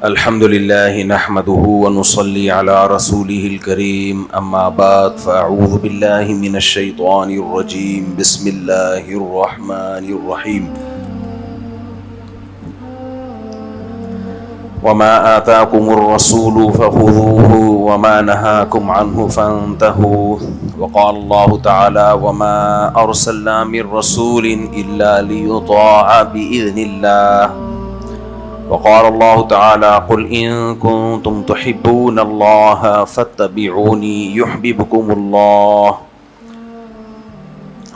الحمد لله نحمده ونصلي على رسوله الكريم اما بعد فاعوذ بالله من الشيطان الرجيم بسم الله الرحمن الرحيم وما آتاكم الرسول فخذوه وما نهاكم عنه فانتهوا وقال الله تعالى وما أرسلنا من رسول إلا ليطاع بإذن الله وقال الله تعالى قل إن كنتم تحبون الله فاتبعوني يحببكم الله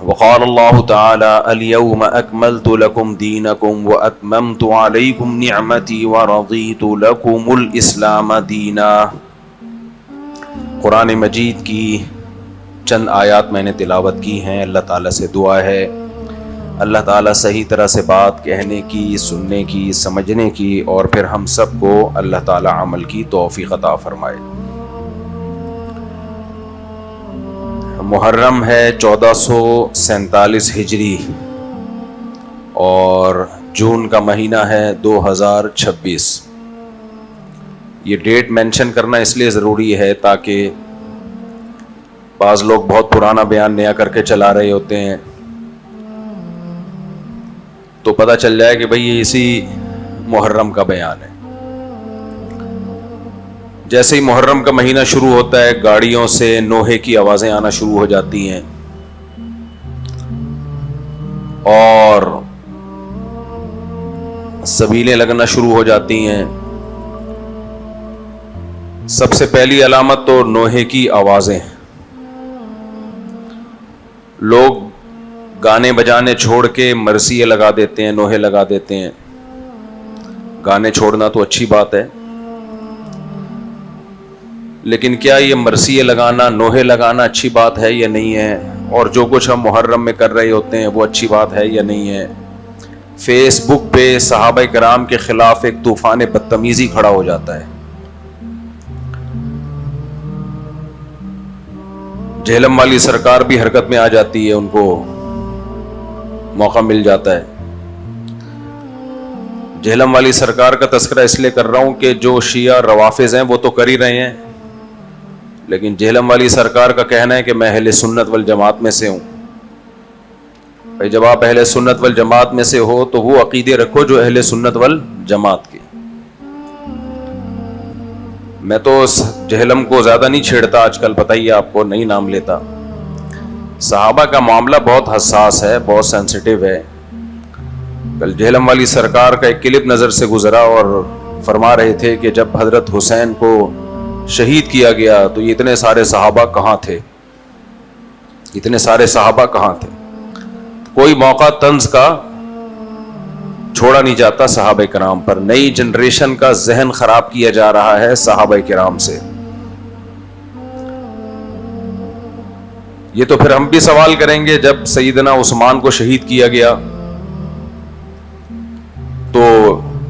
وقال الله تعالى اليوم أكملت لكم دينكم وأتممت عليكم نعمتي ورضيت لكم الإسلام دينا۔ قرآن مجید کی چند آیات میں نے تلاوت کی ہیں۔ اللہ تعالیٰ سے دعا ہے اللہ تعالیٰ صحیح طرح سے بات کہنے کی، سننے کی، سمجھنے کی، اور پھر ہم سب کو اللہ تعالیٰ عمل کی توفیق عطا فرمائے۔ محرم ہے 1447 ہجری اور جون کا مہینہ ہے 2026۔ یہ ڈیٹ مینشن کرنا اس لیے ضروری ہے تاکہ بعض لوگ بہت پرانا بیان نیا کر کے چلا رہے ہوتے ہیں تو پتہ چل جائے کہ بھئی یہ اسی محرم کا بیان ہے۔ جیسے ہی محرم کا مہینہ شروع ہوتا ہے گاڑیوں سے نوحے کی آوازیں آنا شروع ہو جاتی ہیں اور سبیلیں لگنا شروع ہو جاتی ہیں۔ سب سے پہلی علامت تو نوحے کی آوازیں، لوگ گانے بجانے چھوڑ کے مرثیے لگا دیتے ہیں، نوحے لگا دیتے ہیں۔ گانے چھوڑنا تو اچھی بات ہے، لیکن کیا یہ مرثیے لگانا، نوحے لگانا اچھی بات ہے یا نہیں ہے؟ اور جو کچھ ہم محرم میں کر رہے ہوتے ہیں وہ اچھی بات ہے یا نہیں ہے؟ فیس بک پہ صحابہ کرام کے خلاف ایک طوفان بدتمیزی کھڑا ہو جاتا ہے۔ جہلم والی سرکار بھی حرکت میں آ جاتی ہے، ان کو موقع مل جاتا ہے۔ جہلم والی سرکار کا تذکرہ اس لیے کر رہا ہوں کہ جو شیعہ روافض ہیں وہ تو کر ہی رہے ہیں، لیکن جہلم والی سرکار کا کہنا ہے کہ میں اہل سنت والجماعت میں سے ہوں۔ بھائی جب آپ اہل سنت والجماعت میں سے ہو تو وہ عقیدے رکھو جو اہل سنت والجماعت کے۔ میں تو جہلم کو زیادہ نہیں چھیڑتا آج کل، پتہ ہی آپ کو، نہیں نام لیتا۔ صحابہ کا معاملہ بہت حساس ہے، بہت سینسٹیو ہے۔ کل جہلم والی سرکار کا ایک کلپ نظر سے گزرا اور فرما رہے تھے کہ جب حضرت حسین کو شہید کیا گیا تو یہ اتنے سارے صحابہ کہاں تھے، اتنے سارے صحابہ کہاں تھے؟ کوئی موقع طنز کا چھوڑا نہیں جاتا صحابہ کرام پر۔ نئی جنریشن کا ذہن خراب کیا جا رہا ہے صحابہ کرام سے۔ یہ تو پھر ہم بھی سوال کریں گے جب سیدنا عثمان کو شہید کیا گیا تو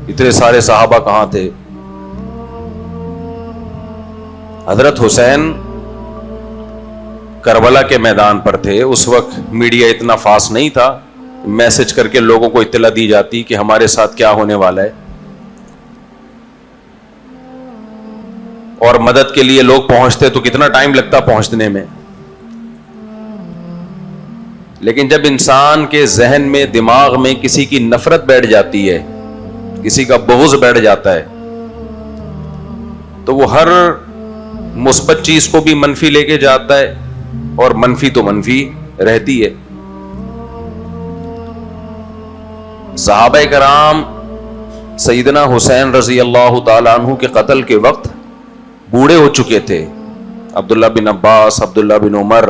اتنے سارے صحابہ کہاں تھے؟ حضرت حسین کربلا کے میدان پر تھے، اس وقت میڈیا اتنا فاسٹ نہیں تھا، میسج کر کے لوگوں کو اطلاع دی جاتی کہ ہمارے ساتھ کیا ہونے والا ہے، اور مدد کے لیے لوگ پہنچتے تو کتنا ٹائم لگتا پہنچنے میں۔ لیکن جب انسان کے ذہن میں، دماغ میں کسی کی نفرت بیٹھ جاتی ہے، کسی کا بغض بیٹھ جاتا ہے، تو وہ ہر مثبت چیز کو بھی منفی لے کے جاتا ہے، اور منفی تو منفی رہتی ہے۔ صحابہ کرام سیدنا حسین رضی اللہ تعالیٰ عنہ کے قتل کے وقت بوڑھے ہو چکے تھے۔ عبداللہ بن عباس، عبداللہ بن عمر،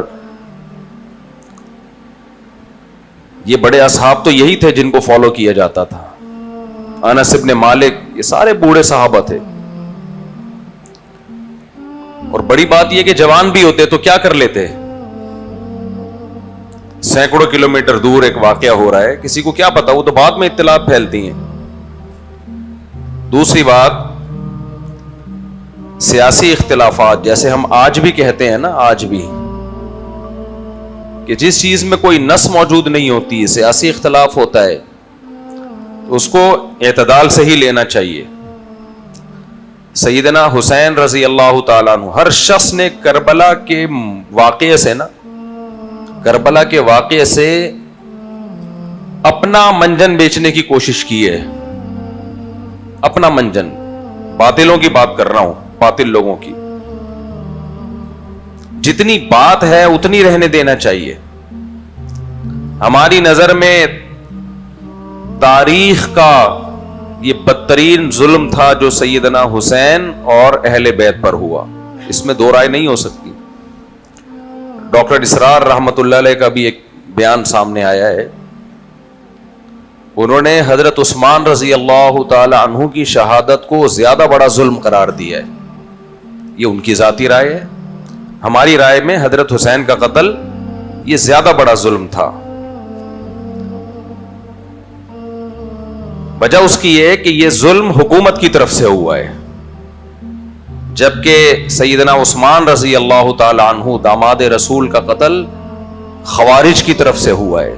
یہ بڑے اصحاب تو یہی تھے جن کو فالو کیا جاتا تھا۔ انس بن مالک، یہ سارے بوڑھے صحابہ تھے۔ اور بڑی بات یہ کہ جوان بھی ہوتے تو کیا کر لیتے؟ سینکڑوں کلومیٹر دور ایک واقعہ ہو رہا ہے، کسی کو کیا پتا، وہ تو بعد میں اطلاعات پھیلتی ہیں۔ دوسری بات، سیاسی اختلافات، جیسے ہم آج بھی کہتے ہیں نا، آج بھی کہ جس چیز میں کوئی نص موجود نہیں ہوتی، سیاسی اختلاف ہوتا ہے، اس کو اعتدال سے ہی لینا چاہیے۔ سیدنا حسین رضی اللہ تعالیٰ عنہ، ہر شخص نے کربلا کے واقعے سے کربلا کے واقعے سے اپنا منجن بیچنے کی کوشش کی ہے. اپنا منجن، باطلوں کی بات کر رہا ہوں، باطل لوگوں کی. جتنی بات ہے اتنی رہنے دینا چاہیے. ہماری نظر میں تاریخ کا یہ بدترین ظلم تھا جو سیدنا حسین اور اہل بیت پر ہوا، اس میں دو رائے نہیں ہو سکتی. ڈاکٹر اسرار رحمت اللہ علیہ کا بھی ایک بیان سامنے آیا ہے. انہوں نے حضرت عثمان رضی اللہ تعالی عنہ کی شہادت کو زیادہ بڑا ظلم قرار دیا ہے. یہ ان کی ذاتی رائے ہے. ہماری رائے میں حضرت حسین کا قتل یہ زیادہ بڑا ظلم تھا. وجہ اس کی یہ ہے کہ یہ ظلم حکومت کی طرف سے ہوا ہے، جبکہ سیدنا عثمان رضی اللہ تعالی عنہ داماد رسول کا قتل خوارج کی طرف سے ہوا ہے.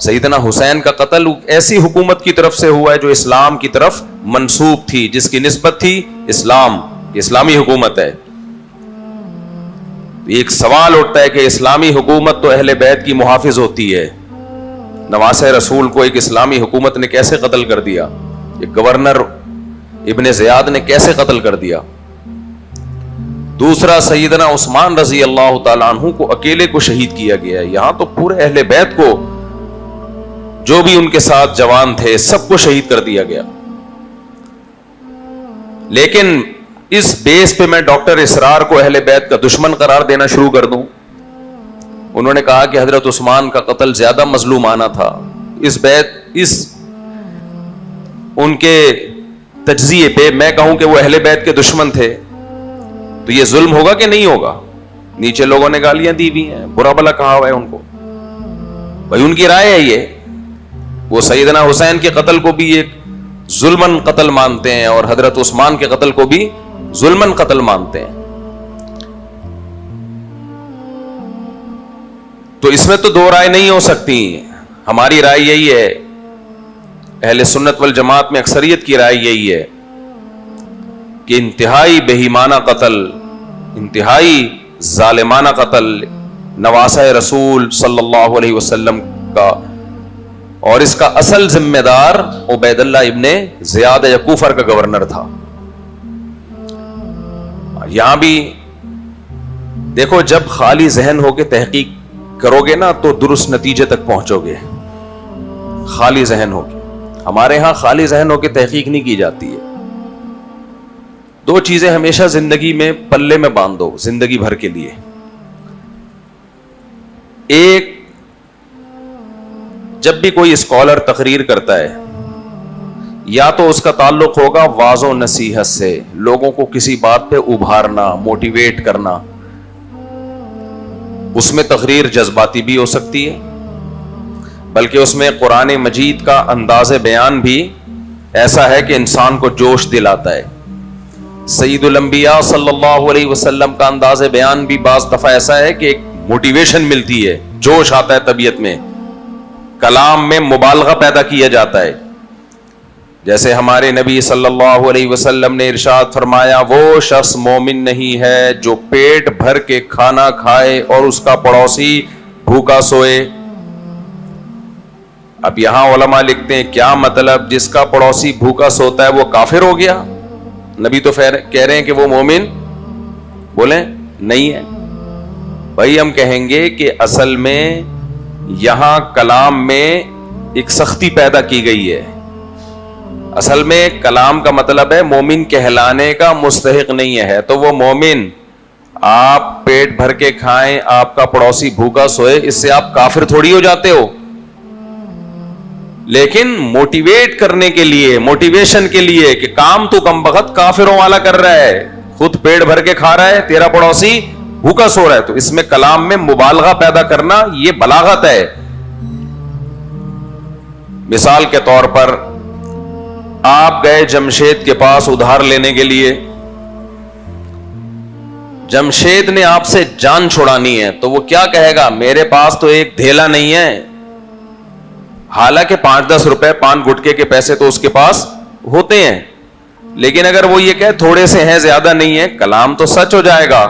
سیدنا حسین کا قتل ایسی حکومت کی طرف سے ہوا ہے جو اسلام کی طرف منسوب تھی، جس کی نسبت تھی اسلام، اسلامی حکومت ہے. ایک سوال اٹھتا ہے کہ اسلامی حکومت تو اہل بیت کی محافظ ہوتی ہے، نواسہ رسول کو ایک اسلامی حکومت نے کیسے قتل کر دیا؟ ایک گورنر ابن زیاد نے کیسے قتل کر دیا؟ دوسرا، سیدنا عثمان رضی اللہ تعالیٰ عنہ کو اکیلے کو شہید کیا گیا ہے. یہاں تو پورے اہل بیت کو، جو بھی ان کے ساتھ جوان تھے، سب کو شہید کر دیا گیا. لیکن اس بیس پہ میں ڈاکٹر اسرار کو اہل بیت کا دشمن قرار دینا شروع کر دوں؟ انہوں نے کہا کہ حضرت عثمان کا قتل زیادہ مظلومانہ تھا. ان کے تجزیے پہ میں کہوں کہ وہ اہل بیت کے دشمن تھے تو یہ ظلم ہوگا کہ نہیں ہوگا؟ نیچے لوگوں نے گالیاں دی بھی ہیں، برا بلا کہا ہوا ہے ان کو. بھائی ان کی رائے ہے یہ. وہ سیدنا حسین کے قتل کو بھی ایک ظلمن قتل مانتے ہیں اور حضرت عثمان کے قتل کو بھی ظلمن قتل مانتے ہیں. تو اس میں تو دو رائے نہیں ہو سکتی. ہماری رائے یہی ہے، اہل سنت والجماعت میں اکثریت کی رائے یہی ہے کہ انتہائی بہیمانہ قتل، انتہائی ظالمانہ قتل نواسہ رسول صلی اللہ علیہ وسلم کا، اور اس کا اصل ذمہ دار عبید اللہ ابن زیاد یا کوفر کا گورنر تھا. یہاں بھی دیکھو، جب خالی ذہن ہو کے تحقیق کرو گے نا تو درست نتیجے تک پہنچو گے. خالی ذہن ہو کے، ہمارے ہاں خالی ذہن ہو کے تحقیق نہیں کی جاتی ہے. دو چیزیں ہمیشہ زندگی میں پلے میں باندھو زندگی بھر کے لیے. ایک، جب بھی کوئی اسکالر تقریر کرتا ہے یا تو اس کا تعلق ہوگا واعظ و نصیحت سے، لوگوں کو کسی بات پہ ابھارنا، موٹیویٹ کرنا. اس میں تقریر جذباتی بھی ہو سکتی ہے، بلکہ اس میں قرآن مجید کا انداز بیان بھی ایسا ہے کہ انسان کو جوش دلاتا ہے. سید الانبیاء صلی اللہ علیہ وسلم کا انداز بیان بھی بعض دفعہ ایسا ہے کہ ایک موٹیویشن ملتی ہے، جوش آتا ہے طبیعت میں، کلام میں مبالغہ پیدا کیا جاتا ہے. جیسے ہمارے نبی صلی اللہ علیہ وسلم نے ارشاد فرمایا، وہ شخص مومن نہیں ہے جو پیٹ بھر کے کھانا کھائے اور اس کا پڑوسی بھوکا سوئے. اب یہاں علماء لکھتے ہیں کیا مطلب؟ جس کا پڑوسی بھوکا سوتا ہے وہ کافر ہو گیا؟ نبی تو کہہ رہے ہیں کہ وہ مومن، بولیں نہیں ہے. بھائی ہم کہیں گے کہ اصل میں یہاں کلام میں ایک سختی پیدا کی گئی ہے. اصل میں کلام کا مطلب ہے مومن کہلانے کا مستحق نہیں ہے، تو وہ مومن، آپ پیٹ بھر کے کھائیں، آپ کا پڑوسی بھوکا سوئے، اس سے آپ کافر تھوڑی ہو جاتے ہو. لیکن موٹیویٹ کرنے کے لیے، موٹیویشن کے لیے کہ کام تو کم بخت کافروں والا کر رہا ہے، خود پیٹ بھر کے کھا رہا ہے، تیرا پڑوسی بھوکا سو رہا ہے، تو اس میں کلام میں مبالغہ پیدا کرنا یہ بلاغت ہے. مثال کے طور پر آپ گئے جمشید کے پاس ادھار لینے کے لیے، جمشید نے آپ سے جان چھڑانی ہے تو وہ کیا کہے گا؟ میرے پاس تو ایک دھیلا نہیں ہے. حالانکہ 5-10 روپے پان گٹکے کے پیسے تو اس کے پاس ہوتے ہیں، لیکن اگر وہ یہ کہے تھوڑے سے ہیں زیادہ نہیں ہے, کلام تو سچ ہو جائے گا,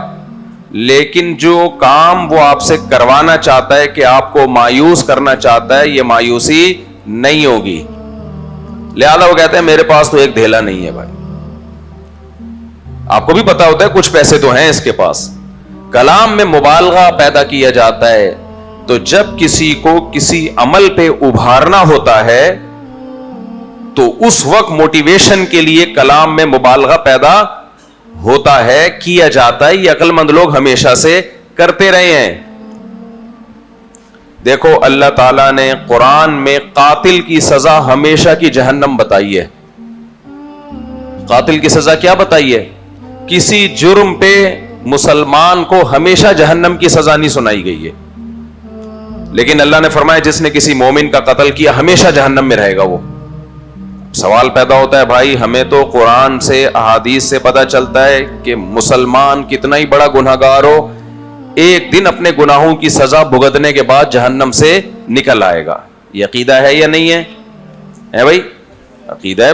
لیکن جو کام وہ آپ سے کروانا چاہتا ہے, کہ آپ کو مایوس کرنا چاہتا ہے, یہ مایوسی نہیں ہوگی. لہذا وہ کہتے ہیں میرے پاس تو ایک دھیلا نہیں ہے بھائی. آپ کو بھی پتا ہوتا ہے کچھ پیسے تو ہیں اس کے پاس. کلام میں مبالغہ پیدا کیا جاتا ہے. تو جب کسی کو کسی عمل پہ ابھارنا ہوتا ہے تو اس وقت موٹیویشن کے لیے کلام میں مبالغہ پیدا ہوتا ہے, کیا جاتا ہے. یہ عقل مند لوگ ہمیشہ سے کرتے رہے ہیں. دیکھو اللہ تعالیٰ نے قرآن میں قاتل کی سزا ہمیشہ کی جہنم بتائی ہے. قاتل کی سزا کیا بتائی ہے؟ کسی جرم پہ مسلمان کو ہمیشہ جہنم کی سزا نہیں سنائی گئی ہے, لیکن اللہ نے فرمایا جس نے کسی مومن کا قتل کیا ہمیشہ جہنم میں رہے گا وہ. سوال پیدا ہوتا ہے بھائی, ہمیں تو قرآن سے احادیث سے پتہ چلتا ہے کہ مسلمان کتنا ہی بڑا گنہگار ہو, ایک دن اپنے گناہوں کی سزا بھگتنے کے بعد جہنم سے نکل آئے گا. یہ عقیدہ ہے یا نہیں ہے؟ ہے بھائی, عقیدہ ہے,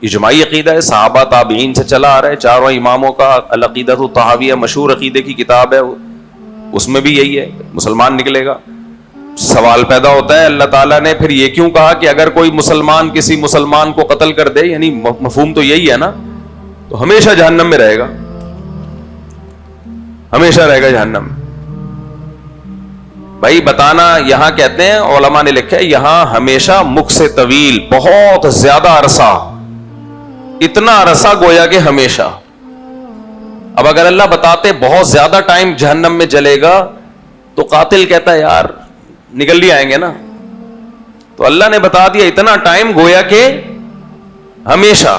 اجماعی عقیدہ ہے, صحابہ تابعین سے چلا آ رہا ہے. چاروں اماموں کا العقیدۃ الطحاویہ مشہور عقیدے کی کتاب ہے, اس میں بھی یہی ہے, مسلمان نکلے گا. سوال پیدا ہوتا ہے اللہ تعالیٰ نے پھر یہ کیوں کہا کہ اگر کوئی مسلمان کسی مسلمان کو قتل کر دے, یعنی مفہوم تو یہی ہے نا, تو ہمیشہ جہنم میں رہے گا, ہمیشہ رہے گا جہنم. بھائی بتانا, یہاں کہتے ہیں علماء نے لکھا ہے یہاں ہمیشہ مکھ سے طویل, بہت زیادہ عرصہ, اتنا عرصہ گویا کہ ہمیشہ. اب اگر اللہ بتاتے بہت زیادہ ٹائم جہنم میں جلے گا تو قاتل کہتا ہے یار نکل ہی آئیں گے نا. تو اللہ نے بتا دیا اتنا ٹائم گویا کہ ہمیشہ.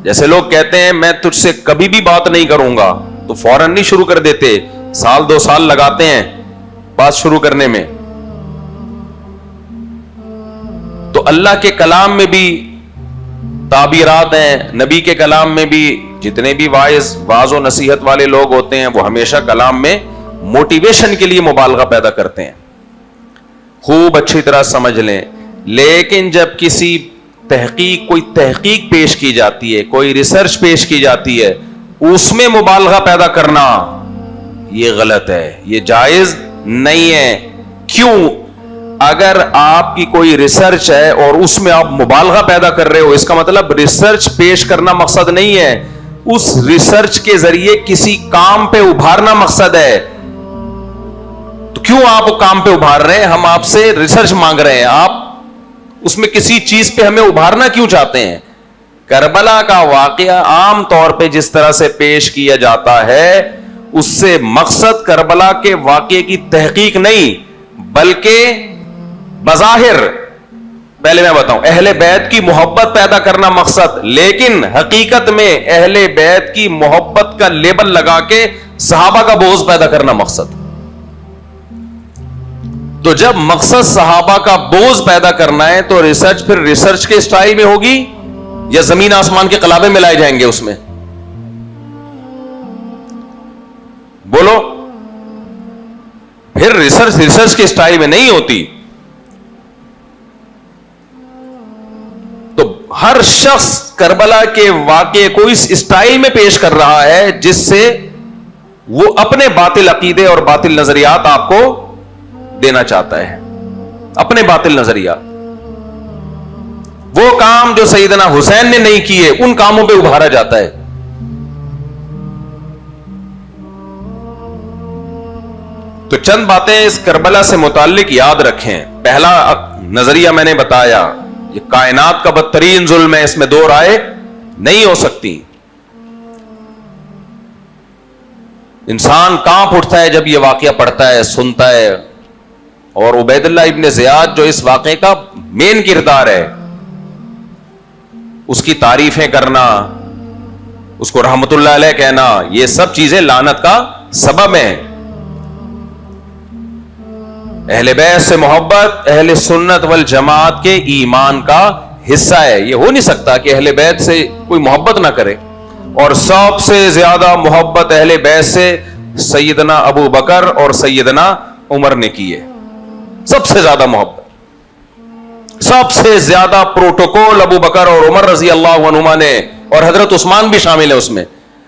جیسے لوگ کہتے ہیں میں تجھ سے کبھی بھی بات نہیں کروں گا, تو فوراً نہیں شروع کر دیتے, سال 2 سال لگاتے ہیں بات شروع کرنے میں. تو اللہ کے کلام میں بھی تعبیرات ہیں, نبی کے کلام میں بھی جتنے بھی واعظ و نصیحت والے لوگ ہوتے ہیں وہ ہمیشہ کلام میں موٹیویشن کے لیے مبالغہ پیدا کرتے ہیں. خوب اچھی طرح سمجھ لیں. لیکن جب کسی کوئی تحقیق پیش کی جاتی ہے, کوئی ریسرچ پیش کی جاتی ہے, اس میں مبالغہ پیدا کرنا یہ غلط ہے, یہ جائز نہیں ہے. کیوں؟ اگر آپ کی کوئی ریسرچ ہے اور اس میں آپ مبالغہ پیدا کر رہے ہو, اس کا مطلب ریسرچ پیش کرنا مقصد نہیں ہے, اس ریسرچ کے ذریعے کسی کام پہ ابھارنا مقصد ہے. تو کیوں آپ کام پہ ابھار رہے ہیں؟ ہم آپ سے ریسرچ مانگ رہے ہیں, آپ اس میں کسی چیز پہ ہمیں ابھارنا کیوں چاہتے ہیں؟ کربلا کا واقعہ عام طور پہ جس طرح سے پیش کیا جاتا ہے اس سے مقصد کربلا کے واقعے کی تحقیق نہیں, بلکہ بظاہر پہلے میں بتاؤں اہل بیت کی محبت پیدا کرنا مقصد, لیکن حقیقت میں اہل بیت کی محبت کا لیبل لگا کے صحابہ کا بغض پیدا کرنا مقصد. تو جب مقصد صحابہ کا بغض پیدا کرنا ہے تو ریسرچ پھر ریسرچ کے اسٹائل میں ہوگی یا زمین آسمان کے قلابے ملائے جائیں گے اس میں؟ بولو. پھر ریسرچ کے اسٹائل میں نہیں ہوتی. تو ہر شخص کربلا کے واقعے کو اس اسٹائل میں پیش کر رہا ہے جس سے وہ اپنے باطل عقیدے اور باطل نظریات آپ کو دینا چاہتا ہے, اپنے باطل نظریات. وہ کام جو سیدنا حسین نے نہیں کیے ان کاموں پہ ابھارا جاتا ہے. تو چند باتیں اس کربلا سے متعلق یاد رکھیں. پہلا نظریہ میں نے بتایا, یہ کائنات کا بدترین ظلم ہے, اس میں 2 رائے نہیں ہو سکتی. انسان کانپ اٹھتا ہے جب یہ واقعہ پڑھتا ہے, سنتا ہے. اور عبید اللہ ابن زیاد جو اس واقعے کا مین کردار ہے, اس کی تعریفیں کرنا, اس کو رحمت اللہ علیہ کہنا, یہ سب چیزیں لعنت کا سبب ہیں. اہل بیت سے محبت اہل سنت والجماعت کے ایمان کا حصہ ہے. یہ ہو نہیں سکتا کہ اہل بیت سے کوئی محبت نہ کرے. اور سب سے زیادہ محبت اہل بیت سے سیدنا ابو بکر اور سیدنا عمر نے کی ہے. سب سے زیادہ محبت, سب سے زیادہ پروٹوکول ابو بکر اور عمر رضی اللہ عنہما نے اور حضرت عثمان بھی شامل ہے اس میں.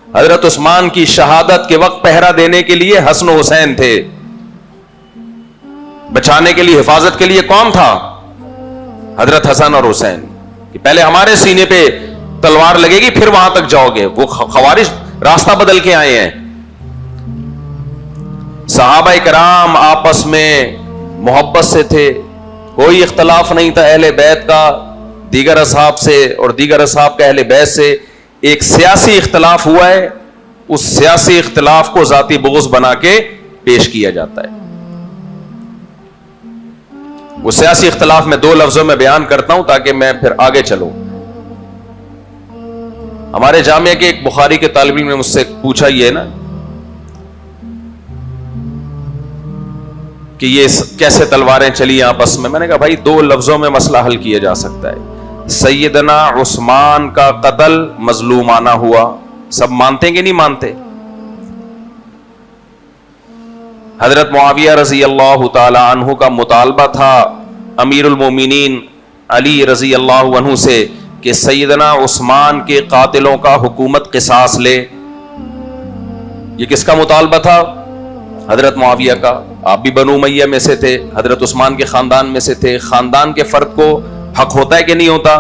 حضرت عثمان کی شہادت کے وقت پہرا دینے کے لیے حسن و حسین تھے. بچانے کے لیے, حفاظت کے لیے کون تھا؟ حضرت حسن اور حسین. کہ پہلے ہمارے سینے پہ تلوار لگے گی پھر وہاں تک جاؤ گے. وہ خوارج راستہ بدل کے آئے ہیں. صحابہ کرام آپس میں محبت سے تھے, کوئی اختلاف نہیں تھا اہل بیت کا دیگر اصحاب سے اور دیگر اصحاب کا اہل بیت سے. ایک سیاسی اختلاف ہوا ہے, اس سیاسی اختلاف کو ذاتی بغض بنا کے پیش کیا جاتا ہے. وہ سیاسی اختلاف میں 2 لفظوں میں بیان کرتا ہوں تاکہ میں پھر آگے چلوں. ہمارے جامعہ کے ایک بخاری کے طالب علم نے مجھ سے پوچھا یہ نا کہ یہ کیسے تلواریں چلی آپس میں. میں نے کہا بھائی 2 لفظوں میں مسئلہ حل کیا جا سکتا ہے. سیدنا عثمان کا قتل مظلومانہ ہوا, سب مانتے کہ نہیں مانتے؟ حضرت معاویہ رضی اللہ تعالی عنہ کا مطالبہ تھا امیر المومنین علی رضی اللہ عنہ سے کہ سیدنا عثمان کے قاتلوں کا حکومت قصاص لے. یہ کس کا مطالبہ تھا؟ حضرت معاویہ کا. آپ بھی بنو امیہ میں سے تھے, حضرت عثمان کے خاندان میں سے تھے. خاندان کے فرد کو حق ہوتا ہے کہ نہیں ہوتا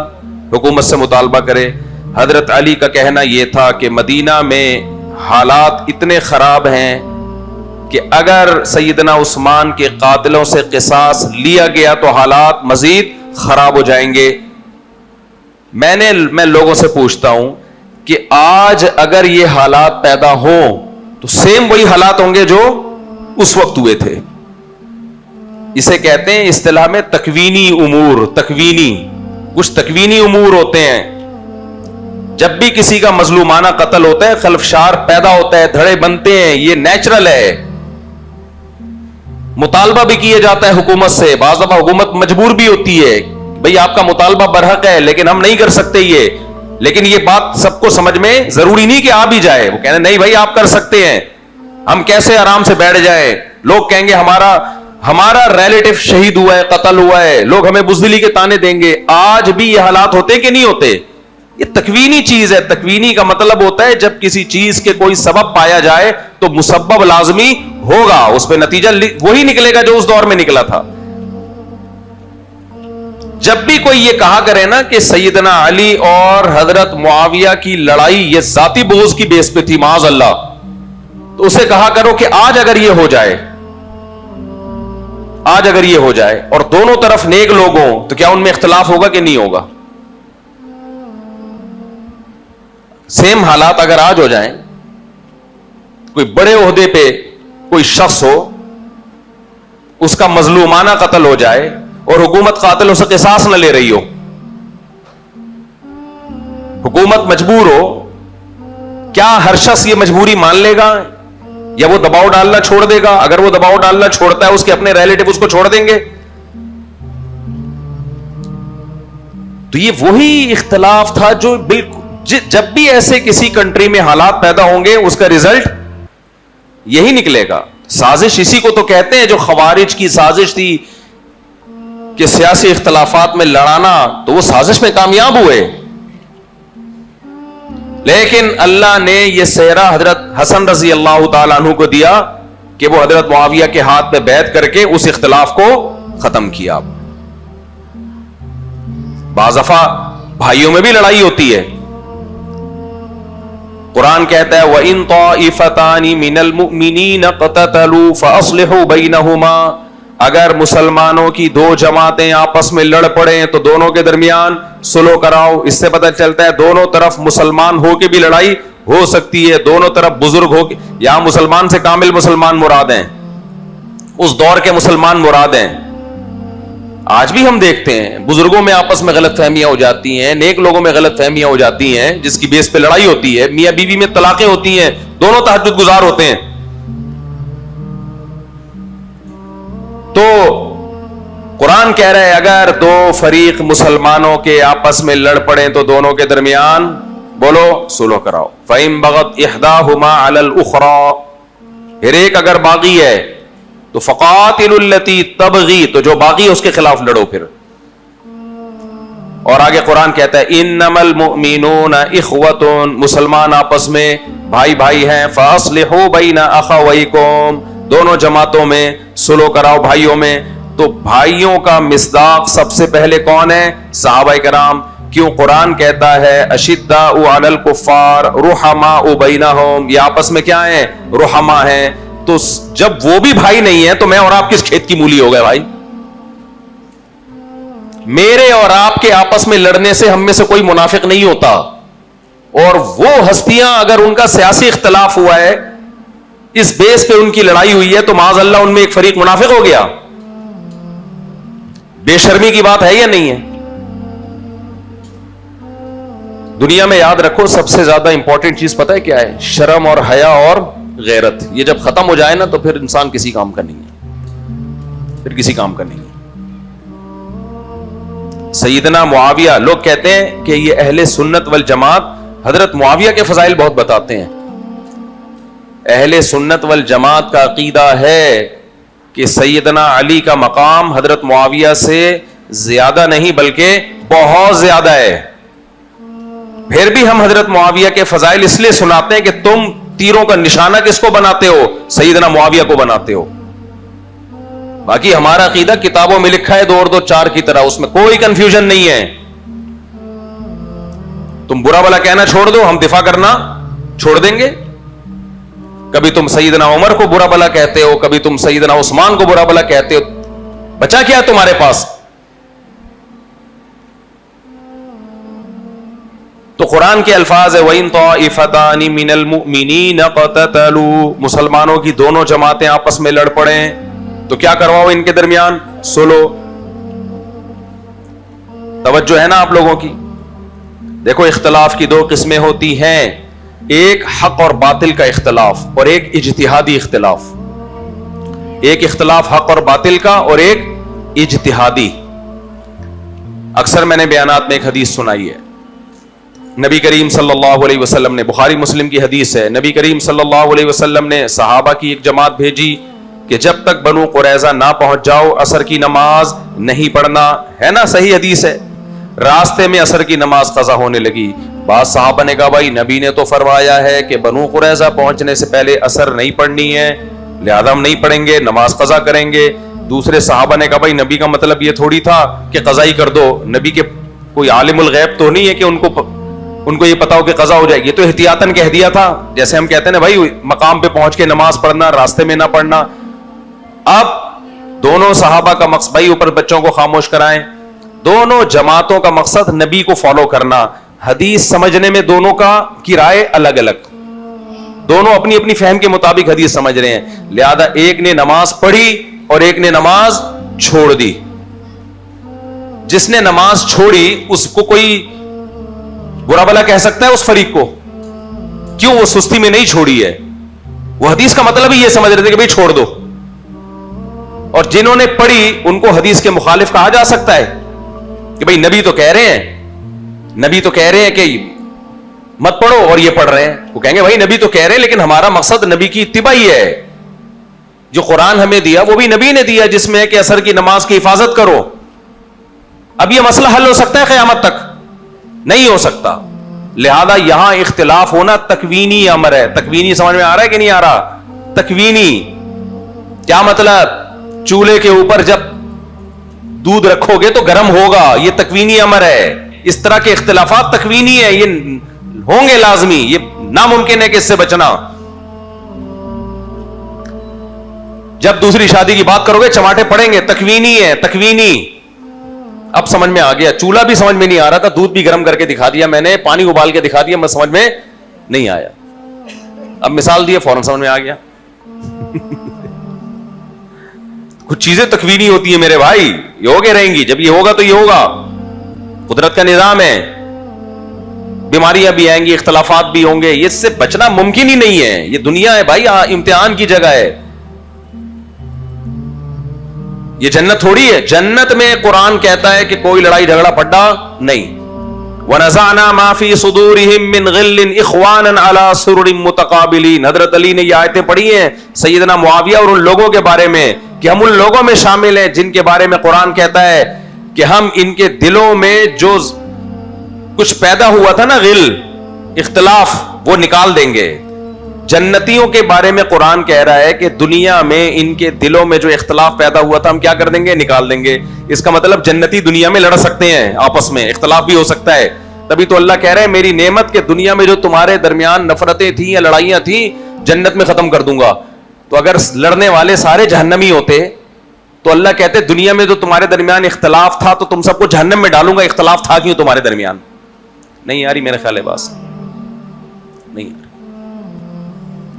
حکومت سے مطالبہ کرے؟ حضرت علی کا کہنا یہ تھا کہ مدینہ میں حالات اتنے خراب ہیں کہ اگر سیدنا عثمان کے قاتلوں سے قصاص لیا گیا تو حالات مزید خراب ہو جائیں گے. میں لوگوں سے پوچھتا ہوں کہ آج اگر یہ حالات پیدا ہوں تو سیم وہی حالات ہوں گے جو اس وقت ہوئے تھے. اسے کہتے ہیں اصطلاح میں تکوینی امور. کچھ تکوینی امور ہوتے ہیں. جب بھی کسی کا مظلومانہ قتل ہوتا ہے خلفشار پیدا ہوتا ہے, دھڑے بنتے ہیں, یہ نیچرل ہے. مطالبہ بھی کیا جاتا ہے حکومت سے, بعض دفعہ حکومت مجبور بھی ہوتی ہے بھئی آپ کا مطالبہ برحق ہے لیکن ہم نہیں کر سکتے یہ. لیکن یہ بات سب کو سمجھ میں ضروری نہیں کہ آ بھی جائے. وہ کہنے نہیں بھائی آپ کر سکتے ہیں, ہم کیسے آرام سے بیٹھ جائیں. لوگ کہیں گے ہمارا ریلیٹو شہید ہوا ہے, قتل ہوا ہے, لوگ ہمیں بزدلی کے تانے دیں گے. آج بھی یہ حالات ہوتے کہ نہیں ہوتے؟ یہ تکوینی چیز ہے. تکوینی کا مطلب ہوتا ہے جب کسی چیز کے کوئی سبب پایا جائے تو مسبب لازمی ہوگا, اس پہ نتیجہ وہی نکلے گا جو اس دور میں نکلا تھا. جب بھی کوئی یہ کہا کرے نا کہ سیدنا علی اور حضرت معاویہ کی لڑائی یہ ذاتی بغض کی بیس پہ تھی معاذ اللہ, تو اسے کہا کرو کہ آج اگر یہ ہو جائے اور دونوں طرف نیک لوگ ہوں تو کیا ان میں اختلاف ہوگا کہ نہیں ہوگا؟ سیم حالات اگر آج ہو جائیں, کوئی بڑے عہدے پہ کوئی شخص ہو, اس کا مظلومانہ قتل ہو جائے اور حکومت قاتلوں سے قصاص نہ لے رہی ہو, حکومت مجبور ہو, کیا ہر شخص یہ مجبوری مان لے گا یا وہ دباؤ ڈالنا چھوڑ دے گا؟ اگر وہ دباؤ ڈالنا چھوڑتا ہے اس کے اپنے ریلیٹو اس کو چھوڑ دیں گے. تو یہ وہی اختلاف تھا جو بالکل جب بھی ایسے کسی کنٹری میں حالات پیدا ہوں گے اس کا ریزلٹ یہی نکلے گا. سازش اسی کو تو کہتے ہیں جو خوارج کی سازش تھی کہ سیاسی اختلافات میں لڑانا, تو وہ سازش میں کامیاب ہوئے. لیکن اللہ نے یہ سہرا حضرت حسن رضی اللہ تعالیٰ عنہ کو دیا کہ وہ حضرت معاویہ کے ہاتھ پہ بیعت کر کے اس اختلاف کو ختم کیا. بعض دفعہ بھائیوں میں بھی لڑائی ہوتی ہے. قرآن کہتا ہے وَإِن طَائِفَتَانِ مِنَ الْمُؤْمِنِينَ اقْتَتَلُوا فَأَصْلِحُوا بَيْنَهُمَا, اگر مسلمانوں کی 2 جماعتیں آپس میں لڑ پڑیں تو دونوں کے درمیان صلح کراؤ. اس سے پتہ چلتا ہے دونوں طرف مسلمان ہو کے بھی لڑائی ہو سکتی ہے, دونوں طرف بزرگ ہو کے. یہاں مسلمان سے کامل مسلمان مراد ہیں, اس دور کے مسلمان مراد ہیں. آج بھی ہم دیکھتے ہیں بزرگوں میں آپس میں غلط فہمیاں ہو جاتی ہیں, نیک لوگوں میں غلط فہمیاں ہو جاتی ہیں جس کی بیس پہ لڑائی ہوتی ہے. میاں بیوی میں طلاقیں ہوتی ہیں, دونوں تہجد گزار ہوتے ہیں. تو قرآن کہہ رہا ہے اگر 2 فریق مسلمانوں کے آپس میں لڑ پڑیں تو دونوں کے درمیان بولو صلح کراؤ. فَإِن بَغَتْ إِحْدَاهُمَا عَلَى الْأُخْرَى, پھر ایک اگر باغی ہے تو فَقَاتِلُوا الَّتِي تَبْغِي, تو جو باغی ہے اس کے خلاف لڑو. پھر اور آگے قرآن کہتا ہے انما المؤمنون اخوۃ، مسلمان آپس میں بھائی بھائی ہیں، فاصلحوا بین اخویکم، دونوں جماعتوں میں صلح کراؤ بھائیوں میں. تو بھائیوں کا مصداق سب سے پہلے کون ہے؟ صحابہ کرام. کیوں؟ قرآن کہتا ہے اشداء علی الکفار رحماء بینہم، یہ آپس میں کیا ہیں؟ رحماء ہیں. تو جب وہ بھی بھائی نہیں ہے تو میں اور آپ کس کھیت کی مولی ہو گئے بھائی؟ میرے اور آپ کے آپس میں لڑنے سے ہم میں سے کوئی منافق نہیں ہوتا. اور وہ ہستیاں اگر ان کا سیاسی اختلاف ہوا ہے، اس بیس پہ ان کی لڑائی ہوئی ہے، تو معاذ اللہ ان میں ایک فریق منافق ہو گیا. بے شرمی کی بات ہے یا نہیں ہے؟ دنیا میں یاد رکھو سب سے زیادہ امپورٹنٹ چیز پتہ ہے کیا ہے؟ شرم اور حیا اور غیرت. یہ جب ختم ہو جائے نا تو پھر انسان کسی کام کا نہیں ہے، پھر کسی کام کا نہیں ہے. سیدنا معاویہ، لوگ کہتے ہیں کہ یہ اہل سنت والجماعت حضرت معاویہ کے فضائل بہت بتاتے ہیں. اہل سنت والجماعت کا عقیدہ ہے کہ سیدنا علی کا مقام حضرت معاویہ سے زیادہ نہیں بلکہ بہت زیادہ ہے. پھر بھی ہم حضرت معاویہ کے فضائل اس لیے سناتے ہیں کہ تم تیروں کا نشانہ کس کو بناتے ہو؟ سیدنا معاویہ کو بناتے ہو. باقی ہمارا عقیدہ کتابوں میں لکھا ہے 2 اور 2 4 کی طرح، اس میں کوئی کنفیوژن نہیں ہے. تم برا بلا کہنا چھوڑ دو، ہم دفاع کرنا چھوڑ دیں گے. کبھی تم سیدنا عمر کو برا بلا کہتے ہو، کبھی تم سیدنا عثمان کو برا بلا کہتے ہو، بچا کیا تمہارے پاس؟ تو قرآن کے الفاظ ہے وَإِن طَائِفَتَانِ مِنَ الْمُؤْمِنِينَ اقْتَتَلُوا، مسلمانوں کی دونوں جماعتیں آپس میں لڑ پڑیں تو کیا کرواؤ ان کے درمیان؟ صلح. توجہ ہے نا آپ لوگوں کی؟ دیکھو اختلاف کی 2 قسمیں ہوتی ہیں، ایک حق اور باطل کا اختلاف اور ایک اجتہادی اختلاف. ایک اختلاف حق اور باطل کا اور ایک اجتہادی. اکثر میں نے بیانات میں ایک حدیث سنائی ہے، نبی کریم صلی اللہ علیہ وسلم نے، بخاری مسلم کی حدیث ہے، نبی کریم صلی اللہ علیہ وسلم نے صحابہ کی ایک جماعت بھیجی کہ جب تک بنو قریظہ نہ پہنچ جاؤ عصر کی نماز نہیں پڑھنا. ہے نا؟ صحیح حدیث ہے. راستے میں عصر کی نماز قضا ہونے لگی. بعض صحابہ نے کہا بھائی نبی نے تو فرمایا ہے کہ بنو قریظہ پہنچنے سے پہلے عصر نہیں پڑھنی ہے، لہذا ہم نہیں پڑھیں گے، نماز قضا کریں گے. دوسرے صحابہ نے کہا بھائی نبی کا مطلب یہ تھوڑی تھا کہ قضا ہی کر دو، نبی کے کوئی عالم الغیب تو نہیں ہے کہ ان کو یہ پتا ہو کہ قضا ہو جائے گی، تو احتیاطاً کہہ دیا تھا. جیسے ہم کہتے ہیں نا بھائی مقام پہ پہنچ کے نماز پڑھنا، راستے میں نہ پڑھنا. اب دونوں صحابہ کا مقصد، بھائی اوپر بچوں کو خاموش کرائیں، دونوں جماعتوں کا مقصد نبی کو فالو کرنا. حدیث سمجھنے میں دونوں کی رائے الگ الگ، دونوں اپنی اپنی فہم کے مطابق حدیث سمجھ رہے ہیں. لہذا ایک نے نماز پڑھی اور ایک نے نماز چھوڑ دی. جس نے نماز چھوڑی اس کو کوئی برا بلا کہہ سکتا ہے اس فریق کو؟ کیوں؟ وہ سستی میں نہیں چھوڑی ہے، وہ حدیث کا مطلب ہی یہ سمجھ رہے تھے کہ بھئی چھوڑ دو. اور جنہوں نے پڑھی ان کو حدیث کے مخالف کہا جا سکتا ہے کہ بھئی نبی تو کہہ رہے ہیں کہ مت پڑھو اور یہ پڑھ رہے ہیں. وہ کہیں گے بھائی نبی تو کہہ رہے ہیں لیکن ہمارا مقصد نبی کی اتباع ہی ہے. جو قرآن ہمیں دیا وہ بھی نبی نے دیا، جس میں ہے کہ عصر کی نماز کی حفاظت کرو. اب یہ مسئلہ حل ہو سکتا ہے قیامت تک؟ نہیں ہو سکتا. لہذا یہاں اختلاف ہونا تکوینی امر ہے. تکوینی سمجھ میں آ رہا ہے کہ نہیں آ رہا؟ تکوینی کیا مطلب؟ چولہے کے اوپر جب دودھ رکھو گے تو گرم ہوگا، یہ تکوینی امر ہے. اس طرح کے اختلافات تکوینی ہے، یہ ہوں گے لازمی، یہ ناممکن ہے کہ اس سے بچنا. جب دوسری شادی کی بات کرو گے چماٹے پڑیں گے، تکوینی ہے، تکوینی. اب سمجھ میں آ گیا. چولہا بھی سمجھ میں نہیں آ رہا تھا، دودھ بھی گرم کر کے دکھا دیا میں نے، پانی ابال کے دکھا دیا، میں سمجھ میں نہیں آیا. اب مثال دی فوراً سمجھ میں آ گیا. کچھ چیزیں تکوینی ہوتی ہیں میرے بھائی، یہ ہوگے رہیں گی. جب یہ ہوگا تو یہ ہوگا، قدرت کا نظام ہے. بیماریاں بھی آئیں گی، اختلافات بھی ہوں گے، اس سے بچنا ممکن ہی نہیں ہے. یہ دنیا ہے بھائی، امتحان کی جگہ ہے. یہ جنت تھوڑی ہے. جنت میں قرآن کہتا ہے کہ کوئی لڑائی جھگڑا پڑا نہیں. وَنَزَعْنَا مَا فِي صُدُورِهِم مِّن غِلٍّ إِخْوَانًا عَلَىٰ سُرُرٍ مُتَقَابِلِينَ. حضرت علی نے یہ آیتیں پڑھی ہیں سیدنا معاویہ اور ان لوگوں کے بارے میں کہ ہم ان لوگوں میں شامل ہیں جن کے بارے میں قرآن کہتا ہے کہ ہم ان کے دلوں میں جو کچھ پیدا ہوا تھا نا غل اختلاف وہ نکال دیں گے. جنتیوں کے بارے میں قرآن کہہ رہا ہے کہ دنیا میں ان کے دلوں میں جو اختلاف پیدا ہوا تھا ہم کیا کر دیں گے, نکال دیں گے. اس کا مطلب جنتی دنیا میں لڑ سکتے ہیں, آپس میں اختلاف بھی ہو سکتا ہے. تبھی تو اللہ کہہ رہے ہیں میری نعمت کے دنیا میں جو تمہارے درمیان نفرتیں تھیں یا لڑائیاں تھیں جنت میں ختم کر دوں گا. تو اگر لڑنے والے سارے جہنمی ہوتے تو اللہ کہتے دنیا میں جو تمہارے درمیان اختلاف تھا تو تم سب کو جہنم میں ڈالوں گا. اختلاف تھا کیوں تمہارے درمیان؟ نہیں آ رہی میرے خیال ہے بات,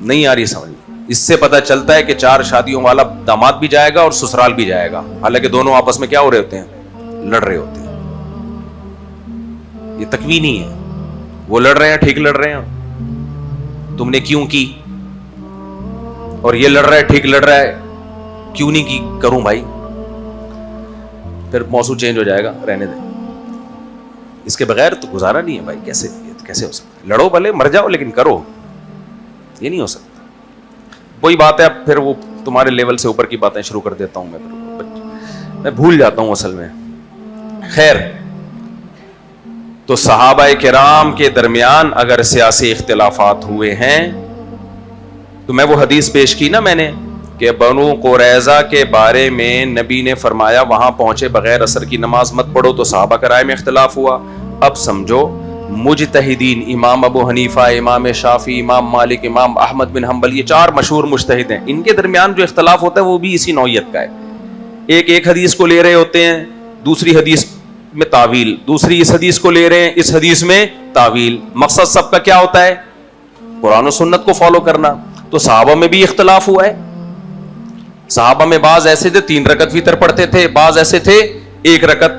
نہیں آ رہی سمجھ. اس سے پتہ چلتا ہے کہ 4 شادیوں والا داماد بھی جائے گا اور سسرال بھی جائے گا, حالانکہ دونوں آپس میں کیا ہو رہے ہوتے ہیں, لڑ رہے ہوتے ہیں. یہ تکوینی ہے, وہ لڑ رہے ہیں ٹھیک لڑ رہے ہیں, تم نے کیوں کی, اور یہ لڑ رہا ہے ٹھیک لڑ رہا ہے, کیوں نہیں کی کروں بھائی. پھر موضوع چینج ہو جائے گا, رہنے دیں. اس کے بغیر تو گزارا نہیں ہے بھائی. کیسے ہو سکتا ہے؟ لڑو بھلے مر جاؤ لیکن کرو, یہ نہیں ہو سکتا. وہی بات ہے, اب پھر وہ تمہارے لیول سے اوپر کی باتیں شروع کر دیتا ہوں میں بھول جاتا ہوں اصل میں. خیر, تو صحابہ کرام کے درمیان اگر سیاسی اختلافات ہوئے ہیں تو میں وہ حدیث پیش کی نا میں نے کہ بنو قریظہ کے بارے میں نبی نے فرمایا وہاں پہنچے بغیر عصر کی نماز مت پڑھو, تو صحابہ کے رائے میں اختلاف ہوا. اب سمجھو مجتہدین, امام ابو حنیفہ, امام شافعی, امام مالک, امام احمد بن حنبل, یہ 4 مشہور مجتہد ہیں. ان کے درمیان جو اختلاف ہوتا ہے وہ بھی اسی نوعیت کا ہے. ایک حدیث کو لے رہے ہوتے ہیں, دوسری حدیث میں تعویل, دوسری اس حدیث کو لے رہے ہیں, اس حدیث میں تعویل. مقصد سب کا کیا ہوتا ہے؟ قرآن و سنت کو فالو کرنا. تو صحابہ میں بھی اختلاف ہوا ہے. صحابہ میں بعض ایسے تھے 3 رکعت وتر پڑھتے تھے, بعض ایسے تھے 1 رکعت.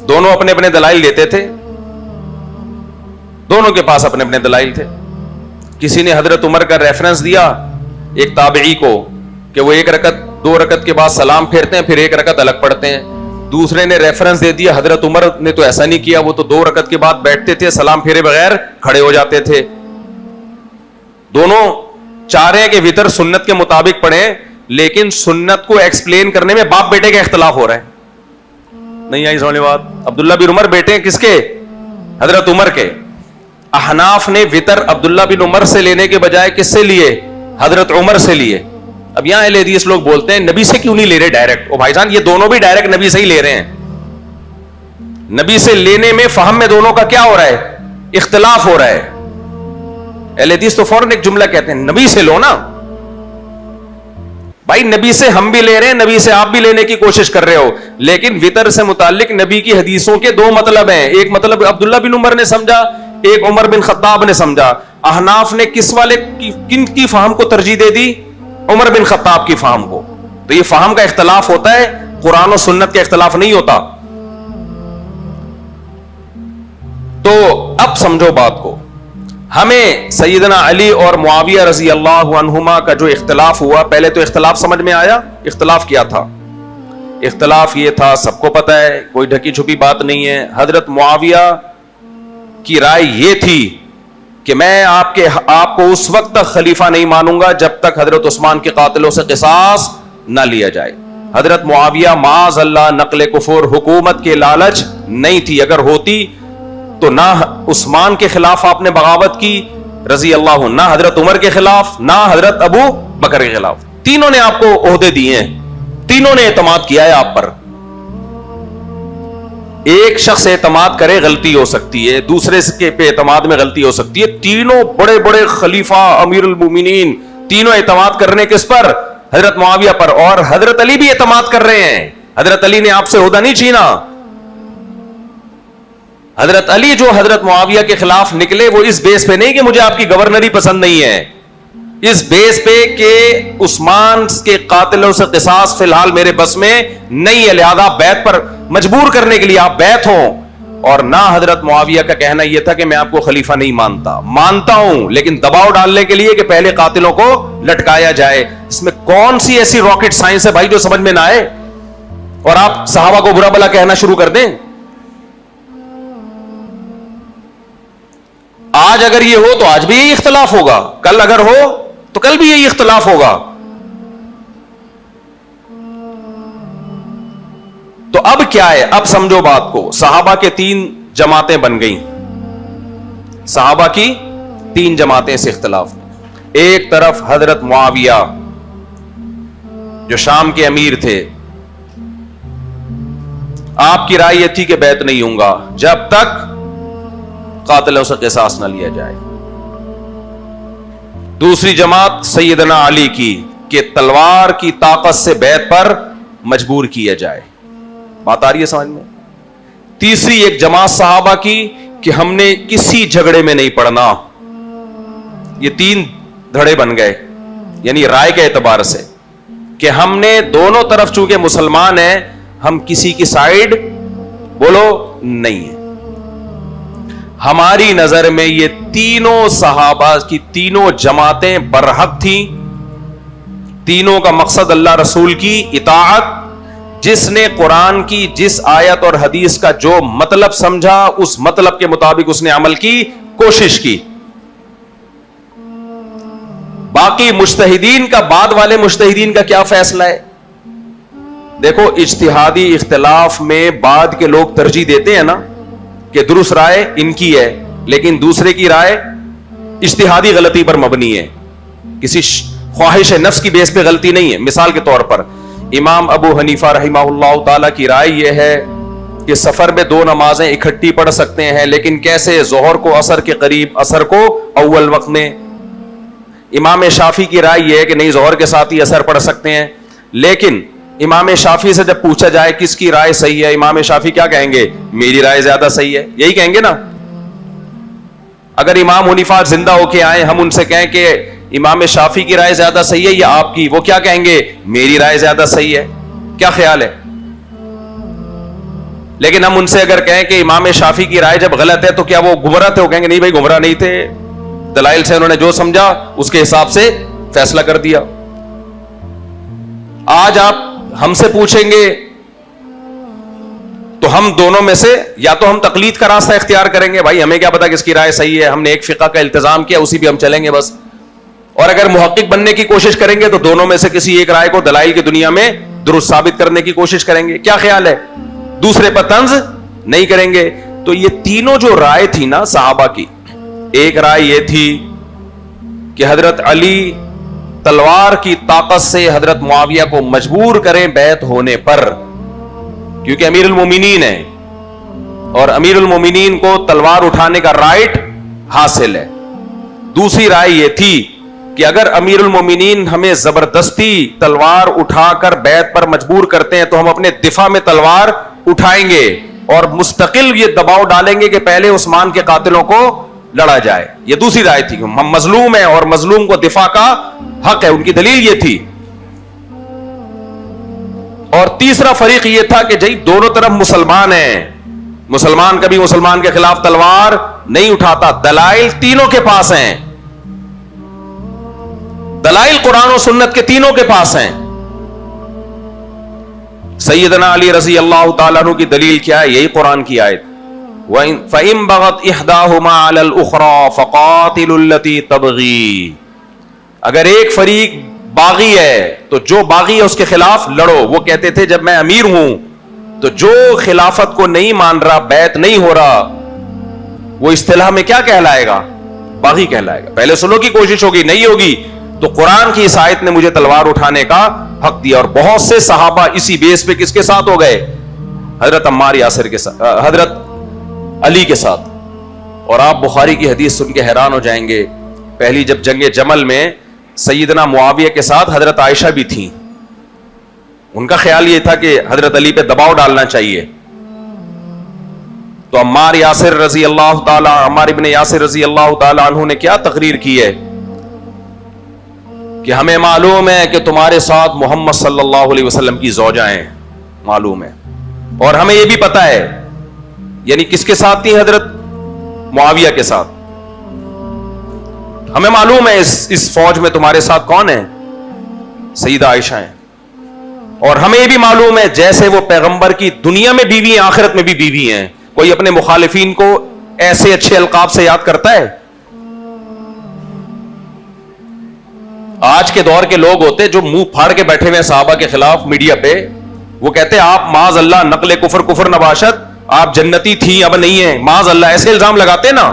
دونوں اپنے اپنے دلائل دیتے تھے, دونوں کے پاس اپنے اپنے دلائل تھے. کسی نے حضرت عمر کا ریفرنس دیا ایک تابعی کو کہ وہ 1 رکعت 2 رکعت کے بعد سلام پھیرتے ہیں پھر 1 رکعت الگ پڑھتے ہیں. دوسرے نے ریفرنس دے دیا حضرت عمر نے تو ایسا نہیں کیا, وہ تو 2 رکعت کے بعد بیٹھتے تھے, سلام پھیرے بغیر کھڑے ہو جاتے تھے. دونوں چاہ رہے ہیں کہ وتر سنت کے مطابق پڑھیں, لیکن سنت کو ایکسپلین کرنے میں باپ بیٹے کا اختلاف ہو رہا ہے. نہیں آئی سمجھ بات؟ عبداللہ بن عمر بیٹے ہیں کس کے؟ حضرت عمر کے. احناف نے وتر عبداللہ بن عمر سے لینے کے بجائے کس سے لیے؟ حضرت عمر سے لیے. اب یہاں اہل حدیث لوگ بولتے ہیں نبی سے کیوں نہیں لے رہے ڈائریکٹ؟ او بھائی جان یہ دونوں بھی ڈائریکٹ نبی سے ہی لے رہے ہیں. نبی سے لینے میں فہم میں دونوں کا کیا ہو رہا ہے؟ اختلاف ہو رہا ہے. اہل حدیث تو فوراً ایک جملہ کہتے ہیں نبی سے لو نا بھائی. نبی سے ہم بھی لے رہے ہیں, نبی سے آپ بھی لینے کی کوشش کر رہے ہو, لیکن وتر سے متعلق نبی کی حدیثوں کے 2 مطلب ہیں. ایک مطلب عبداللہ بن عمر نے سمجھا, ایک عمر بن خطاب نے سمجھا. احناف نے کس والے کن کی فہم کو ترجیح دے دی؟ عمر بن خطاب کی فہم کو. تو یہ فہم کا اختلاف ہوتا ہے, قرآن و سنت کا اختلاف نہیں ہوتا. تو اب سمجھو بات کو. ہمیں سیدنا علی اور معاویہ رضی اللہ عنہما کا جو اختلاف ہوا, پہلے تو اختلاف سمجھ میں آیا. اختلاف کیا تھا؟ اختلاف یہ تھا, سب کو پتا ہے, کوئی ڈھکی چھپی بات نہیں ہے. حضرت معاویہ کی رائے یہ تھی کہ میں آپ کو اس وقت تک خلیفہ نہیں مانوں گا جب تک حضرت عثمان کے قاتلوں سے قصاص نہ لیا جائے. حضرت معاویہ معاذ اللہ نقل کفر حکومت کے لالچ نہیں تھی. اگر ہوتی تو نہ عثمان کے خلاف آپ نے بغاوت کی رضی اللہ عنہ, نہ حضرت عمر کے خلاف, نہ حضرت ابو بکر کے خلاف. تینوں نے آپ کو عہدے دیے ہیں, تینوں نے اعتماد کیا ہے آپ پر. ایک شخص اعتماد کرے غلطی ہو سکتی ہے, دوسرے کے پہ اعتماد میں غلطی ہو سکتی ہے. تینوں بڑے بڑے خلیفہ امیر المومنین تینوں اعتماد کرنے کس پر؟ حضرت معاویہ پر. اور حضرت علی بھی اعتماد کر رہے ہیں. حضرت علی نے آپ سے عہدہ نہیں چھینا. حضرت علی جو حضرت معاویہ کے خلاف نکلے وہ اس بیس پہ نہیں کہ مجھے آپ کی گورنری پسند نہیں ہے, اس بیس پہ کہ عثمان کے قاتلوں سے قصاص فی الحال میرے بس میں نہیں ہے, لہذا بیعت پر مجبور کرنے کے لیے آپ بیعت ہوں. اور نہ حضرت معاویہ کا کہنا یہ تھا کہ میں آپ کو خلیفہ نہیں مانتا ہوں لیکن دباؤ ڈالنے کے لیے کہ پہلے قاتلوں کو لٹکایا جائے. اس میں کون سی ایسی راکٹ سائنس ہے بھائی جو سمجھ میں نہ آئے اور آپ صحابہ کو برا بلا کہنا شروع کر دیں؟ آج اگر یہ ہو تو آج بھی یہی اختلاف ہوگا, کل اگر ہو تو کل بھی یہی اختلاف ہوگا. تو اب کیا ہے؟ اب سمجھو بات کو. صحابہ کے 3 جماعتیں بن گئیں. صحابہ کی 3 جماعتیں اس اختلاف میں. ایک طرف حضرت معاویہ جو شام کے امیر تھے, آپ کی رائے یہ تھی کہ بیعت نہیں ہوں گا جب تک قاتلوں سے قصاص نہ لیا جائے. دوسری جماعت سیدنا علی کی کہ تلوار کی طاقت سے بیعت پر مجبور کیا جائے. بات آ رہی ہے سمجھ میں؟ تیسری ایک جماعت صحابہ کی کہ ہم نے کسی جھگڑے میں نہیں پڑنا. یہ 3 دھڑے بن گئے, یعنی رائے کے اعتبار سے کہ ہم نے دونوں طرف چونکہ مسلمان ہیں, ہم کسی کی سائیڈ بولو نہیں ہے. ہماری نظر میں یہ تینوں صحابہ کی تینوں جماعتیں برحق تھیں. تینوں کا مقصد اللہ رسول کی اطاعت, جس نے قرآن کی جس آیت اور حدیث کا جو مطلب سمجھا اس مطلب کے مطابق اس نے عمل کی کوشش کی. باقی مجتہدین کا, بعد والے مجتہدین کا کیا فیصلہ ہے؟ دیکھو اجتہادی اختلاف میں بعد کے لوگ ترجیح دیتے ہیں نا کہ درست رائے ان کی ہے, لیکن دوسرے کی رائے اجتہادی غلطی پر مبنی ہے, کسی خواہش نفس کی بیس پہ غلطی نہیں ہے. مثال کے طور پر امام ابو حنیفہ رحمہ اللہ تعالی کی رائے یہ ہے کہ سفر میں 2 نمازیں اکٹھی پڑھ سکتے ہیں, لیکن کیسے؟ ظہر کو عصر کے قریب, عصر کو اول وقت میں. امام شافعی کی رائے یہ ہے کہ نہیں, ظہر کے ساتھ ہی عصر پڑھ سکتے ہیں. لیکن امام شافعی سے جب پوچھا جائے کس کی رائے صحیح ہے, امام شافعی کیا کہیں گے؟ میری رائے زیادہ صحیح ہے. یہی کہیں گے نا. اگر امام حنیفہ زندہ ہو کے آئے, ہم ان سے کہیں کہ امام شافعی کی رائے زیادہ صحیح ہے یا آپ کی, وہ کیا کہیں گے؟ میری رائے زیادہ صحیح ہے. کیا خیال ہے؟ لیکن ہم ان سے اگر کہیں کہ امام شافعی کی رائے جب غلط ہے تو کیا وہ گمراہ تھے؟ وہ کہیں گے نہیں بھائی گمراہ نہیں تھے, دلائل سے انہوں نے جو سمجھا اس کے حساب سے فیصلہ کر دیا. آج آپ ہم سے پوچھیں گے تو ہم دونوں میں سے یا تو ہم تقلید کا راستہ اختیار کریں گے, بھائی ہمیں کیا پتا کس کی رائے صحیح ہے, ہم نے ایک فقہ کا التزام کیا اسی پہ ہم چلیں گے بس. اور اگر محقق بننے کی کوشش کریں گے تو دونوں میں سے کسی ایک رائے کو دلائل کی دنیا میں درست ثابت کرنے کی کوشش کریں گے. کیا خیال ہے؟ دوسرے پر طنز نہیں کریں گے. تو یہ تینوں جو رائے تھی نا صحابہ کی, ایک رائے یہ تھی کہ حضرت علی تلوار کی طاقت سے حضرت معاویہ کو مجبور کریں بیعت ہونے پر, کیونکہ امیر المومنین ہے اور امیر المومنین کو تلوار اٹھانے کا رائٹ حاصل ہے. دوسری رائے یہ تھی کہ اگر امیر المومنین ہمیں زبردستی تلوار اٹھا کر بیعت پر مجبور کرتے ہیں تو ہم اپنے دفاع میں تلوار اٹھائیں گے اور مستقل یہ دباؤ ڈالیں گے کہ پہلے عثمان کے قاتلوں کو لڑا جائے. یہ دوسری رائے تھی, ہم مظلوم ہیں اور مظلوم کو دفاع کا حق ہے, ان کی دلیل یہ تھی. اور تیسرا فریق یہ تھا کہ جی دونوں طرف مسلمان ہیں, مسلمان کبھی مسلمان کے خلاف تلوار نہیں اٹھاتا, دلائل تینوں کے پاس ہیں, دلائل قرآن و سنت کے تینوں کے پاس ہیں. سیدنا علی رضی اللہ تعالیٰ عنہ کی دلیل کیا ہے؟ یہی قرآن کی آیت, فَإِن بَغَتْ إِحْدَاهُمَا عَلَى الْأُخْرَى فَقَاتِلُوا الَّتِي تَبْغِي. اگر ایک فریق باغی ہے تو جو باغی ہے اس کے خلاف لڑو. وہ کہتے تھے جب میں امیر ہوں تو جو خلافت کو نہیں مان رہا, بیعت نہیں ہو رہا, وہ اصطلاح میں کیا کہلائے گا؟ باغی کہلائے گا. پہلے سلو کی کوشش ہوگی, نہیں ہوگی تو قرآن کی اس آیت نے مجھے تلوار اٹھانے کا حق دیا. اور بہت سے صحابہ اسی بیس پہ کس کے ساتھ ہو گئے؟ حضرت عمار یاسر کے ساتھ, حضرت علی کے ساتھ. اور آپ بخاری کی حدیث سن کے حیران ہو جائیں گے, پہلی جب جنگ جمل میں سیدنا معاویہ کے ساتھ حضرت عائشہ بھی تھیں, ان کا خیال یہ تھا کہ حضرت علی پہ دباؤ ڈالنا چاہیے. تو عمار ابن یاسر رضی اللہ تعالی عنہ نے کیا تقریر کی ہے کہ ہمیں معلوم ہے کہ تمہارے ساتھ محمد صلی اللہ علیہ وسلم کی زوجہ ہیں, معلوم ہے, اور ہمیں یہ بھی پتا ہے. یعنی کس کے ساتھ تھی؟ حضرت معاویہ کے ساتھ. ہمیں معلوم ہے اس فوج میں تمہارے ساتھ کون ہے؟ سیدہ عائشہ ہیں. اور ہمیں یہ بھی معلوم ہے جیسے وہ پیغمبر کی دنیا میں بیوی ہیں آخرت میں بھی بیوی ہیں. کوئی اپنے مخالفین کو ایسے اچھے القاب سے یاد کرتا ہے؟ آج کے دور کے لوگ ہوتے جو منہ پھاڑ کے بیٹھے ہوئے صحابہ کے خلاف میڈیا پہ, وہ کہتے آپ معاذ اللہ نقل کفر کفر نباشت، آپ جنتی تھی اب نہیں ہیں، معاذ اللہ، ایسے الزام لگاتے نا.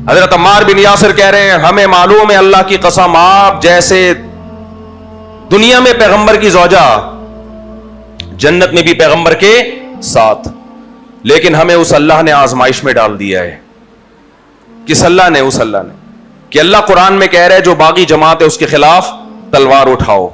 حضرت عمار بن یاسر کہہ رہے ہیں ہمیں معلوم ہے اللہ کی قسم آپ جیسے دنیا میں پیغمبر کی زوجہ، جنت میں بھی پیغمبر کے ساتھ، لیکن ہمیں اس اللہ نے آزمائش میں ڈال دیا ہے. کس اللہ نے؟ اس اللہ نے کہ اللہ قرآن میں کہہ رہے جو باغی جماعت ہے اس کے خلاف تلوار اٹھاؤ.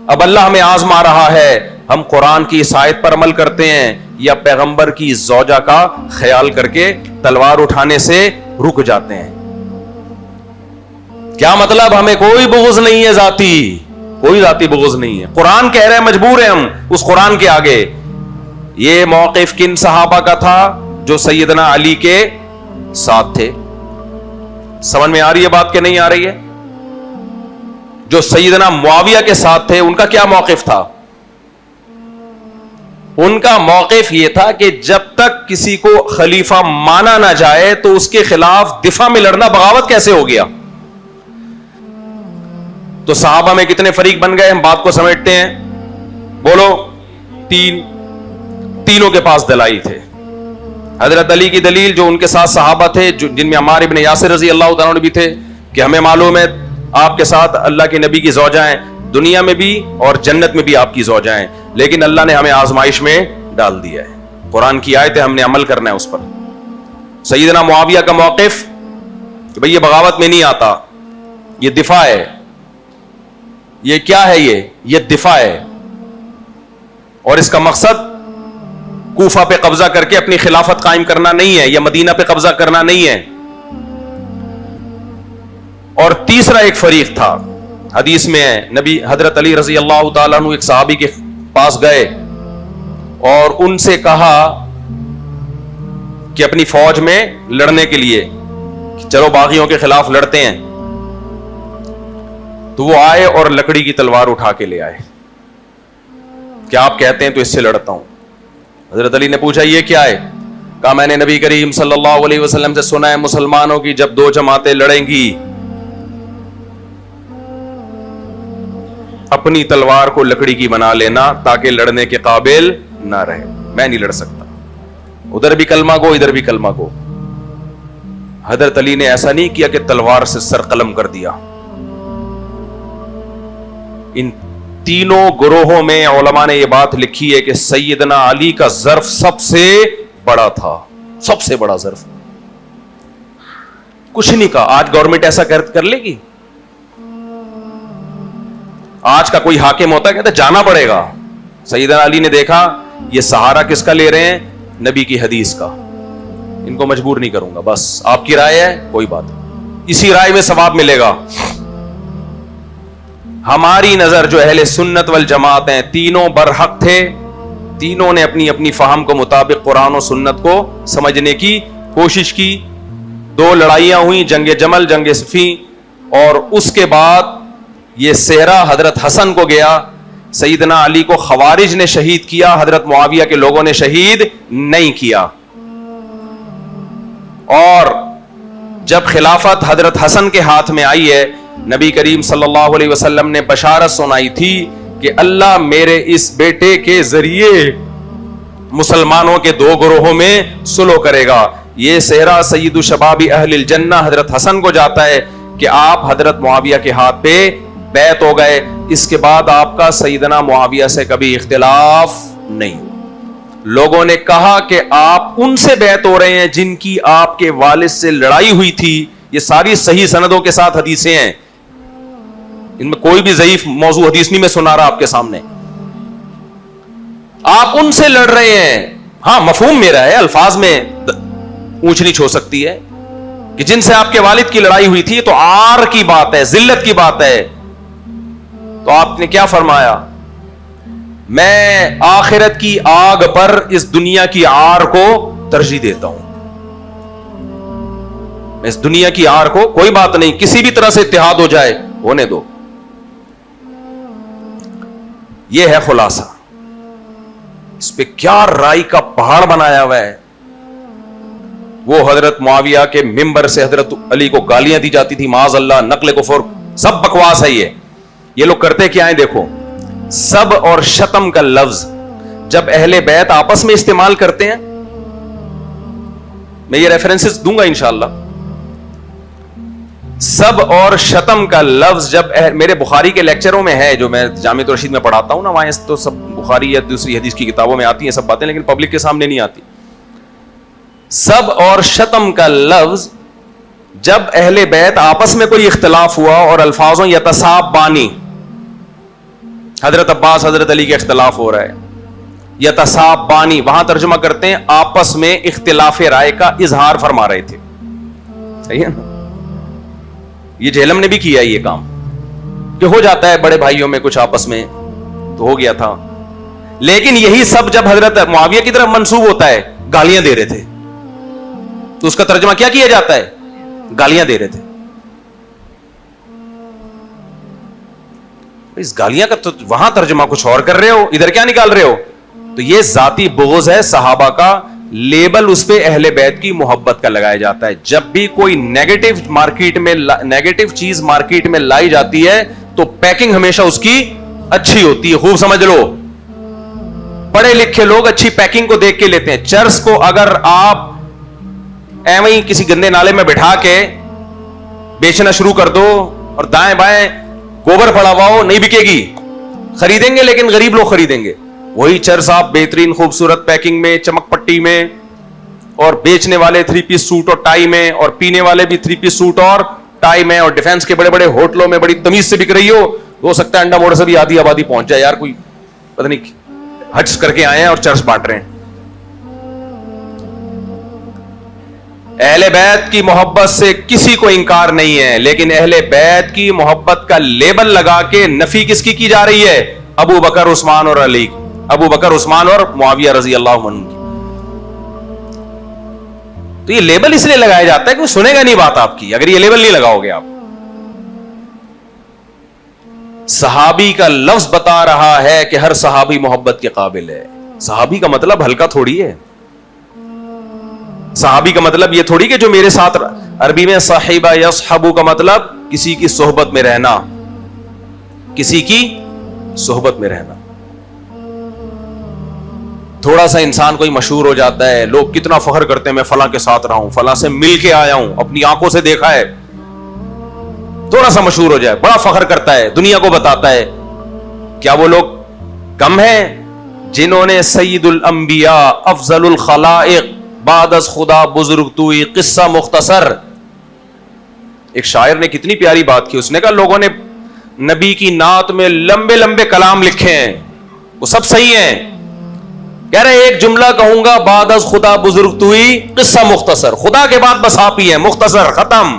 اب اللہ ہمیں آزما رہا ہے ہم قرآن کی اس آیت پر عمل کرتے ہیں یا پیغمبر کی زوجہ کا خیال کر کے تلوار اٹھانے سے رک جاتے ہیں. کیا مطلب؟ ہمیں کوئی بغض نہیں ہے ذاتی، کوئی ذاتی بغض نہیں ہے. قرآن کہہ رہے ہیں مجبور ہیں ہم اس قرآن کے آگے. یہ موقف کن صحابہ کا تھا؟ جو سیدنا علی کے ساتھ تھے. سمجھ میں آ رہی ہے بات کہ نہیں آ رہی ہے؟ جو سیدنا معاویہ کے ساتھ تھے ان کا کیا موقف تھا؟ ان کا موقف یہ تھا کہ جب تک کسی کو خلیفہ مانا نہ جائے تو اس کے خلاف دفاع میں لڑنا بغاوت کیسے ہو گیا؟ تو صحابہ میں کتنے فریق بن گئے؟ ہم بات کو سمجھتے ہیں. بولو. تینوں کے پاس دلائی تھے. حضرت علی کی دلیل جو ان کے ساتھ صحابہ تھے جن میں عمار ابن یاسر رضی اللہ تعالیٰ عنہ بھی تھے کہ ہمیں معلوم ہے آپ کے ساتھ اللہ کے نبی کی زوجہ ہیں، دنیا میں بھی اور جنت میں بھی آپ کی زوجہ ہیں، لیکن اللہ نے ہمیں آزمائش میں ڈال دیا ہے. قرآن کی آیت ہے، ہم نے عمل کرنا ہے اس پر. سیدنا معاویہ کا موقف کہ بھئی یہ بغاوت میں نہیں آتا، یہ دفاع ہے. یہ کیا ہے؟ یہ دفاع ہے، اور اس کا مقصد کوفہ پہ قبضہ کر کے اپنی خلافت قائم کرنا نہیں ہے یا مدینہ پہ قبضہ کرنا نہیں ہے. اور تیسرا ایک فریق تھا، حدیث میں ہے نبی حضرت علی رضی اللہ تعالیٰ عنہ ایک صحابی کے پاس گئے اور ان سے کہا کہ اپنی فوج میں لڑنے کے لیے چلو باغیوں کے خلاف لڑتے ہیں. تو وہ آئے اور لکڑی کی تلوار اٹھا کے لے آئے. کیا آپ کہتے ہیں تو اس سے لڑتا ہوں. حضرت علی نے پوچھا یہ کیا ہے؟ کہا میں نے نبی کریم صلی اللہ علیہ وسلم سے سنا ہے مسلمانوں کی جب دو جماعتیں لڑیں گی اپنی تلوار کو لکڑی کی بنا لینا تاکہ لڑنے کے قابل نہ رہے. میں نہیں لڑ سکتا، ادھر بھی کلمہ گو ادھر بھی کلمہ گو. حضرت علی نے ایسا نہیں کیا کہ تلوار سے سر قلم کر دیا. ان تینوں گروہوں میں علماء نے یہ بات لکھی ہے کہ سیدنا علی کا ظرف سب سے بڑا تھا، سب سے بڑا ظرف. کچھ نہیں کہا. آج گورنمنٹ ایسا کر لے گی؟ آج کا کوئی حاکم ہوتا ہے کہتا جانا پڑے گا. سیدنا علی نے دیکھا یہ سہارا کس کا لے رہے ہیں؟ نبی کی حدیث کا. ان کو مجبور نہیں کروں گا، بس آپ کی رائے ہے کوئی بات، اسی رائے میں ثواب ملے گا. ہماری نظر جو اہل سنت والجماعت ہیں تینوں برحق تھے. تینوں نے اپنی اپنی فہم کو مطابق قرآن و سنت کو سمجھنے کی کوشش کی. دو لڑائیاں ہوئیں، جنگ جمل، جنگ صفین، اور اس کے بعد یہ صحرا حضرت حسن کو گیا. سیدنا علی کو خوارج نے شہید کیا، حضرت معاویہ کے لوگوں نے شہید نہیں کیا. اور جب خلافت حضرت حسن کے ہاتھ میں آئی ہے نبی کریم صلی اللہ علیہ وسلم نے بشارت سنائی تھی کہ اللہ میرے اس بیٹے کے ذریعے مسلمانوں کے دو گروہوں میں صلح کرے گا. یہ صحرا سید شباب اہل الجنہ حضرت حسن کو جاتا ہے کہ آپ حضرت معاویہ کے ہاتھ پہ بیعت ہو گئے. اس کے بعد آپ کا سیدنا معاویہ سے کبھی اختلاف نہیں ہوا. لوگوں نے کہا کہ آپ ان سے بیعت ہو رہے ہیں جن کی آپ کے والد سے لڑائی ہوئی تھی. یہ ساری صحیح سندوں کے ساتھ حدیثیں ہیں، ان میں کوئی بھی ضعیف موضوع حدیث نہیں میں سنا رہا آپ کے سامنے. آپ ان سے لڑ رہے ہیں. ہاں مفہوم میرا ہے، الفاظ میں اونچ نیچ ہو سکتی ہے کہ جن سے آپ کے والد کی لڑائی ہوئی تھی تو عار کی بات ہے، ذلت کی بات ہے. تو آپ نے کیا فرمایا؟ میں آخرت کی آگ پر اس دنیا کی عار کو ترجیح دیتا ہوں. اس دنیا کی عار کو کوئی بات نہیں، کسی بھی طرح سے اتحاد ہو جائے ہونے دو. یہ ہے خلاصہ. اس پہ کیا رائی کا پہاڑ بنایا ہوا ہے. وہ حضرت معاویہ کے ممبر سے حضرت علی کو گالیاں دی جاتی تھی، معاذ اللہ، نقل کفر، سب بکواس ہے یہ. یہ لوگ کرتے کیا ہیں دیکھو, سب اور شتم کا لفظ جب اہل بیت آپس میں استعمال کرتے ہیں, میں یہ ریفرنسز دوں گا انشاءاللہ, سب اور شتم کا لفظ جب میرے بخاری کے لیکچروں میں ہے, جو میں جامعۃ الرشید میں پڑھاتا ہوں نا, وہاں تو سب بخاری یا دوسری حدیث کی کتابوں میں آتی ہیں سب باتیں, لیکن پبلک کے سامنے نہیں آتی. سب اور شتم کا لفظ جب اہل بیت آپس میں کوئی اختلاف ہوا اور الفاظوں یتصاب بانی, حضرت عباس حضرت علی کے اختلاف ہو رہا ہے, یتصاب بانی وہاں ترجمہ کرتے ہیں آپس میں اختلاف رائے کا اظہار فرما رہے تھے. صحیح ہے نا, یہ جہلم نے بھی کیا یہ کام کہ ہو جاتا ہے بڑے بھائیوں میں کچھ آپس میں, تو ہو گیا تھا. لیکن یہی سب جب حضرت معاویہ کی طرف منسوب ہوتا ہے, گالیاں دے رہے تھے, تو اس کا ترجمہ کیا کیا جاتا ہے, گالیاں دے رہے تھے. اس گالیاں کا تو وہاں ترجمہ کچھ اور کر رہے ہو, ادھر کیا نکال رہے ہو. تو یہ ذاتی بغض ہے صحابہ کا, لیبل اس پہ اہل بیت کی محبت کا لگایا جاتا ہے. جب بھی کوئی نیگیٹو چیز مارکیٹ میں لائی جاتی ہے تو پیکنگ ہمیشہ اس کی اچھی ہوتی ہے. خوب سمجھ لو, پڑھے لکھے لوگ اچھی پیکنگ کو دیکھ کے لیتے ہیں. چرس کو اگر آپ ایویں ہی کسی گندے نالے میں بٹھا کے بیچنا شروع کر دو اور دائیں بائیں گوبر پڑا ہوا ہو, نہیں بکے گی. خریدیں گے لیکن غریب لوگ خریدیں گے. وہی چرس آپ بہترین خوبصورت پیکنگ میں, چمک پٹی میں, اور بیچنے والے 3 پیس سوٹ اور ٹائی میں, اور پینے والے بھی 3 پیس سوٹ اور ٹائی میں, اور ڈیفینس کے بڑے بڑے ہوٹلوں میں بڑی تمیز سے بک رہی ہو سکتا ہے انڈا موڑ سے بھی آدھی آبادی پہنچ جائے. یار کوئی پتہ نہیں حج کر کے آئے ہیں اور چرس بانٹ رہے ہیں. اہل بیت کی محبت سے کسی کو انکار نہیں ہے, لیکن اہل بیت کی محبت کا لیبل لگا کے نفی کس کی جا رہی ہے, ابو بکر عثمان اور علی, ابو بکر عثمان اور معاویہ رضی اللہ عنہ کی. تو یہ لیبل اس لیے لگایا جاتا ہے کہ سنے گا نہیں بات آپ کی اگر یہ لیبل نہیں لگاؤ گے آپ. صحابی کا لفظ بتا رہا ہے کہ ہر صحابی محبت کے قابل ہے. صحابی کا مطلب ہلکا تھوڑی ہے. صحابی کا مطلب یہ تھوڑی کہ جو میرے ساتھ, عربی میں صاحبہ یصحبو کا مطلب کسی کی صحبت میں رہنا, کسی کی صحبت میں رہنا. تھوڑا سا انسان کوئی مشہور ہو جاتا ہے, لوگ کتنا فخر کرتے ہیں میں فلاں کے ساتھ رہا ہوں, فلاں سے مل کے آیا ہوں, اپنی آنکھوں سے دیکھا ہے. تھوڑا سا مشہور ہو جائے, بڑا فخر کرتا ہے, دنیا کو بتاتا ہے. کیا وہ لوگ کم ہیں جنہوں نے سید الانبیاء افضل الخلائق بعد از خدا بزرگ توئی قصہ مختصر, ایک شاعر نے کتنی پیاری بات کی, اس نے کہا لوگوں نے نبی کی نعت میں لمبے لمبے کلام لکھے ہیں, وہ سب صحیح ہیں, کہہ رہے ایک جملہ کہوں گا بعد از خدا بزرگ توئی قصہ مختصر, خدا کے بعد بس آپ ہی ہیں, مختصر, ختم.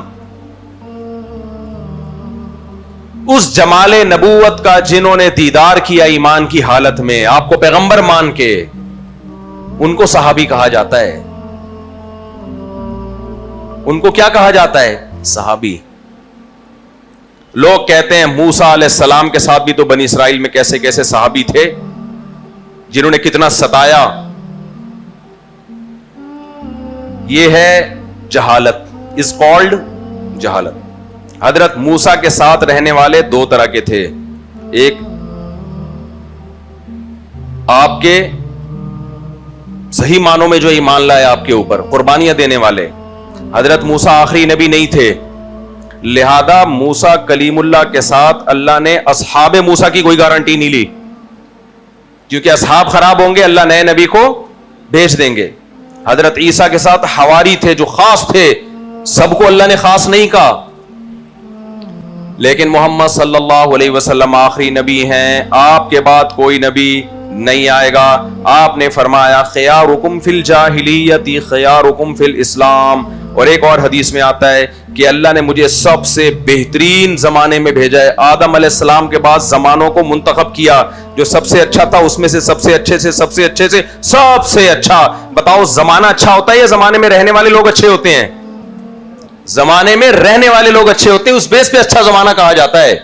اس جمال نبوت کا جنہوں نے دیدار کیا ایمان کی حالت میں, آپ کو پیغمبر مان کے, ان کو صحابی کہا جاتا ہے. ان کو کیا کہا جاتا ہے, صحابی. لوگ کہتے ہیں موسیٰ علیہ السلام کے ساتھ بھی تو بنی اسرائیل میں کیسے کیسے صحابی تھے جنہوں نے کتنا ستایا. یہ ہے جہالت, از کالڈ جہالت. حضرت موسیٰ کے ساتھ رہنے والے 2 طرح کے تھے, ایک آپ کے صحیح معنوں میں جو ایمان لائے آپ کے اوپر, قربانیاں دینے والے. حضرت موسیٰ آخری نبی نہیں تھے, لہذا موسیٰ کلیم اللہ کے ساتھ اللہ نے اصحاب موسیٰ کی کوئی گارنٹی نہیں لی, کیونکہ اصحاب خراب ہوں گے اللہ نئے نبی کو بھیج دیں گے. حضرت عیسیٰ کے ساتھ حواری تھے جو خاص تھے, سب کو اللہ نے خاص نہیں کہا. لیکن محمد صلی اللہ علیہ وسلم آخری نبی ہیں, آپ کے بعد کوئی نبی نہیں آئے گا. آپ نے فرمایا خیارکم فی الجاہلیت خیارکم فی الاسلام. اور ایک اور حدیث میں آتا ہے کہ اللہ نے مجھے سب سے بہترین زمانے میں بھیجا ہے. آدم علیہ السلام کے بعد زمانوں کو منتخب کیا, جو سب سے اچھا تھا اس میں سے سب سے اچھے سے سب سے اچھے سے سب سے اچھا. بتاؤ زمانہ اچھا ہوتا ہے یا زمانے میں رہنے والے لوگ اچھے ہوتے ہیں؟ زمانے میں رہنے والے لوگ اچھے ہوتے ہیں, اس بیس پہ اچھا زمانہ کہا جاتا ہے.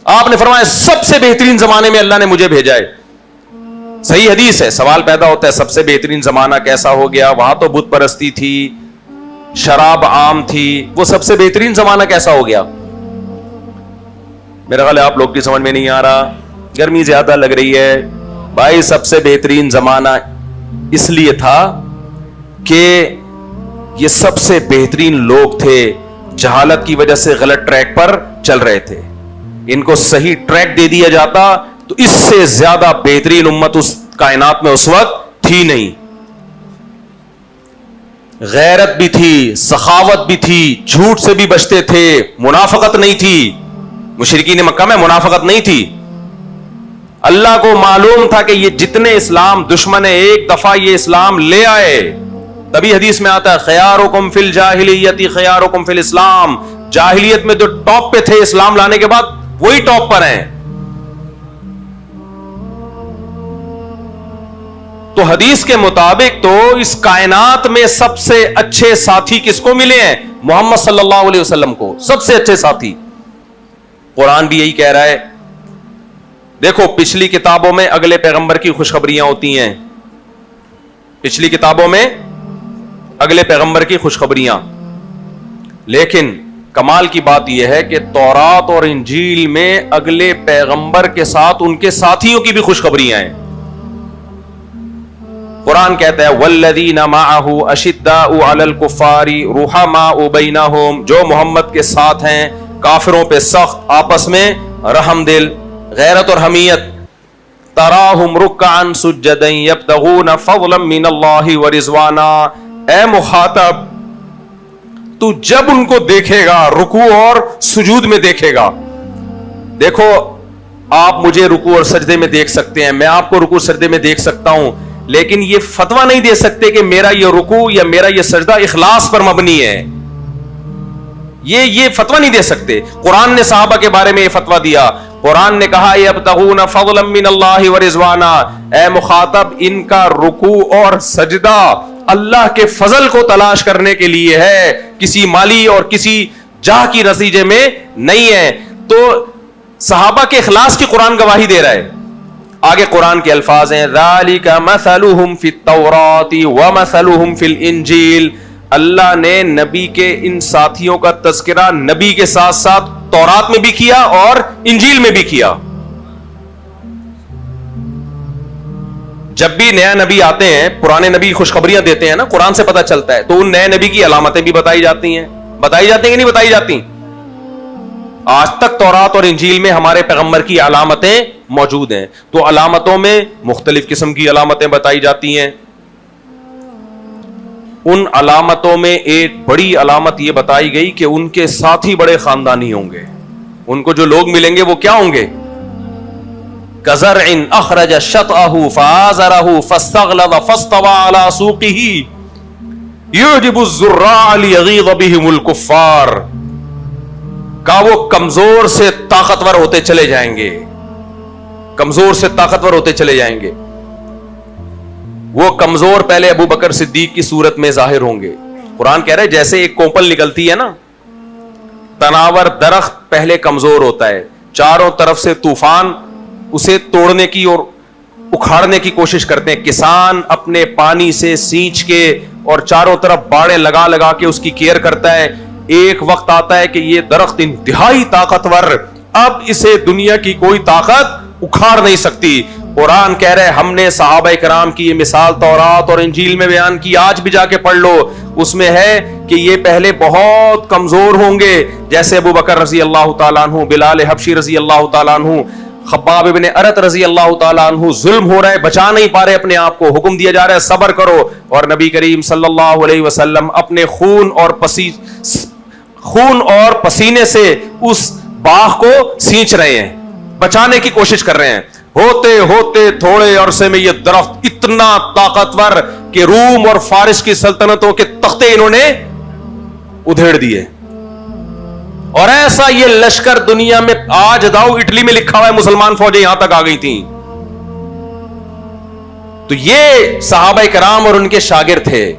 آپ نے فرمایا سب سے بہترین زمانے میں اللہ نے مجھے بھیجا ہے. صحیح حدیث ہے. سوال پیدا ہوتا ہے سب سے بہترین زمانہ کیسا ہو گیا, وہاں تو بت پرستی تھی, شراب عام تھی, وہ سب سے بہترین زمانہ کیسا ہو گیا؟ میرا خیال ہے آپ لوگ کی سمجھ میں نہیں آ رہا. گرمی زیادہ لگ رہی ہے بھائی. سب سے بہترین زمانہ اس لیے تھا کہ یہ سب سے بہترین لوگ تھے, جہالت کی وجہ سے غلط ٹریک پر چل رہے تھے. ان کو صحیح ٹریک دے دیا جاتا تو اس سے زیادہ بہترین امت اس کائنات میں اس وقت تھی نہیں. غیرت بھی تھی, سخاوت بھی تھی, جھوٹ سے بھی بچتے تھے, منافقت نہیں تھی. مشرکین مکہ میں منافقت نہیں تھی. اللہ کو معلوم تھا کہ یہ جتنے اسلام دشمن ہے ایک دفعہ یہ اسلام لے آئے. تبھی حدیث میں آتا ہے خیارکم فی الجاہلیت خیارکم فی الاسلام. جاہلیت میں جو ٹاپ پہ تھے اسلام لانے کے بعد وہی ٹاپ پر ہیں. تو حدیث کے مطابق تو اس کائنات میں سب سے اچھے ساتھی کس کو ملے ہیں؟ محمد صلی اللہ علیہ وسلم کو سب سے اچھے ساتھی. قرآن بھی یہی کہہ رہا ہے. دیکھو پچھلی کتابوں میں اگلے پیغمبر کی خوشخبریاں ہوتی ہیں, پچھلی کتابوں میں اگلے پیغمبر کی خوشخبریاں, لیکن کمال کی بات یہ ہے کہ تورات اور انجیل میں اگلے پیغمبر کے ساتھ ان کے ساتھیوں کی بھی خوشخبریاں ہیں. قرآن کہتا ہے والذین معہ اشداء علی الکفار رحماء بینہم, جو محمد کے ساتھ ہیں کافروں پہ سخت, آپس میں رحم دل, غیرت اور حمیت. تراہم رکعا سجدا یبتغون فضلا من اللہ ورضوانا. اے مخاطب تو جب ان کو دیکھے گا رکوع اور سجود میں دیکھے گا. دیکھو آپ مجھے رکوع اور سجدے میں دیکھ سکتے ہیں, میں آپ کو رکوع سجدے میں دیکھ سکتا ہوں, لیکن یہ فتویٰ نہیں دے سکتے کہ میرا یہ رکوع یا میرا یہ سجدہ اخلاص پر مبنی ہے. یہ فتویٰ نہیں دے سکتے. قرآن نے صحابہ کے بارے میں یہ فتویٰ دیا. قرآن نے کہا یبتغون فضلا من اللہ ورضوانا. اے مخاطب ان کا رکوع اور سجدہ اللہ کے فضل کو تلاش کرنے کے لیے ہے, کسی مالی اور کسی جاہ کی نتیجے میں نہیں ہے. تو صحابہ کے اخلاص کی قرآن گواہی دے رہا ہے. آگے قرآن کے الفاظ ہیں ذالک مثلہم فی التوراۃ ومثلہم فی الانجیل. اللہ نے نبی کے ان ساتھیوں کا تذکرہ نبی کے ساتھ ساتھ تورات میں بھی کیا اور انجیل میں بھی کیا. جب بھی نیا نبی آتے ہیں پرانے نبی خوشخبریاں دیتے ہیں نا, قرآن سے پتہ چلتا ہے, تو ان نئے نبی کی علامتیں بھی بتائی جاتی ہیں کہ نہیں بتائی جاتی. آج تک تورات اور انجیل میں ہمارے پیغمبر کی علامتیں موجود ہیں. تو علامتوں میں مختلف قسم کی علامتیں بتائی جاتی ہیں. ان علامتوں میں ایک بڑی علامت یہ بتائی گئی کہ ان کے ساتھی بڑے خاندانی ہوں گے. ان کو جو لوگ ملیں گے وہ کیا ہوں گے؟ کزرع اخرج شطأہ فآزرہ فاستغلظ فاستوى على سوقہ یعجب الزراع لیغیظ بہم الکفار. کا وہ کمزور سے طاقتور ہوتے چلے جائیں گے, کمزور سے طاقتور ہوتے چلے جائیں گے. وہ کمزور پہلے ابو بکر صدیق کی صورت میں ظاہر ہوں گے. قرآن کہہ رہے جیسے ایک کوپل نکلتی ہے نا, تناور درخت پہلے کمزور ہوتا ہے, چاروں طرف سے طوفان اسے توڑنے کی اور اکھاڑنے کی کوشش کرتے ہیں. کسان اپنے پانی سے سینچ کے اور چاروں طرف باڑیں لگا لگا کے اس کی کیئر کرتا ہے. ایک وقت آتا ہے کہ یہ درخت انتہائی طاقتور, اب اسے دنیا کی کوئی طاقت اکھاڑ نہیں سکتی. قرآن کہہ رہے ہم نے صحابہ کرام کی یہ مثال تورات اور انجیل میں بیان کی, آج بھی جا کے پڑھ لو. اس میں ہے کہ یہ پہلے بہت کمزور ہوں گے, جیسے ابو بکر رضی اللہ تعالیٰ عنہ, بلال حبشی رضی اللہ تعالیٰ عنہ, خباب ابن ارت رضی اللہ تعالیٰ عنہ. ظلم ہو رہا ہے, بچا نہیں پا رہے اپنے آپ کو, حکم دیا جا رہا ہے صبر کرو, اور نبی کریم صلی اللہ علیہ وسلم اپنے خون اور پسینے سے اس باغ کو سینچ رہے ہیں, بچانے کی کوشش کر رہے ہیں. ہوتے ہوتے تھوڑے عرصے میں یہ درخت اتنا طاقتور کہ روم اور فارس کی سلطنتوں کے تختے انہوں نے ادھیڑ دیے. اور ایسا یہ لشکر دنیا میں آج داؤ اٹلی میں لکھا ہوا ہے مسلمان فوجیں یہاں تک آ گئی تھیں. تو یہ صحابہ کرام اور ان کے شاگرد تھے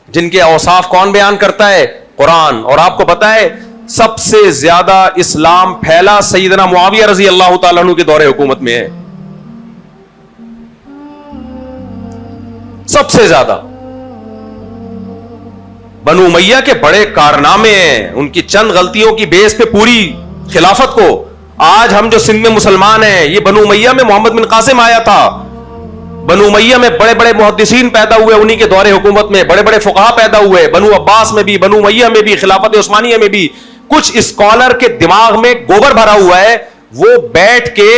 جن کے اوصاف کون بیان کرتا ہے؟ قرآن. اور آپ کو پتا ہے سب سے زیادہ اسلام پھیلا سیدنا معاویہ رضی اللہ تعالیٰ عنہ کے دور حکومت میں ہے, سب سے زیادہ. بنو امیہ کے بڑے کارنامے ہیں, ان کی چند غلطیوں کی بیس پہ پوری خلافت کو آج ہم جو سندھ میں مسلمان ہیں, یہ بنو امیہ میں محمد بن قاسم آیا تھا, بنو امیہ میں بڑے بڑے محدثین پیدا ہوئے, انہی کے دور حکومت میں بڑے بڑے فقہا پیدا ہوئے, بنو عباس میں بھی, بنو امیہ میں بھی, خلافت عثمانیہ میں بھی. کچھ اسکالر کے دماغ میں گوبر بھرا ہوا ہے, وہ بیٹھ کے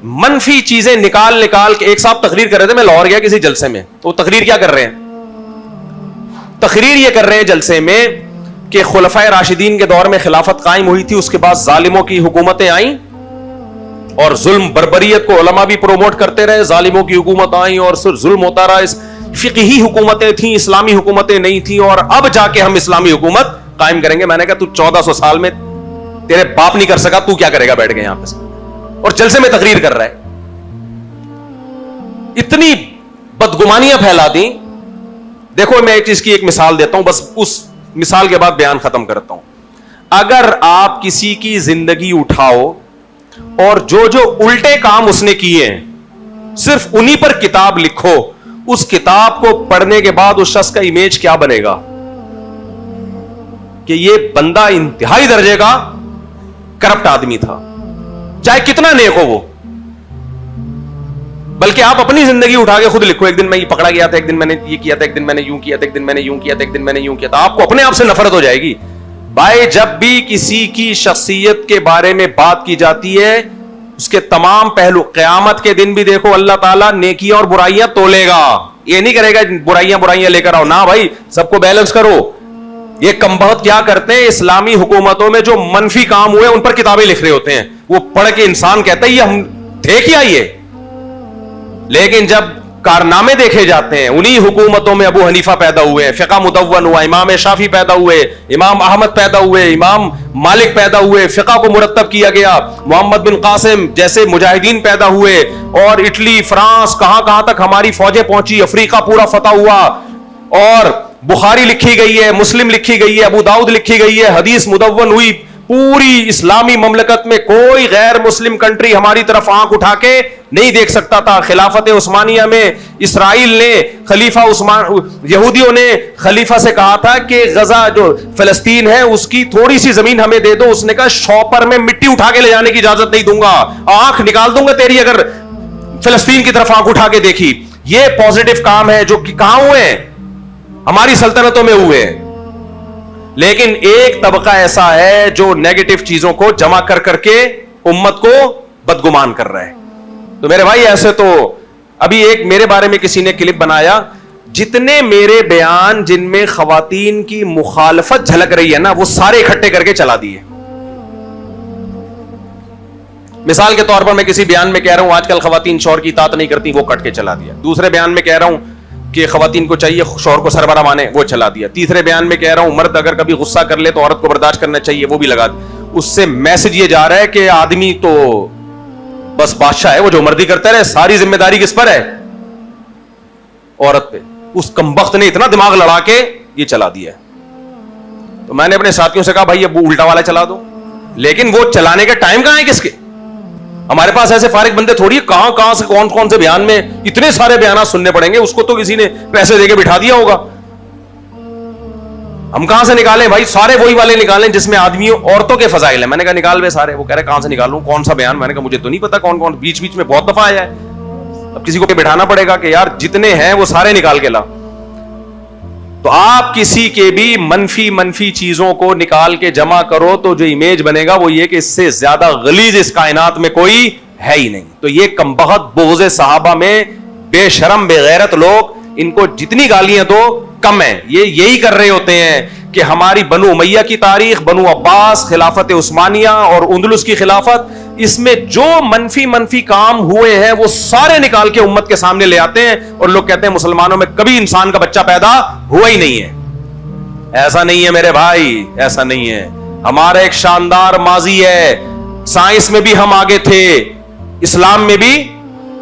منفی چیزیں نکال کے. ایک صاحب تقریر کر رہے تھے, میں لاہور گیا کسی جلسے میں, تو تقریر کیا کر رہے ہیں, تقریر یہ کر رہے ہیں جلسے میں کہ خلفائے راشدین کے دور میں خلافت قائم ہوئی تھی, اس کے بعد ظالموں کی حکومتیں آئیں اور ظلم بربریت کو علماء بھی پروموٹ کرتے رہے, ظالموں کی حکومت آئیں اور صرف ظلم ہوتا رہا. فقہی حکومتیں تھیں, اسلامی حکومتیں نہیں تھیں, اور اب جا کے ہم اسلامی حکومت قائم کریں گے. میں نے کہا تو 1400 سال میں تیرے باپ نہیں کر سکا, تو کیا کرے گا بیٹھ کے یہاں پہ اور جلسے میں تقریر کر رہا ہے. اتنی بدگمانیاں پھیلا دیں. دیکھو میں ایک چیز کی ایک مثال دیتا ہوں, بس اس مثال کے بعد بیان ختم کرتا ہوں. اگر آپ کسی کی زندگی اٹھاؤ اور جو الٹے کام اس نے کیے ہیں صرف انہی پر کتاب لکھو, اس کتاب کو پڑھنے کے بعد اس شخص کا امیج کیا بنے گا کہ یہ بندہ انتہائی درجے کا کرپٹ آدمی تھا, چاہے کتنا نیک ہو وہ. بلکہ آپ اپنی زندگی اٹھا کے خود لکھو, ایک دن میں یہ پکڑا گیا تھا, ایک دن میں نے یہ کیا تھا, ایک دن میں نے یوں کیا تھا, ایک دن میں نے یوں کیا تھا, ایک دن میں نے یوں کیا تھا. آپ کو اپنے آپ سے نفرت ہو جائے گی. بھائی جب بھی کسی کی شخصیت کے بارے میں بات کی جاتی ہے, اس کے تمام پہلو, قیامت کے دن بھی دیکھو اللہ تعالیٰ نیکیاں اور برائیاں تولے گا. یہ نہیں کرے گا برائیاں لے کر آؤ, نہ بھائی سب کو بیلنس کرو. یہ کمبخت کیا کرتے ہیں, اسلامی حکومتوں میں جو منفی کام ہوئے ان پر کتابیں لکھ رہے ہوتے ہیں. وہ پڑھ کے انسان کہتا ہے یہ ہم تھے کیا یہ, لیکن جب کارنامے دیکھے جاتے ہیں, انہی حکومتوں میں ابو حنیفہ پیدا ہوئے, فقہ مدون ہوا, امام شافعی پیدا ہوئے, امام احمد پیدا ہوئے, امام مالک پیدا ہوئے, فقہ کو مرتب کیا گیا, محمد بن قاسم جیسے مجاہدین پیدا ہوئے, اور اٹلی, فرانس, کہاں تک ہماری فوجیں پہنچی, افریقہ پورا فتح ہوا, اور بخاری لکھی گئی ہے, مسلم لکھی گئی ہے, ابو داؤد لکھی گئی ہے, حدیث مدون ہوئی. پوری اسلامی مملکت میں کوئی غیر مسلم کنٹری ہماری طرف آنکھ اٹھا کے نہیں دیکھ سکتا تھا. خلافت عثمانیہ میں اسرائیل نے خلیفہ یہودیوں نے خلیفہ سے کہا تھا کہ غزہ جو فلسطین ہے اس کی تھوڑی سی زمین ہمیں دے دو. اس نے کہا شاپر میں مٹی اٹھا کے لے جانے کی اجازت نہیں دوں گا, آنکھ نکال دوں گا تیری اگر فلسطین کی طرف آنکھ اٹھا کے دیکھی. یہ پازیٹو کام ہے جو کہ کہاں ہوئے ہیں, ہماری سلطنتوں میں ہوئے ہیں. لیکن ایک طبقہ ایسا ہے جو نیگیٹو چیزوں کو جمع کر کے امت کو بدگمان کر رہا ہے. تو میرے بھائی ایسے تو ابھی ایک میرے بارے میں کسی نے کلپ بنایا, جتنے میرے بیان جن میں خواتین کی مخالفت جھلک رہی ہے نا وہ سارے اکٹھے کر کے چلا دیے. مثال کے طور پر میں کسی بیان میں کہہ رہا ہوں آج کل خواتین شوہر کی اطاعت نہیں کرتی, وہ کٹ کے چلا دیا. دوسرے بیان میں کہہ رہا ہوں کہ خواتین کو چاہیے شوہر کو سربراہ مانے, وہ چلا دیا. تیسرے بیان میں کہہ رہا ہوں مرد اگر کبھی غصہ کر لے تو عورت کو برداشت کرنا چاہیے, وہ بھی لگا دیا. اس سے میسج یہ جا رہا ہے کہ آدمی تو بس بادشاہ ہے, وہ جو مرضی کرتا رہے, ساری ذمہ داری کس پر ہے, عورت پہ. اس کمبخت نے اتنا دماغ لڑا کے یہ چلا دیا ہے. تو میں نے اپنے ساتھیوں سے کہا بھائی اب الٹا والا چلا دو, لیکن وہ چلانے کا ٹائم کہاں ہے کس کے. ہمارے پاس ایسے فارغ بندے تھوڑی, کہاں سے کون سے بیان میں اتنے سارے بیانات سننے پڑیں گے. اس کو تو کسی نے پیسے دے کے بٹھا دیا ہوگا, ہم کہاں سے نکالیں بھائی. سارے وہی والے نکالیں جس میں آدمیوں عورتوں کے فضائل ہیں. میں نے کہا نکال بے سارے. وہ کہہ رہے کہاں سے نکالوں, کون سا بیان. میں نے کہا مجھے تو نہیں پتا کون, بیچ میں بہت دفعہ آیا ہے. اب کسی کو بٹھانا پڑے گا کہ یار جتنے ہیں وہ سارے نکال کے لا. تو آپ کسی کے بھی منفی چیزوں کو نکال کے جمع کرو تو جو امیج بنے گا وہ یہ کہ اس سے زیادہ غلیظ اس کائنات میں کوئی ہے ہی نہیں. تو یہ کمبخت بغض صحابہ میں بے شرم بے غیرت لوگ, ان کو جتنی گالیاں تو کم ہیں. یہ یہی کر رہے ہوتے ہیں کہ ہماری بنو امیہ کی تاریخ, بنو عباس, خلافت عثمانیہ اور اندلس کی خلافت, اس میں جو منفی کام ہوئے ہیں وہ سارے نکال کے امت کے سامنے لے آتے ہیں, اور لوگ کہتے ہیں مسلمانوں میں کبھی انسان کا بچہ پیدا ہوا ہی نہیں ہے. ایسا نہیں ہے میرے بھائی, ایسا نہیں ہے. ہمارا ایک شاندار ماضی ہے. سائنس میں بھی ہم آگے تھے, اسلام میں بھی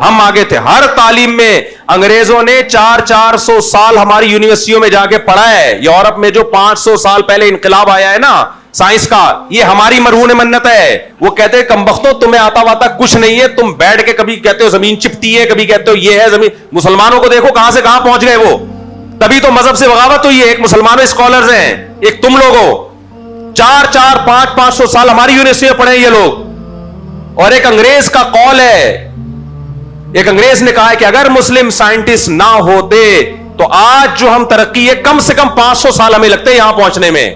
ہم آگے تھے. ہر تعلیم میں انگریزوں نے 400 سال ہماری یونیورسٹیوں میں جا کے پڑھا ہے. یورپ میں جو 500 سال پہلے انقلاب آیا ہے نا سائنس کا, یہ ہماری مرہون منت ہے. وہ کہتے ہیں کمبختوں تمہیں آتا واتا کچھ نہیں ہے, تم بیٹھ کے کبھی کہتے ہو زمین چپتی ہے, کبھی کہتے ہو یہ ہے زمین. مسلمانوں کو دیکھو کہاں سے کہاں پہنچ گئے وہ. تبھی تو مذہب سے بغاوت ہوئی ہے. ایک مسلمانوں اسکالرز ہیں, ایک تم لوگوں 400-500 سال ہماری یونیورسٹی میں پڑھے یہ لوگ. اور ایک انگریز کا قول ہے, ایک انگریز نے کہا ہے کہ اگر مسلم سائنٹسٹ نہ ہوتے تو آج جو ہم ترقی ہے کم سے کم 500 سال ہمیں لگتے ہیں یہاں پہنچنے میں.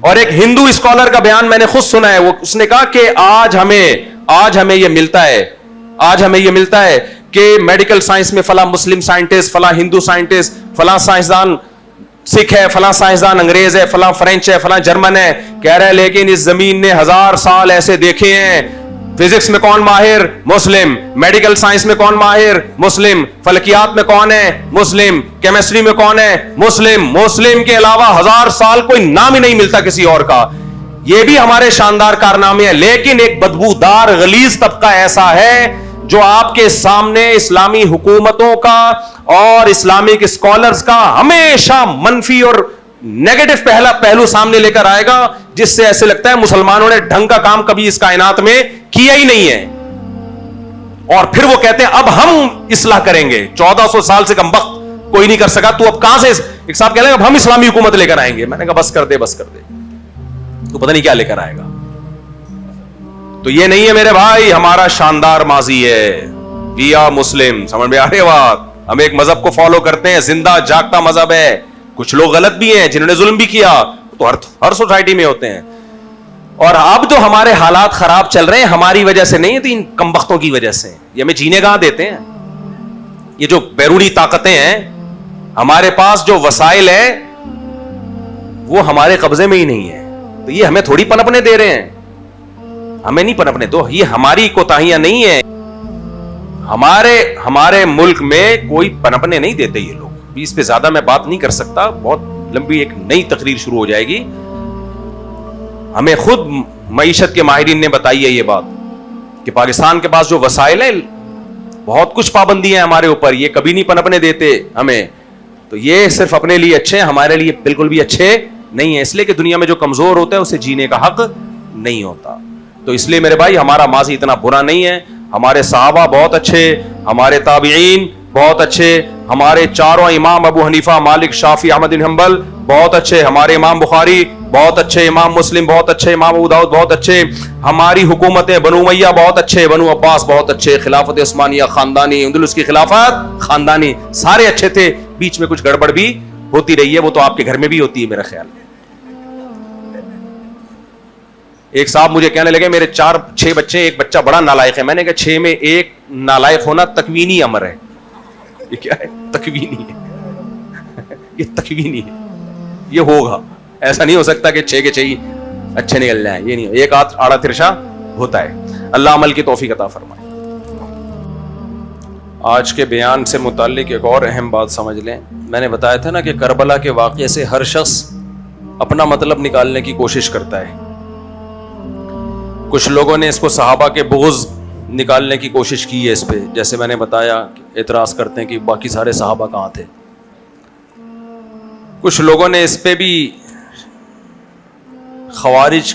اور ایک ہندو اسکالر کا بیان میں نے خود سنا ہے, اس نے کہا کہ آج ہمیں یہ ملتا ہے کہ میڈیکل سائنس میں فلاں مسلم سائنٹسٹ, فلاں ہندو سائنٹسٹ, فلاں سائنسدان سکھ ہے, فلاں سائنسدان انگریز ہے, فلاں فرینچ ہے, فلاں جرمن ہے. کہہ رہے لیکن اس زمین نے 1000 سال ایسے دیکھے ہیں, فزکس میں کون ماہر؟ مسلم. میڈیکل سائنس میں کون ماہر؟ مسلم. فلکیات میں کون ہے؟ مسلم. کیمسٹری میں کون ہے؟ مسلم. مسلم کے علاوہ 1000 سال کوئی نام ہی نہیں ملتا کسی اور کا. یہ بھی ہمارے شاندار کارنامے ہیں, لیکن ایک بدبودار غلیظ طبقہ ایسا ہے جو آپ کے سامنے اسلامی حکومتوں کا اور اسلامک اسکالرز کا ہمیشہ منفی اور نیگیٹو پہلو سامنے لے کر آئے گا, جس سے ایسے لگتا ہے مسلمانوں نے ڈھنگ کا کام کبھی اس کائنات میں کیا ہی نہیں ہے. اور پھر وہ کہتے ہیں اب ہم اصلاح کریں گے. 1400 سال سے کم وقت کوئی نہیں کر سکا, تو اب کہاں سے؟ ایک صاحب کہہ رہے ہیں اب ہم اسلامی حکومت لے کر آئیں گے. میں نے کہا بس کر دے, تو پتہ نہیں کیا لے کر آئے گا. تو یہ نہیں ہے میرے بھائی, ہمارا شاندار ماضی ہے. We are Muslim. سمجھ میں آ رہی ہے بات؟ ہم ایک مذہب کو فالو کرتے ہیں, زندہ جاگتا مذہب ہے. کچھ لوگ غلط بھی ہیں, جنہوں نے ظلم بھی کیا, تو ہر سوسائٹی میں ہوتے ہیں. اور اب تو ہمارے حالات خراب چل رہے ہیں ہماری وجہ سے نہیں, تو ان کمبختوں کی وجہ سے. یہ ہمیں جینے کہاں دیتے ہیں. یہ جو بیرونی طاقتیں ہیں, ہمارے پاس جو وسائل ہیں وہ ہمارے قبضے میں ہی نہیں ہے, تو یہ ہمیں تھوڑی پنپنے دے رہے ہیں. ہمیں نہیں پنپنے دو, یہ ہماری کوتاہیاں نہیں ہیں. ہمارے ملک میں کوئی پنپنے نہیں دیتے یہ لوگ. اس پہ زیادہ میں بات نہیں کر سکتا, بہت لمبی ایک نئی تقریر شروع ہو جائے گی. ہمیں خود معیشت کے ماہرین نے بتائی ہے یہ بات کہ پاکستان کے پاس جو وسائل ہیں, بہت کچھ پابندیاں ہیں ہمارے اوپر, یہ کبھی نہیں پنپنے دیتے ہمیں. تو یہ صرف اپنے لیے اچھے ہیں, ہمارے لیے بالکل بھی اچھے نہیں ہیں, اس لیے کہ دنیا میں جو کمزور ہوتا ہے اسے جینے کا حق نہیں ہوتا. تو اس لیے میرے بھائی ہمارا ماضی اتنا برا نہیں ہے. ہمارے صحابہ بہت اچھے, ہمارے تابعین بہت اچھے, ہمارے چاروں امام ابو حنیفہ, مالک, شافعی, احمد بن حنبل بہت اچھے, ہمارے امام بخاری بہت اچھے, امام مسلم بہت اچھے, امام ابو داؤد بہت اچھے, ہماری حکومتیں بنو امیہ بہت اچھے, بنو عباس بہت اچھے, خلافت عثمانیہ خاندانی, اندلس کی خلافت خاندانی, سارے اچھے تھے. بیچ میں کچھ گڑبڑ بھی ہوتی رہی ہے, وہ تو آپ کے گھر میں بھی ہوتی ہے میرا خیال. ایک صاحب مجھے کہنے لگے میرے 4-6 بچے, ایک بچہ بڑا نالائق ہے. میں نے کہا 6 میں ایک نالائق ہونا تکوینی امر ہے. یہ کیا ہے؟ تکوینی ہے. یہ تکوینی ہے, یہ ہوگا. ایسا نہیں ہو سکتا کہ 6 کے 6 اچھے نکل جائیں. یہ نہیں, ایک آڑا ترشا ہوتا ہے. اللہ عمل کی توفیق عطا فرمائے. آج کے بیان سے متعلق ایک اور اہم بات سمجھ لیں. میں نے بتایا تھا نا کہ کربلا کے واقعے سے ہر شخص اپنا مطلب نکالنے کی کوشش کرتا ہے. کچھ لوگوں نے اس کو صحابہ کے بغض نکالنے کی کوشش کی ہے اس پہ, جیسے میں نے بتایا اعتراض کرتے ہیں کہ باقی سارے صحابہ کہاں تھے. کچھ لوگوں نے اس پہ بھی خوارج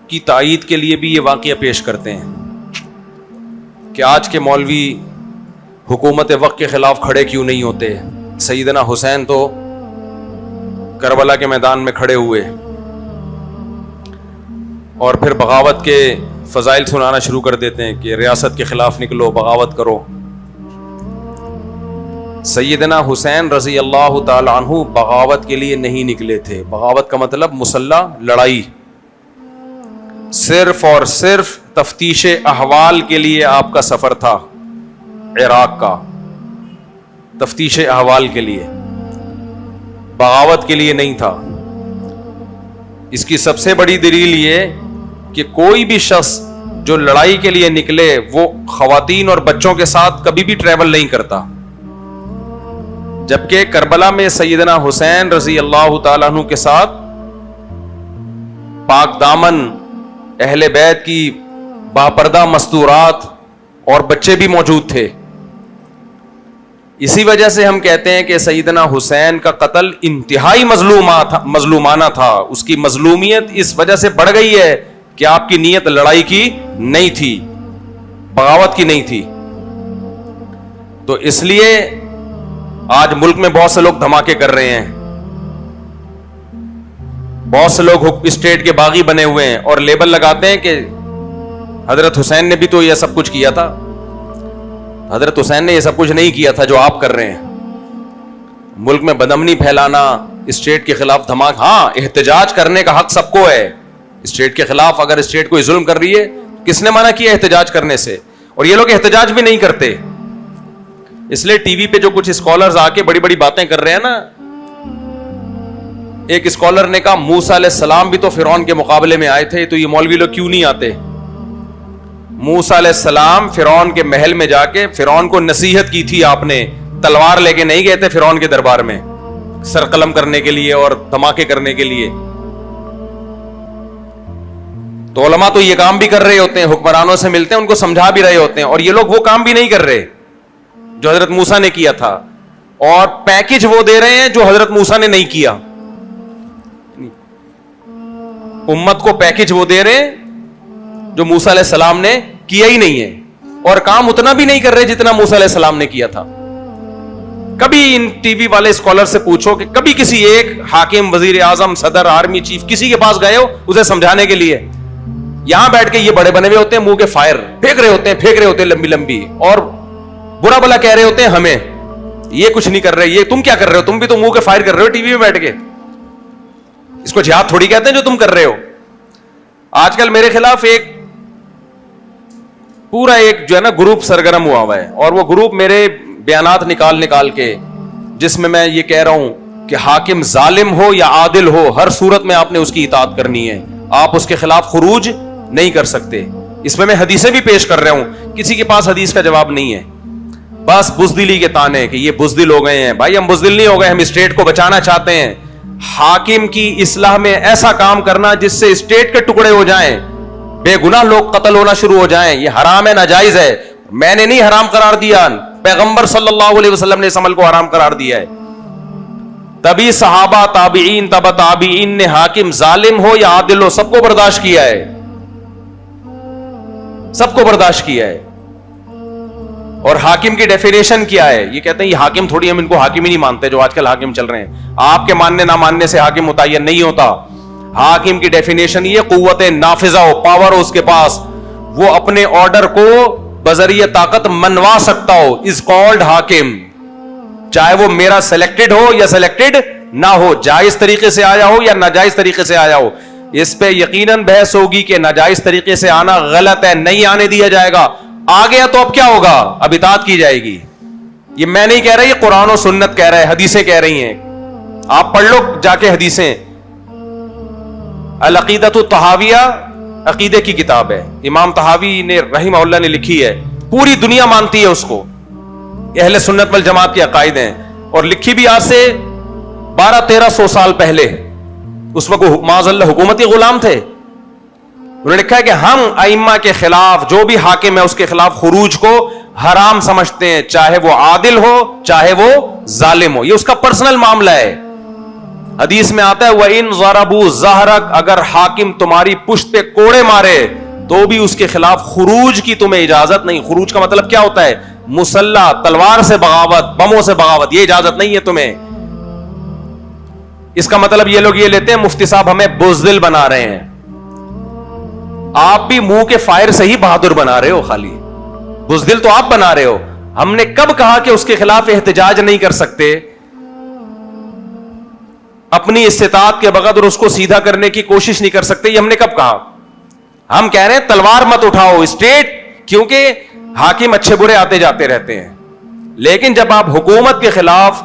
کی تائید کے لیے بھی یہ واقعہ پیش کرتے ہیں کہ آج کے مولوی حکومت وقت کے خلاف کھڑے کیوں نہیں ہوتے. سیدنا حسین تو کربلا کے میدان میں کھڑے ہوئے اور پھر بغاوت کے فضائل سنانا شروع کر دیتے ہیں کہ ریاست کے خلاف نکلو, بغاوت کرو. سیدنا حسین رضی اللہ تعالی عنہ بغاوت کے لیے نہیں نکلے تھے. بغاوت کا مطلب مسلح لڑائی, صرف اور صرف تفتیش احوال کے لیے آپ کا سفر تھا عراق کا, تفتیش احوال کے لیے, بغاوت کے لیے نہیں تھا. اس کی سب سے بڑی دلیل یہ کہ کوئی بھی شخص جو لڑائی کے لیے نکلے وہ خواتین اور بچوں کے ساتھ کبھی بھی ٹریول نہیں کرتا, جبکہ کربلا میں سیدنا حسین رضی اللہ تعالیٰ عنہ کے ساتھ پاک دامن اہل بیت کی باپردہ مستورات اور بچے بھی موجود تھے. اسی وجہ سے ہم کہتے ہیں کہ سیدنا حسین کا قتل انتہائی مظلومانہ تھا. اس کی مظلومیت اس وجہ سے بڑھ گئی ہے کہ آپ کی نیت لڑائی کی نہیں تھی, بغاوت کی نہیں تھی. تو اس لیے آج ملک میں بہت سے لوگ دھماکے کر رہے ہیں, بہت سے لوگ اسٹیٹ کے باغی بنے ہوئے ہیں اور لیبل لگاتے ہیں کہ حضرت حسین نے بھی تو یہ سب کچھ کیا تھا. حضرت حسین نے یہ سب کچھ نہیں کیا تھا جو آپ کر رہے ہیں. ملک میں بدامنی پھیلانا, اسٹیٹ کے خلاف دھماک. ہاں, احتجاج کرنے کا حق سب کو ہے. اسٹیٹ کے خلاف اگر اسٹیٹ کوئی ظلم کر رہی ہے, کس نے منع کیا احتجاج کرنے سے؟ اور یہ لوگ احتجاج بھی نہیں کرتے. اس لیے ٹی وی پہ جو کچھ اسکالرز آ کے بڑی بڑی باتیں کر رہے ہیں نا, ایک اسکالر نے کہا موسیٰ علیہ السلام بھی تو فرعون کے مقابلے میں آئے تھے, تو یہ مولوی لوگ کیوں نہیں آتے؟ موسیٰ علیہ السلام فرعون کے محل میں جا کے فرعون کو نصیحت کی تھی آپ نے, تلوار لے کے نہیں گئے تھے فرعون کے دربار میں سر قلم کرنے کے لیے اور دھماکے کرنے کے لیے. تو علماء تو یہ کام بھی کر رہے ہوتے ہیں, حکمرانوں سے ملتے ہیں, ان کو سمجھا بھی رہے ہوتے ہیں, اور یہ لوگ وہ کام بھی نہیں کر رہے جو حضرت موسیٰ نے کیا تھا, اور پیکج وہ دے رہے ہیں جو حضرت موسیٰ نے نہیں کیا. امت کو پیکج وہ دے رہے ہیں جو موسیٰ علیہ السلام نے کیا ہی نہیں ہے, اور کام اتنا بھی نہیں کر رہے جتنا موسیٰ علیہ السلام نے کیا تھا. کبھی ان ٹی وی والے اسکالر سے پوچھو کہ کبھی کسی ایک حاکم, وزیر اعظم, صدر, آرمی چیف کسی کے پاس گئے ہو اسے سمجھانے کے لیے؟ یہاں بیٹھ کے یہ بڑے بنے ہوئے ہوتے ہیں, منہ کے فائر پھینک رہے ہوتے ہیں لمبی لمبی, اور برا بلا کہہ رہے ہوتے ہیں ہمیں, یہ کچھ نہیں کر رہے, یہ تم کیا کر رہے ہو, تم بھی تو منہ کے فائر کر رہے ہو ٹی وی میں بیٹھ کے. اس کو جہاد تھوڑی کہتے ہیں جو تم کر رہے ہو. آج کل میرے خلاف ایک پورا ایک جو ہے نا گروپ سرگرم ہوا ہے, اور وہ گروپ میرے بیانات نکال کے, جس میں یہ کہہ رہا ہوں کہ حاکم ظالم ہو یا عادل ہو, ہر صورت میں آپ نے اس کی اطاعت کرنی ہے, آپ اس کے خلاف خروج نہیں کر سکتے. اس میں حدیثیں بھی پیش کر رہا ہوں, کسی کے پاس حدیث کا جواب نہیں ہے, بس بزدلی کے تانے کہ یہ بزدل ہو گئے ہیں. بھائی ہم بزدل نہیں ہو گئے, ہم اسٹیٹ کو بچانا چاہتے ہیں. حاکم کی اصلاح میں ایسا کام کرنا جس سے اسٹیٹ کے ٹکڑے ہو جائیں, بے گناہ لوگ قتل ہونا شروع ہو جائیں, یہ حرام ہے, ناجائز ہے. میں نے نہیں حرام قرار دیا, پیغمبر صلی اللہ علیہ وسلم نے اس عمل کو حرام قرار دیا ہے. تبھی صحابہ, تابعین, تبع تابعین نے حاکم ظالم ہو یا عادل ہو سب کو برداشت کیا ہے, سب کو برداشت کیا ہے. اور حاکم کی ڈیفینیشن کیا ہے؟ یہ کہتے ہیں یہ حاکم تھوڑی, ہم ان کو حاکم ہی نہیں مانتے جو آج کل حاکم چل رہے ہیں. آپ کے ماننے نہ ماننے سے حاکم متعین نہیں ہوتا. حاکم کی ڈیفینیشن یہ قوت نافذہ ہو, پاور ہو اس کے پاس, وہ اپنے آرڈر کو بذریعہ طاقت منوا سکتا ہو, از کالڈ حاکم. چاہے وہ میرا سلیکٹڈ ہو یا سلیکٹڈ نہ ہو, جائز طریقے سے آیا ہو یا ناجائز طریقے سے آیا ہو. اس پہ یقیناً بحث ہوگی کہ ناجائز طریقے سے آنا غلط ہے, نہیں آنے دیا جائے گا. آ گیا تو اب کیا ہوگا؟ اب اطاعت کی جائے گی. یہ میں نہیں کہہ رہا, یہ قرآن و سنت کہہ رہا ہے, حدیثیں کہہ رہی ہیں. آپ پڑھ لو جا کے حدیثیں. العقیدۃ الطحاویہ عقیدے کی کتاب ہے, امام طحاوی نے رحمہ اللہ نے لکھی ہے, پوری دنیا مانتی ہے اس کو, اہل سنت والجماعت کے عقائد ہیں, اور لکھی بھی آج سے 1200-1300 سال پہلے. اس وقت معاذ اللہ حکومتی غلام تھے. انہوں نے لکھا ہے کہ ہم ائمہ کے خلاف, جو بھی حاکم ہے اس کے خلاف خروج کو حرام سمجھتے ہیں, چاہے وہ عادل ہو چاہے وہ ظالم ہو. یہ اس کا پرسنل معاملہ ہے. حدیث میں آتا ہے وَإِن ضَرَبُوا ظَهْرَكَ, اگر حاکم تمہاری پشت پہ کوڑے مارے تو بھی اس کے خلاف خروج کی تمہیں اجازت نہیں. خروج کا مطلب کیا ہوتا ہے؟ مسلح, تلوار سے بغاوت, بموں سے بغاوت, یہ اجازت نہیں ہے تمہیں. اس کا مطلب یہ لوگ یہ لیتے ہیں مفتی صاحب ہمیں بزدل بنا رہے ہیں. آپ بھی منہ کے فائر سے ہی بہادر بنا رہے ہو, خالی بزدل تو آپ بنا رہے ہو. ہم نے کب کہا کہ اس کے خلاف احتجاج نہیں کر سکتے؟ اپنی استطاعت کے بغیر اس کو سیدھا کرنے کی کوشش نہیں کر سکتے, یہ ہم نے کب کہا؟ ہم کہہ رہے ہیں تلوار مت اٹھاؤ اسٹیٹ, کیونکہ حاکم اچھے برے آتے جاتے رہتے ہیں. لیکن جب آپ حکومت کے خلاف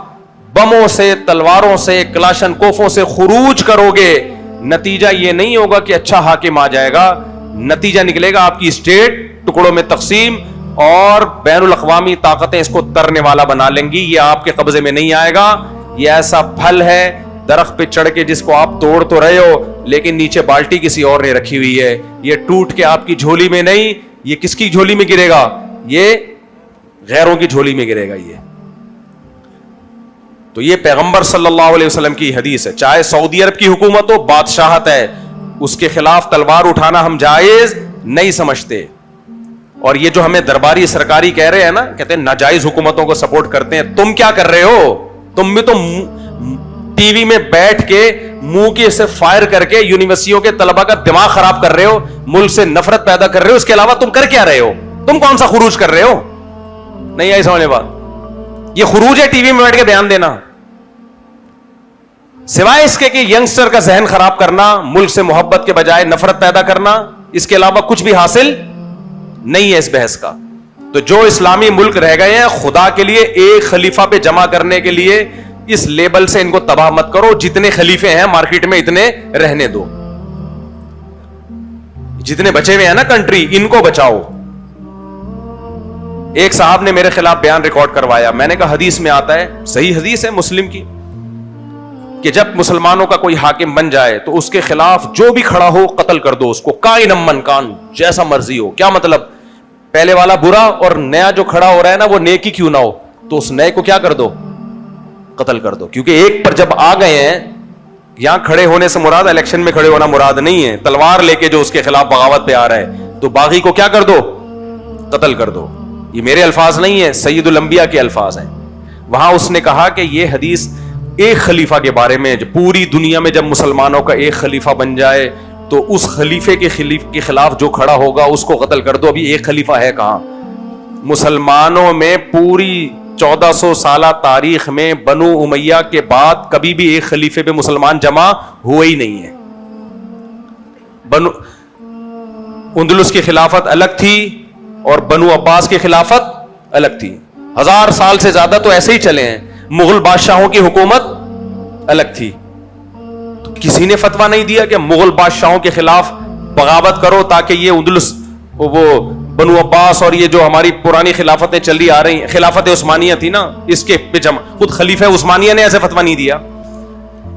بموں سے, تلواروں سے, کلاشن کوفوں سے خروج کرو گے, نتیجہ یہ نہیں ہوگا کہ اچھا حاکم آ جائے گا, نتیجہ نکلے گا آپ کی اسٹیٹ ٹکڑوں میں تقسیم, اور بین الاقوامی طاقتیں اس کو ترنے والا بنا لیں گی. یہ آپ کے قبضے میں نہیں آئے گا. یہ ایسا پھل ہے درخت پہ چڑھ کے جس کو آپ توڑ تو رہے ہو لیکن نیچے بالٹی کسی اور نے رکھی ہوئی ہے. یہ ٹوٹ کے آپ کی جھولی میں نہیں, یہ کس کی جھولی میں گرے گا؟ یہ غیروں کی جھولی میں گرے گا. تو یہ پیغمبر صلی اللہ علیہ وسلم کی حدیث ہے. چاہے سعودی عرب کی حکومت ہو, بادشاہت ہے, اس کے خلاف تلوار اٹھانا ہم جائز نہیں سمجھتے. اور یہ جو ہمیں درباری سرکاری کہہ رہے ہیں نا, کہتے ہیں ناجائز حکومتوں کو سپورٹ کرتے ہیں. تم کیا کر رہے ہو؟ تم بھی تو ٹی وی میں بیٹھ کے منہ کی سے فائر کر کے یونیورسٹیوں کے طلبہ کا دماغ خراب کر رہے ہو, ملک سے نفرت پیدا کر رہے ہو, اس کے علاوہ تم کر کیا رہے ہو؟ تم کون سا خروج کر رہے ہو؟ نہیں آئی سمجھ بات؟ یہ خروج ہے ٹی وی میں بیٹھ کے بیان دینا, سوائے اس کے کہ ینگسٹر کا ذہن خراب کرنا, ملک سے محبت کے بجائے نفرت پیدا کرنا, اس کے علاوہ کچھ بھی حاصل نہیں ہے اس بحث کا. تو جو اسلامی ملک رہ گئے ہیں, خدا کے لیے ایک خلیفہ پہ جمع کرنے کے لیے اس لیبل سے ان کو تباہ مت کرو. جتنے خلیفے ہیں مارکیٹ میں اتنے رہنے دو, جتنے بچے ہوئے ہیں نا کنٹری, ان کو بچاؤ. ایک صاحب نے میرے خلاف بیان ریکارڈ کروایا, میں نے کہا حدیث میں آتا ہے, صحیح حدیث ہے مسلم کی, کہ جب مسلمانوں کا کوئی حاکم بن جائے تو اس کے خلاف جو بھی کھڑا ہو قتل کر دو اس کو, کائن من کان, جیسا مرضی ہو. کیا مطلب؟ پہلے والا برا اور نیا جو کھڑا ہو رہا ہے نا وہ نیکی کیوں نہ ہو, تو اس نئے کو کیا کر دو؟ قتل کر دو. کیونکہ ایک پر جب آ گئے ہیں, یہاں کھڑے ہونے سے مراد الیکشن میں کھڑے ہونا مراد نہیں ہے, تلوار لے کے جو اس کے خلاف بغاوت پہ آ رہا ہے تو باغی کو کیا کر دو؟ قتل کر دو. یہ میرے الفاظ نہیں ہے, سید الانبیاء کے الفاظ ہیں. وہاں اس نے کہا کہ یہ حدیث ایک خلیفہ کے بارے میں, پوری دنیا میں جب مسلمانوں کا ایک خلیفہ بن جائے تو اس خلیفے کے خلاف جو کھڑا ہوگا اس کو قتل کر دو. ابھی ایک خلیفہ ہے کہاں؟ مسلمانوں میں پوری 1400 سالہ تاریخ میں بنو امیہ کے بعد کبھی بھی ایک خلیفے پہ مسلمان جمع ہوئے ہی نہیں ہے. اندلس کی خلافت الگ تھی اور بنو عباس کی خلافت الگ تھی. 1000 سال سے زیادہ تو ایسے ہی چلے ہیں. مغل بادشاہوں کی حکومت الگ تھی, تو کسی نے فتویٰ نہیں دیا کہ مغل بادشاہوں کے خلاف بغاوت کرو تاکہ یہ اندلس, وہ بنو عباس اور یہ جو ہماری پرانی خلافتیں چل رہی آ رہی ہیں, خلافت عثمانیہ تھی نا, اس کے پہ جمع. خود خلیفہ عثمانیہ نے ایسے فتویٰ نہیں دیا.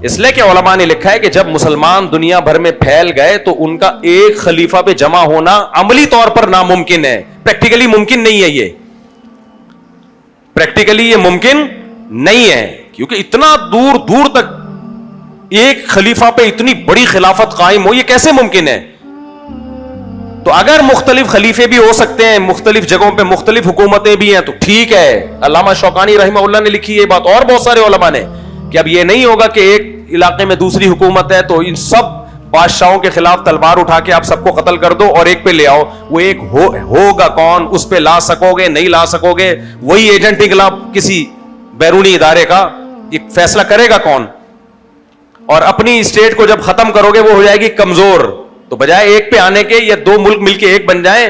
اس لیے کہ علماء نے لکھا ہے کہ جب مسلمان دنیا بھر میں پھیل گئے تو ان کا ایک خلیفہ پہ جمع ہونا عملی طور پر ناممکن ہے, پریکٹیکلی ممکن نہیں ہے. یہ پریکٹیکلی یہ ممکن نہیں ہے, کیونکہ اتنا دور دور تک ایک خلیفہ پہ اتنی بڑی خلافت قائم ہو, یہ کیسے ممکن ہے؟ تو اگر مختلف خلیفے بھی ہو سکتے ہیں, مختلف جگہوں پہ مختلف حکومتیں بھی ہیں, تو ٹھیک ہے. علامہ شوکانی رحمہ اللہ نے لکھی یہ بات, اور بہت سارے علماء نے, کہ اب یہ نہیں ہوگا کہ ایک علاقے میں دوسری حکومت ہے تو ان سب بادشاہوں کے خلاف تلوار اٹھا کے آپ سب کو قتل کر دو اور ایک پہ لے آؤ. وہ ایک ہوگا کون؟ اس پہ لا سکو گے نہیں لا سکو گے, وہی ایجنٹ انقلاب کسی بیرونی ادارے کا, یہ فیصلہ کرے گا کون؟ اور اپنی اسٹیٹ کو جب ختم کرو گے وہ ہو جائے گی کمزور, تو بجائے ایک پہ آنے کے یا دو ملک مل کے ایک بن جائیں,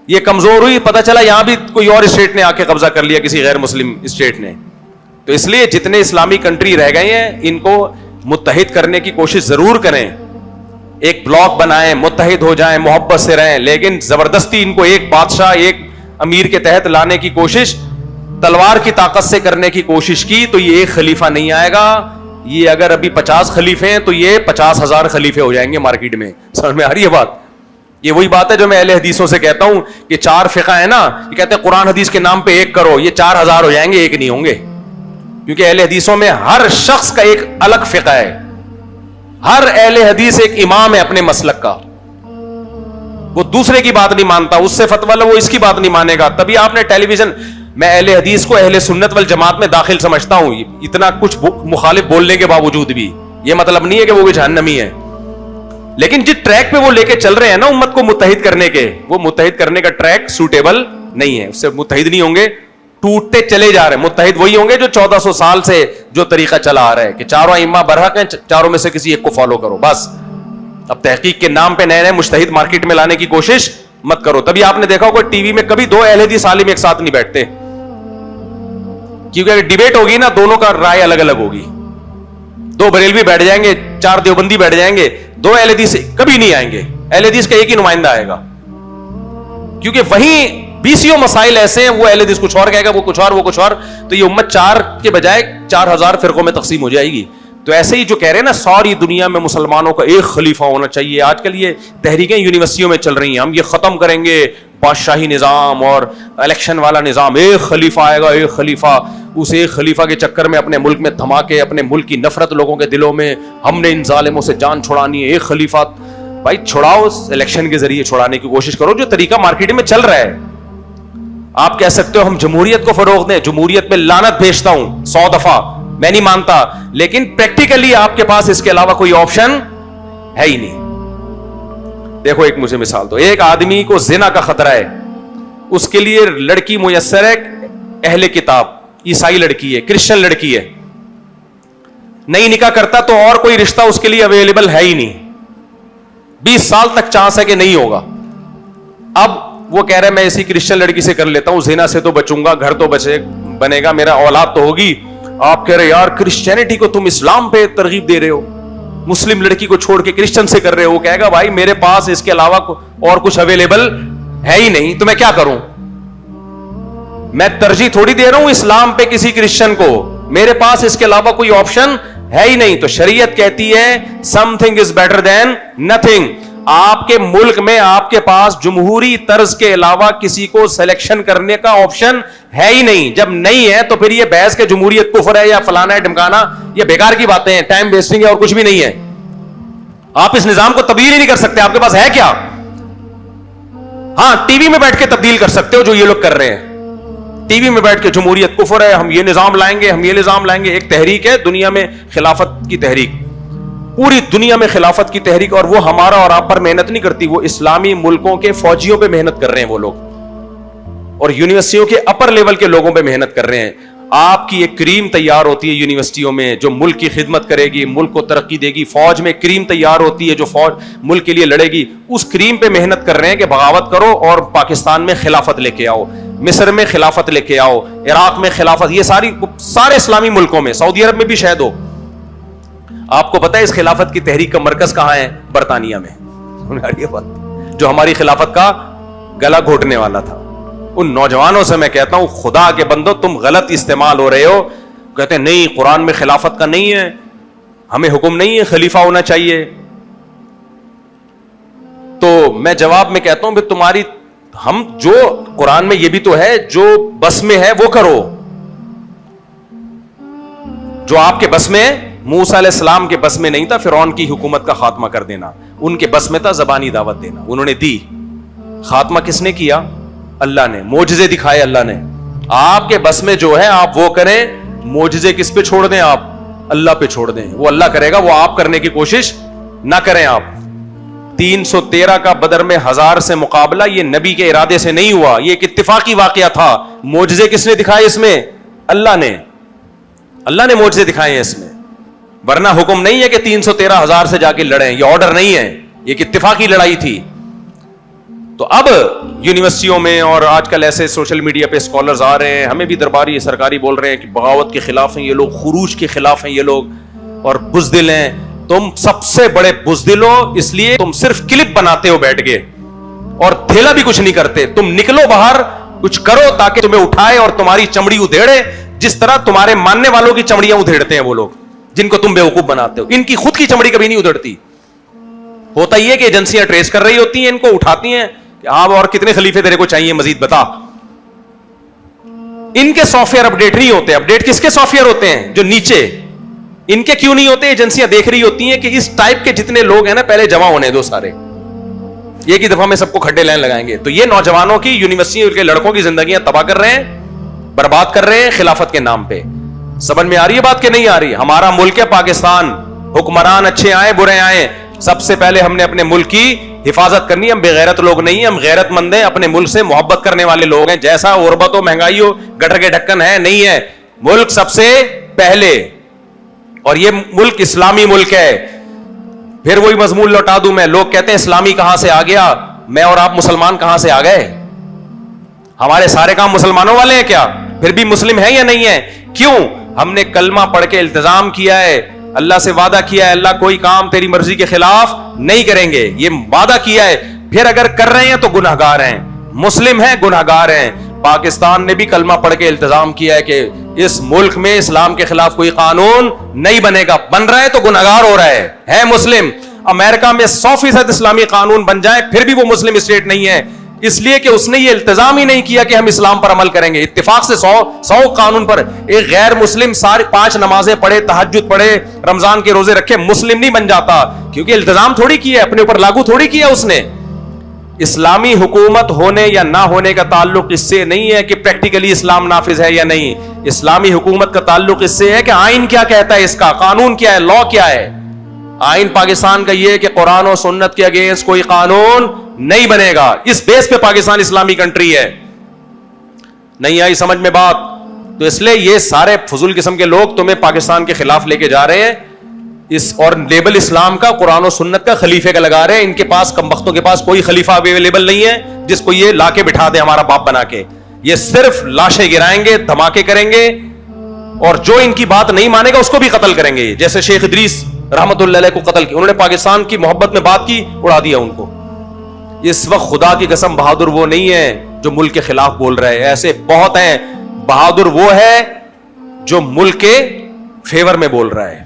یہ کمزور ہوئی, پتہ چلا یہاں بھی کوئی اور اسٹیٹ نے آ کے قبضہ کر لیا, کسی غیر مسلم اسٹیٹ نے. تو اس لیے جتنے اسلامی کنٹری رہ گئے ہیں ان کو متحد کرنے کی کوشش ضرور کریں, ایک بلاک بنائیں, متحد ہو جائیں, محبت سے رہیں, لیکن زبردستی ان کو ایک بادشاہ ایک امیر کے تحت لانے کی کوشش تلوار کی طاقت سے کرنے کی کوشش کی تو یہ ایک خلیفہ نہیں آئے گا. یہ اگر ابھی 50 خلیفے ہیں تو یہ 50,000 خلیفے ہو جائیں گے مارکیٹ میں. سمجھ میں آ رہی ہے بات؟ یہ وہی بات ہے جو میں اہل حدیثوں سے کہتا ہوں کہ 4 فقہ ہے نا, یہ کہتے ہیں قرآن حدیث کے نام پہ ایک کرو, یہ 4,000 ہو جائیں گے, ایک نہیں ہوں گے. کیونکہ اہل حدیثوں میں ہر شخص کا ایک الگ فقہ ہے, ہر اہل حدیث ایک امام ہے اپنے مسلک کا, وہ دوسرے کی بات نہیں مانتا, اس سے فتویٰ لو وہ اس کی بات نہیں مانے گا. تبھی آپ نے ٹیلی ویژن, میں اہل حدیث کو اہل سنت والجماعت میں داخل سمجھتا ہوں, اتنا کچھ مخالف بولنے کے باوجود بھی. یہ مطلب نہیں ہے کہ وہ بھی جہنمی ہے, لیکن جس ٹریک پہ وہ لے کے چل رہے ہیں نا امت کو متحد کرنے کے, وہ متحد کرنے کا ٹریک سوٹیبل نہیں ہے, اس سے متحد نہیں ہوں گے, ٹوٹتے چلے جا رہے ہیں. متحد وہی ہوں گے جو 1400 سال سے جو طریقہ چلا آ رہا ہے کہ چاروں ائمہ برحق ہیں, چاروں میں سے کسی ایک کو فالو کرو بس. اب تحقیق کے نام پہ نئے نئے مجتہد مارکیٹ میں لانے کی کوشش مت کرو. تبھی آپ نے دیکھا ہوگا ٹی وی میں کبھی 2 اہل حدیث عالم ایک ساتھ نہیں بیٹھتے, کیونکہ اگر ڈیبیٹ ہوگی نا دونوں کا رائے الگ الگ ہوگی. 2 بریلوی بیٹھ جائیں گے, 4 دیوبندی بیٹھ جائیں گے, 2 اہل حدیث کبھی نہیں آئیں گے. اہل حدیث کا ایک ہی نمائندہ آئے گا, کیونکہ وہیں 20 مسائل ایسے ہیں, وہ اہل حدیث کچھ اور کہے گا, وہ کچھ اور, وہ کچھ اور, تو یہ امت 4 کے بجائے 4000 فرقوں میں تقسیم ہو جائے گی. تو ایسے ہی جو کہہ رہے ہیں نا ساری دنیا میں مسلمانوں کا ایک خلیفہ ہونا چاہیے, آج کل یہ تحریکیں یونیورسٹیوں میں چل رہی ہیں, ہم یہ ختم کریں گے بادشاہی نظام اور الیکشن والا نظام, ایک خلیفہ آئے گا, ایک خلیفہ. اس ایک خلیفہ کے چکر میں اپنے ملک میں دھماکے, اپنے ملک کی نفرت لوگوں کے دلوں میں, ہم نے ان ظالموں سے جان چھڑانی ہے, ایک خلیفہ. بھائی چھڑاؤ, الیکشن کے ذریعے چھڑانے کی کوشش کرو, جو طریقہ مارکیٹ میں چل رہا ہے. آپ کہہ سکتے ہو ہم جمہوریت کو فروغ دیں, جمہوریت پہ لعنت بھیجتا ہوں 100 دفعہ, میں نہیں مانتا, لیکن پریکٹیکلی آپ کے پاس اس کے علاوہ کوئی آپشن ہے ہی نہیں. دیکھو ایک مجھے مثال دو, ایک آدمی کو زنا کا خطرہ ہے, اس کے لیے لڑکی میسر ہے, اہل کتاب, عیسائی لڑکی ہے, کرسچن لڑکی ہے, نہیں نکاح کرتا تو اور کوئی رشتہ اس کے لیے اویلیبل ہے ہی نہیں, 20 سال تک چانس ہے کہ نہیں ہوگا. اب وہ کہہ رہے میں اسی کرسچن لڑکی سے کر لیتا ہوں, زنا سے تو بچوں گا, گھر تو بنے گا, میرا اولاد تو ہوگی. آپ کہہ رہے یار کرسچینٹی کو تم اسلام پہ ترغیب دے رہے ہو, مسلم لڑکی کو چھوڑ کے کرسچن سے کر رہے ہو. وہ کہے گا بھائی میرے پاس اس کے علاوہ اور کچھ اویلیبل ہے ہی نہیں, تو میں کیا کروں؟ میں ترجیح تھوڑی دے رہا ہوں اسلام پہ کسی کرسچن کو, میرے پاس اس کے علاوہ کوئی آپشن ہے ہی نہیں. تو شریعت کہتی ہے some thing is better than nothing. آپ کے ملک میں آپ کے پاس جمہوری طرز کے علاوہ کسی کو سلیکشن کرنے کا آپشن ہے ہی نہیں. جب نہیں ہے تو پھر یہ بحث کے جمہوریت کفر ہے یا فلانا ہے ڈمکانا, یہ بیکار کی باتیں ہیں, ٹائم ویسٹنگ ہے اور کچھ بھی نہیں ہے. آپ اس نظام کو تبدیل ہی نہیں کر سکتے, آپ کے پاس ہے کیا؟ ہاں ٹی وی میں بیٹھ کے تبدیل کر سکتے ہو جو یہ لوگ کر رہے ہیں, ٹی وی میں بیٹھ کے جمہوریت کفر ہے, ہم یہ نظام لائیں گے, ہم یہ نظام لائیں گے. ایک تحریک ہے دنیا میں خلافت کی تحریک, پوری دنیا میں خلافت کی تحریک, اور وہ ہمارا اور آپ پر محنت نہیں کرتی, وہ اسلامی ملکوں کے فوجیوں پہ محنت کر رہے ہیں وہ لوگ, اور یونیورسٹیوں کے اپر لیول کے لوگوں پہ محنت کر رہے ہیں. آپ کی ایک کریم تیار ہوتی ہے یونیورسٹیوں میں جو ملک کی خدمت کرے گی, ملک کو ترقی دے گی. فوج میں کریم تیار ہوتی ہے جو فوج ملک کے لیے لڑے گی. اس کریم پہ محنت کر رہے ہیں کہ بغاوت کرو اور پاکستان میں خلافت لے کے آؤ, مصر میں خلافت لے کے آؤ, عراق میں خلافت, یہ سارے اسلامی ملکوں میں, سعودی عرب میں بھی شاید ہو. آپ کو پتا ہے اس خلافت کی تحریک کا مرکز کہاں ہے؟ برطانیہ میں. جو ہماری خلافت کا گلا گھوٹنے والا تھا. ان نوجوانوں سے میں کہتا ہوں خدا کے بندو تم غلط استعمال ہو رہے ہو. کہتے ہیں نہیں قرآن میں خلافت کا نہیں ہے, ہمیں حکم نہیں ہے خلیفہ ہونا چاہیے. تو میں جواب میں کہتا ہوں تمہاری, ہم جو قرآن میں یہ بھی تو ہے جو بس میں ہے وہ کرو, جو آپ کے بس میں. موسیٰ علیہ السلام کے بس میں نہیں تھا فرعون کی حکومت کا خاتمہ کر دینا, ان کے بس میں تھا زبانی دعوت دینا, انہوں نے دی. خاتمہ کس نے کیا؟ اللہ نے. معجزے دکھائے اللہ نے. آپ کے بس میں جو ہے آپ وہ کریں, معجزے کس پہ چھوڑ دیں؟ آپ اللہ پہ چھوڑ دیں, وہ اللہ کرے گا, وہ آپ کرنے کی کوشش نہ کریں. آپ 313 کا بدر میں 1000 سے مقابلہ یہ نبی کے ارادے سے نہیں ہوا, یہ ایک اتفاقی واقعہ تھا. معجزے کس نے دکھائے اس میں؟ اللہ نے. اللہ نے معجزے دکھائے ہیں اس میں, ورنہ حکم نہیں ہے کہ 313,000 سے جا کے لڑیں, یہ آرڈر نہیں ہے, یہ ایک اتفاقی لڑائی تھی. تو اب یونیورسٹیوں میں اور آج کل ایسے سوشل میڈیا پہ اسکالرز آ رہے ہیں, ہمیں بھی درباری سرکاری بول رہے ہیں کہ بغاوت کے خلاف ہیں یہ لوگ, خروج کے خلاف ہیں یہ لوگ, اور بزدل ہیں. تم سب سے بڑے بزدل ہو, اس لیے تم صرف کلپ بناتے ہو بیٹھ کے اور تھیلا بھی کچھ نہیں کرتے. تم نکلو باہر, کچھ کرو تاکہ تمہیں اٹھائے اور تمہاری چمڑی ادھیڑے, جس طرح تمہارے ماننے والوں کی چمڑیاں ادھیڑتے ہیں وہ لوگ جن کو تم بیوقوف بناتے ہو. ان کی خود کی چمڑی کبھی نہیں ادھڑتی. ہوتا یہ کہ ایجنسیاں ٹریس کر رہی ہوتی ہیں, ان کو اٹھاتی ہیں کہ آپ اور کتنے خلیفے تیرے کو چاہیے مزید بتا. ان کے سافٹ ویئر اپڈیٹ نہیں ہوتے. اپڈیٹ کس کے سافٹ ویئر ہوتے ہیں؟ جو نیچے. ان کے کیوں نہیں ہوتے؟ ایجنسیاں دیکھ رہی ہوتی ہیں کہ اس ٹائپ کے جتنے لوگ ہیں نا پہلے جمع ہونے دو سارے, ایک ہی دفعہ میں سب کو کھڈے لائن لگائیں گے. تو یہ نوجوانوں کی, یونیورسٹی کے لڑکوں کی زندگیاں تباہ کر رہے ہیں, برباد کر رہے ہیں خلافت کے نام پہ. سمجھ میں آ رہی ہے بات کہ نہیں آ رہی؟ ہمارا ملک ہے پاکستان, حکمران اچھے آئے برے آئے, سب سے پہلے ہم نے اپنے ملک کی حفاظت کرنی. ہم بے غیرت لوگ نہیں ہیں, ہم غیرت مند ہیں, اپنے ملک سے محبت کرنے والے لوگ ہیں. جیسا غربت ہو, مہنگائی ہو, گٹر کے ڈھکن ہے, نہیں ہے, ملک سب سے پہلے. اور یہ ملک اسلامی ملک ہے. پھر وہی مضمون لوٹا دوں میں, لوگ کہتے ہیں اسلامی کہاں سے آ گیا؟ میں اور آپ مسلمان کہاں سے آ گئے؟ ہمارے سارے کام مسلمانوں والے ہیں کیا؟ پھر بھی مسلم ہے یا نہیں ہے؟ کیوں؟ ہم نے کلمہ پڑھ کے التزام کیا ہے, اللہ سے وعدہ کیا ہے اللہ کوئی کام تیری مرضی کے خلاف نہیں کریں گے, یہ وعدہ کیا ہے. پھر اگر کر رہے ہیں تو گنہگار ہیں, مسلم ہیں گنہگار ہیں. پاکستان نے بھی کلمہ پڑھ کے التزام کیا ہے کہ اس ملک میں اسلام کے خلاف کوئی قانون نہیں بنے گا. بن رہا ہے تو گنہگار ہو رہا ہے مسلم. امریکہ میں 100% اسلامی قانون بن جائے پھر بھی وہ مسلم اسٹیٹ نہیں ہے, اس لیے کہ اس نے یہ التزام ہی نہیں کیا کہ ہم اسلام پر عمل کریں گے. اتفاق سے 100 قانون پر. ایک غیر مسلم سارے 5 نمازیں پڑھے, تہجد پڑھے, رمضان کے روزے رکھے, مسلم نہیں بن جاتا, کیونکہ التزام تھوڑی کیا, اپنے اوپر لاگو تھوڑی کیا اس نے. اسلامی حکومت ہونے یا نہ ہونے کا تعلق اس سے نہیں ہے کہ پریکٹیکلی اسلام نافذ ہے یا نہیں. اسلامی حکومت کا تعلق اس سے ہے کہ آئین کیا کہتا ہے, اس کا قانون کیا ہے, لا کیا ہے. آئین پاکستان کا یہ ہے کہ قرآن و سنت کے اگینسٹ کوئی قانون نہیں بنے گا. اس بیس پہ پاکستان اسلامی کنٹری ہے. نہیں آئی سمجھ میں بات؟ تو اس لیے یہ سارے فضول قسم کے لوگ تمہیں پاکستان کے خلاف لے کے جا رہے ہیں اور لیبل اسلام کا, قرآن و سنت کا, خلیفے کا لگا رہے ہیں. ان کے پاس کمبختوں کے پاس کوئی خلیفہ اویلیبل نہیں ہے جس کو یہ لا کے بٹھا دے ہمارا باپ بنا کے. یہ صرف لاشیں گرائیں گے, دھماکے کریں گے, اور جو ان کی بات نہیں مانے گا اس کو بھی قتل کریں گے. جیسے شیخ ادریس رحمت اللہ علیہ کو قتل کیا, انہوں نے پاکستان کی محبت میں بات کی, اڑا دیا ان کو. اس وقت خدا کی قسم بہادر وہ نہیں ہے جو ملک کے خلاف بول رہے ہیں, ایسے بہت ہیں. بہادر وہ ہے جو ملک کے فیور میں بول رہا ہے.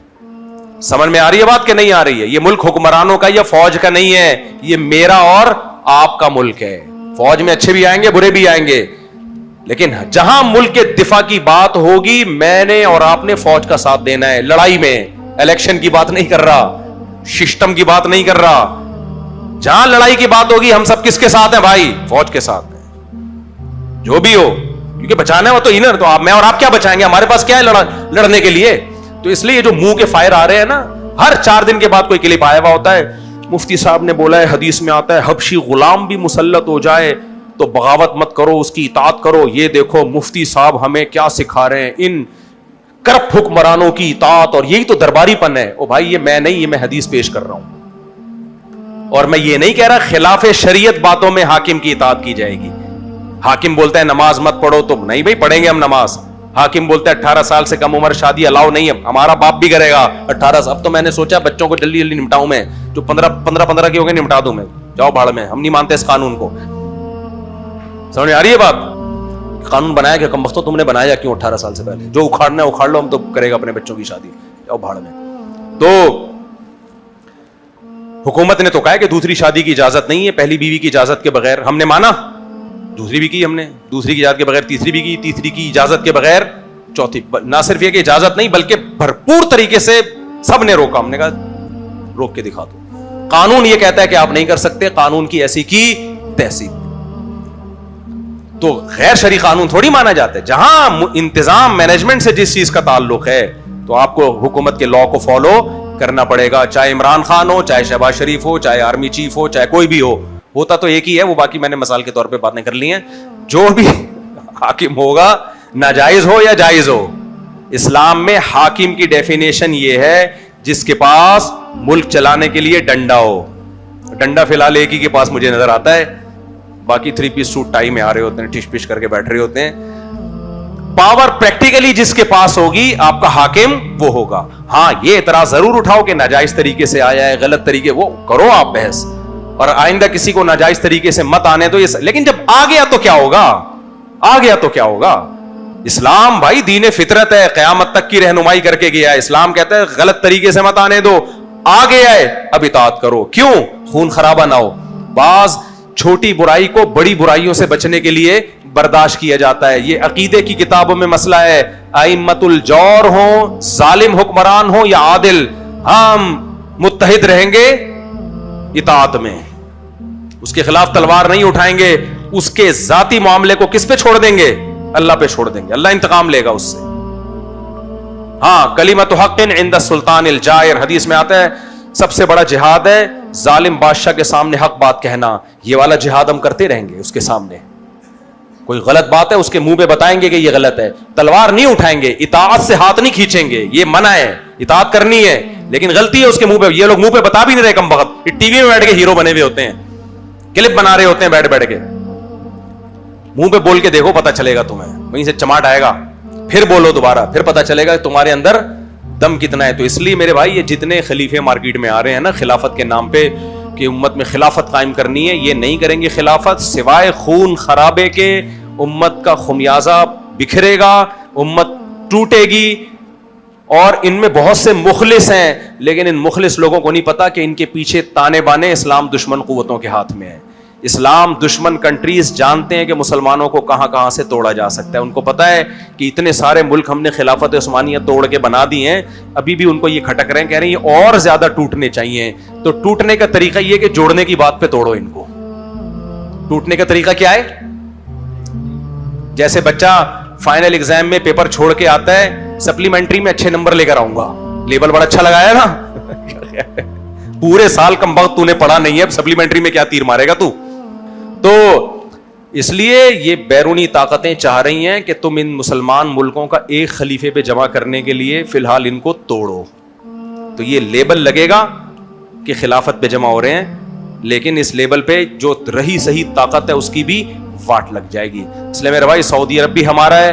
سمجھ میں آ رہی ہے بات کہ نہیں آ رہی ہے؟ یہ ملک حکمرانوں کا یا فوج کا نہیں ہے, یہ میرا اور آپ کا ملک ہے. فوج میں اچھے بھی آئیں گے, برے بھی آئیں گے, لیکن جہاں ملک کے دفاع کی بات ہوگی میں نے اور آپ نے فوج کا ساتھ دینا ہے. لڑائی میں الیکشن کی بات نہیں کر رہا, سسٹم کی بات نہیں کر رہا. جہاں لڑائی کی بات ہوگی ہم سب کس کے ساتھ ہیں بھائی؟ فوج کے ساتھ ہیں, جو بھی ہو, کیونکہ بچانا ہو تو انر. تو آپ, میں اور آپ کیا بچائیں گے؟ ہمارے پاس کیا ہے لڑنے کے لیے؟ تو اس لیے جو منہ کے فائر آ رہے ہیں نا, ہر 4 دن کے بعد کوئی کلپ آیا ہوا ہوتا ہے. مفتی صاحب نے بولا ہے, حدیث میں آتا ہے حبشی غلام بھی مسلط ہو جائے تو بغاوت مت کرو, اس کی اطاعت کرو. یہ دیکھو مفتی صاحب ہمیں کیا سکھا رہے ہیں, ان کرپٹ حکمرانوں کی اطاعت, اور یہی تو درباری پن ہے. او بھائی یہ میں نہیں, یہ میں حدیث پیش کر رہا ہوں. اور میں یہ نہیں کہہ رہا خلاف شریعت باتوں میں حاکم کی اطاعت کی جائے گی. حاکم بولتا ہے نماز مت پڑھو تو نہیں بھائی پڑھیں گے ہم نماز. حاکم بولتا ہے 18 سال سے کم عمر شادی الاؤ نہیں ہے, ہمارا باپ بھی کرے گا 18 سال. اب تو میں نے سوچا بچوں کو جلدی جلدی نمٹاؤں, میں جو 15 کے ہو گئے نمٹا دوں میں. جاؤ بھاڑ میں, ہم نہیں مانتے اس قانون کو. سمجھ آ رہی ہے بات؟ قانون بنایا کہ کمبختوں تم نے بنایا کیوں 18 سال سے پہلے؟ جو اکھاڑنا ہے اکھاڑ لو, ہم تو کرے گا اپنے بچوں کی شادی. جاؤ بھاڑ میں. تو حکومت نے تو کہا کہ دوسری شادی کی اجازت نہیں ہے, پہلی بیوی کی اجازت کے بغیر. ہم نے مانا, دوسری بھی کی ہم نے, دوسری کی اجازت کے بغیر تیسری بھی کی, تیسری کی اجازت کے بغیر چوتھی. نہ صرف یہ کہ اجازت نہیں بلکہ بھرپور طریقے سے سب نے روکا. ہم نے کہا روک کے دکھا دو. قانون یہ کہتا ہے کہ آپ نہیں کر سکتے, قانون کی ایسی کی تیسی. تو غیر شرعی قانون تھوڑی مانا جاتا ہے. جہاں انتظام مینجمنٹ سے جس چیز کا تعلق ہے تو آپ کو حکومت کے لا کو فالو کرنا پڑے گا, چاہے عمران خان ہو, چاہے شہباز شریف ہو, چاہے آرمی چیف ہو, چاہے کوئی بھی ہو. ہوتا تو ایک ہی ہے, وہ باقی میں نے مثال کے طور پہ باتیں کر لی ہیں. جو بھی حاکم ہوگا ناجائز ہو یا جائز ہو, اسلام میں حاکم کی ڈیفینیشن یہ ہے جس کے پاس ملک چلانے کے لیے ڈنڈا ہو. ڈنڈا فی الحال ایک ہی کے پاس مجھے نظر آتا ہے, باقی 3 پیس سوٹ ٹائی میں آ رہے ہوتے ہیں, ٹش پش کر کے بیٹھ رہے ہوتے ہیں. پاور پریکٹیکلی جس کے پاس ہوگی آپ کا حاکم وہ ہوگا. ہاں یہ اعتراض ضرور اٹھاؤ کہ ناجائز طریقے سے آیا ہے, غلط طریقے, وہ کرو آپ بحث, اور آئندہ کسی کو ناجائز طریقے سے مت آنے دو. لیکن جب آ گیا تو کیا ہوگا؟ آ گیا تو کیا ہوگا؟ اسلام بھائی دین فطرت ہے, قیامت تک کی رہنمائی کر کے گیا ہے. اسلام کہتا ہے غلط طریقے سے مت آنے دو, آ گیا ہے اب اطاعت کرو. کیوں؟ خون خرابہ نہ ہو. بعض چھوٹی برائی کو بڑی برائیوں سے بچنے کے لیے برداشت کیا جاتا ہے. یہ عقیدے کی کتابوں میں مسئلہ ہے. ائمۃ الجور ہوں, ظالم حکمران ہوں یا عادل, ہم متحد رہیں گے اطاعت میں. اس کے خلاف تلوار نہیں اٹھائیں گے. اس کے ذاتی معاملے کو کس پہ چھوڑ دیں گے؟ اللہ پہ چھوڑ دیں گے. اللہ انتقام لے گا اس سے. ہاں کلمۃ حق عند السلطان الجائر, حدیث میں آتا ہے سب سے بڑا جہاد ہے ظالم بادشاہ کے سامنے حق بات کہنا. یہ والا جہاد ہم کرتے رہیں گے. اس کے سامنے کوئی غلط بات ہے اس کے منہ پہ بتائیں گے کہ یہ غلط ہے. تلوار نہیں اٹھائیں گے, اطاعت سے ہاتھ نہیں کھینچیں گے, یہ منع ہے. اطاعت کرنی ہے لیکن غلطی ہے اس کے منہ پہ. یہ لوگ منہ پہ بتا بھی نہیں رہے کم وقت, ٹی وی میں بیٹھ کے ہیرو بنے ہوئے ہوتے ہیں, کلپ بنا رہے ہوتے ہیں بیٹھ بیٹھ کے. منہ پہ بول کے دیکھو پتہ چلے گا تمہیں, وہیں سے چماٹ آئے گا. پھر بولو دوبارہ, پھر پتہ چلے گا تمہارے اندر دم کتنا ہے. تو اس لیے میرے بھائی یہ جتنے خلیفے مارکیٹ میں آ رہے ہیں نا خلافت کے نام پہ کہ امت میں خلافت قائم کرنی ہے, یہ نہیں کریں گے خلافت سوائے خون خرابے کے. امت کا خمیازہ بکھرے گا, امت ٹوٹے گی. اور ان میں بہت سے مخلص ہیں لیکن ان مخلص لوگوں کو نہیں پتا کہ ان کے پیچھے تانے بانے اسلام دشمن قوتوں کے ہاتھ میں ہے. اسلام دشمن کنٹریز جانتے ہیں کہ مسلمانوں کو کہاں کہاں سے توڑا جا سکتا ہے. ان کو پتا ہے کہ اتنے سارے ملک ہم نے خلافت عثمانیہ توڑ کے بنا دی ہیں, ابھی بھی ان کو یہ کھٹک رہے ہیں, کہہ رہے ہیں یہ اور زیادہ ٹوٹنے چاہیے. تو ٹوٹنے کا طریقہ یہ کہ جوڑنے کی بات پہ توڑو ان کو. ٹوٹنے کا طریقہ کیا ہے؟ جیسے بچہ فائنل ایگزام میں پیپر چھوڑ کے آتا ہے, سپلیمنٹری میں اچھے نمبر لے کر آؤں گا, لیبل بڑا اچھا لگایا نا, پورے سال کم وقت تو نے پڑھا نہیں ہے, سپلیمنٹری میں کیا تیر مارے گا تو. تو اس لیے یہ بیرونی طاقتیں چاہ رہی ہیں کہ تم ان مسلمان ملکوں کا ایک خلیفے پہ جمع کرنے کے لیے فی الحال ان کو توڑو, تو یہ لیبل لگے گا کہ خلافت پہ جمع ہو رہے ہیں, لیکن اس لیبل پہ جو رہی صحیح طاقت ہے اس کی بھی واٹ لگ جائے گی. اس لیے میرے بھائی سعودی عرب بھی ہمارا ہے,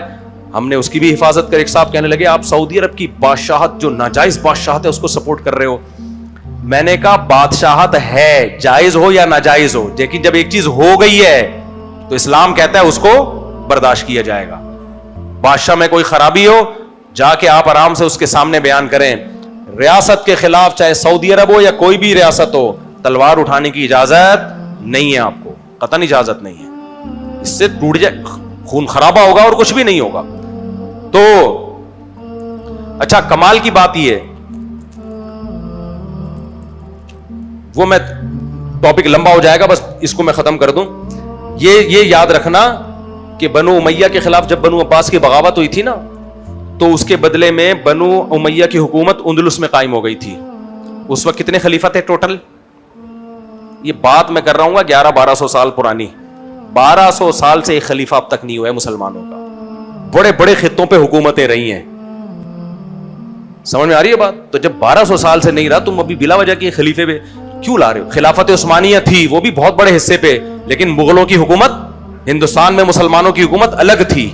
ہم نے اس کی بھی حفاظت کر. ایک صاحب کہنے لگے آپ سعودی عرب کی بادشاہت جو ناجائز بادشاہت ہے اس کو سپورٹ کر رہے ہو. میں نے کہا بادشاہت ہے, جائز ہو یا ناجائز ہو, لیکن جب ایک چیز ہو گئی ہے تو اسلام کہتا ہے اس کو برداشت کیا جائے گا. بادشاہ میں کوئی خرابی ہو جا کے آپ آرام سے اس کے سامنے بیان کریں. ریاست کے خلاف چاہے سعودی عرب ہو یا کوئی بھی ریاست ہو, تلوار اٹھانے کی اجازت نہیں ہے, آپ کو قطعاً اجازت نہیں ہے. اس سے ٹوٹ جائے, خون خرابہ ہوگا اور کچھ بھی نہیں ہوگا. تو اچھا کمال کی بات یہ, وہ میں ٹاپک لمبا ہو جائے گا, بس اس کو میں ختم کر دوں. یہ یاد رکھنا کہ بنو امیہ کے خلاف جب بنو عباس کی بغاوت ہوئی تھی نا, تو اس کے بدلے میں بنو امیہ کی حکومت اندلس میں قائم ہو گئی تھی. اس وقت کتنے خلیفہ تھے ٹوٹل؟ یہ بات میں کر رہا ہوں گا 1100-1200 سال پرانی. 1200 سال سے ایک خلیفہ اب تک نہیں ہوا ہے مسلمانوں کا. بڑے بڑے خطوں پہ حکومتیں رہی ہیں. سمجھ میں آ رہی ہے بات؟ تو جب 1200 سال سے نہیں رہا, تم ابھی بلا وجہ کے خلیفے پہ کیوں لا رہے ہو؟ خلافت عثمانیہ تھی, وہ بھی بہت بڑے حصے پہ, لیکن مغلوں کی حکومت, ہندوستان میں مسلمانوں کی حکومت الگ تھی,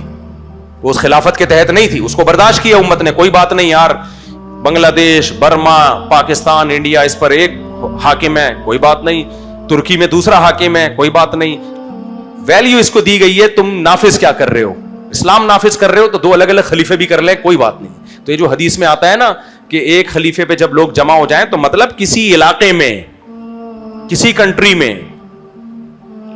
وہ اس خلافت کے تحت نہیں تھی. اس کو برداشت کیا امت نے, کوئی بات نہیں یار, بنگلہ دیش, برما, پاکستان, انڈیا, اس پر ایک حاکم ہے, کوئی بات نہیں. ترکی میں دوسرا حاکم ہے, کوئی بات نہیں. ویلیو اس کو دی گئی ہے, تم نافذ کیا کر رہے ہو؟ اسلام نافذ کر رہے ہو تو دو الگ الگ خلیفے بھی کر لیں, کوئی بات نہیں. تو یہ جو حدیث میں آتا ہے نا کہ ایک خلیفے پہ جب لوگ جمع ہو جائیں, تو مطلب کسی علاقے میں, کسی کنٹری میں,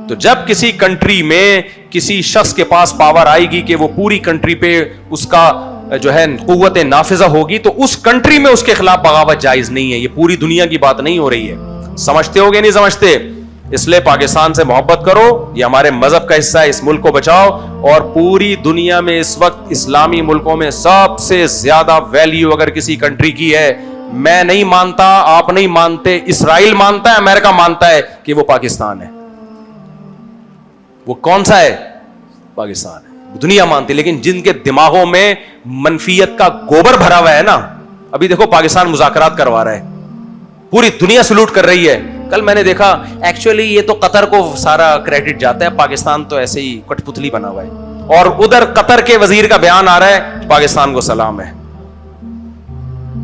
تو جب کسی کنٹری میں کسی شخص کے پاس پاور آئے گی کہ وہ پوری کنٹری پہ اس کا جو ہے قوت نافذہ ہوگی, تو اس کنٹری میں اس کے خلاف بغاوت جائز نہیں ہے. یہ پوری دنیا کی بات نہیں ہو رہی ہے. سمجھتے ہو گے نہیں سمجھتے؟ اس لیے پاکستان سے محبت کرو, یہ ہمارے مذہب کا حصہ ہے, اس ملک کو بچاؤ. اور پوری دنیا میں اس وقت اسلامی ملکوں میں سب سے زیادہ ویلیو اگر کسی کنٹری کی ہے, میں نہیں مانتا, آپ نہیں مانتے, اسرائیل مانتا ہے, امریکہ مانتا ہے کہ وہ پاکستان ہے. وہ کون سا ہے؟ پاکستان ہے. دنیا مانتی, لیکن جن کے دماغوں میں منفیت کا گوبر بھرا ہوا ہے نا, ابھی دیکھو پاکستان مذاکرات کروا رہا ہے, پوری دنیا سلوٹ کر رہی ہے. کل میں نے دیکھا ایکچولی یہ تو قطر کو سارا کریڈٹ جاتا ہے, پاکستان تو ایسے ہی کٹ پتلی بنا ہوا ہے. اور ادھر قطر کے وزیر کا بیان آ رہا ہے پاکستان کو سلام ہے.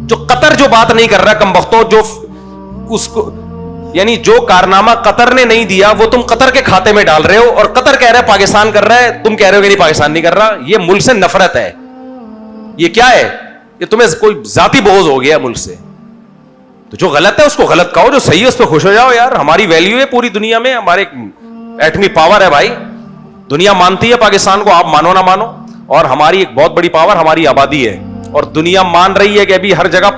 جو قطر جو بات نہیں کر رہا کم بختوں, جو اس کو یعنی جو کارنامہ قطر نے نہیں دیا وہ تم قطر کے کھاتے میں ڈال رہے ہو, اور قطر کہہ رہا ہے پاکستان کر رہا ہے, تم کہہ رہے ہو کہ نہیں پاکستان نہیں کر رہا. یہ ملک سے نفرت ہے. یہ کیا ہے؟ یہ تمہیں کوئی ذاتی بغض ہو گیا ملک سے. تو جو غلط ہے اس کو غلط کہو, جو صحیح ہے اس پہ خوش ہو جاؤ. یار ہماری ویلیو ہے پوری دنیا میں, ہمارے ایٹمی پاور ہے بھائی, دنیا مانتی ہے پاکستان کو, آپ مانو نہ مانو. اور ہماری ایک بہت بڑی پاور ہماری آبادی ہے, اور دنیا مان رہی ہے کہ ابھی ہر جگہ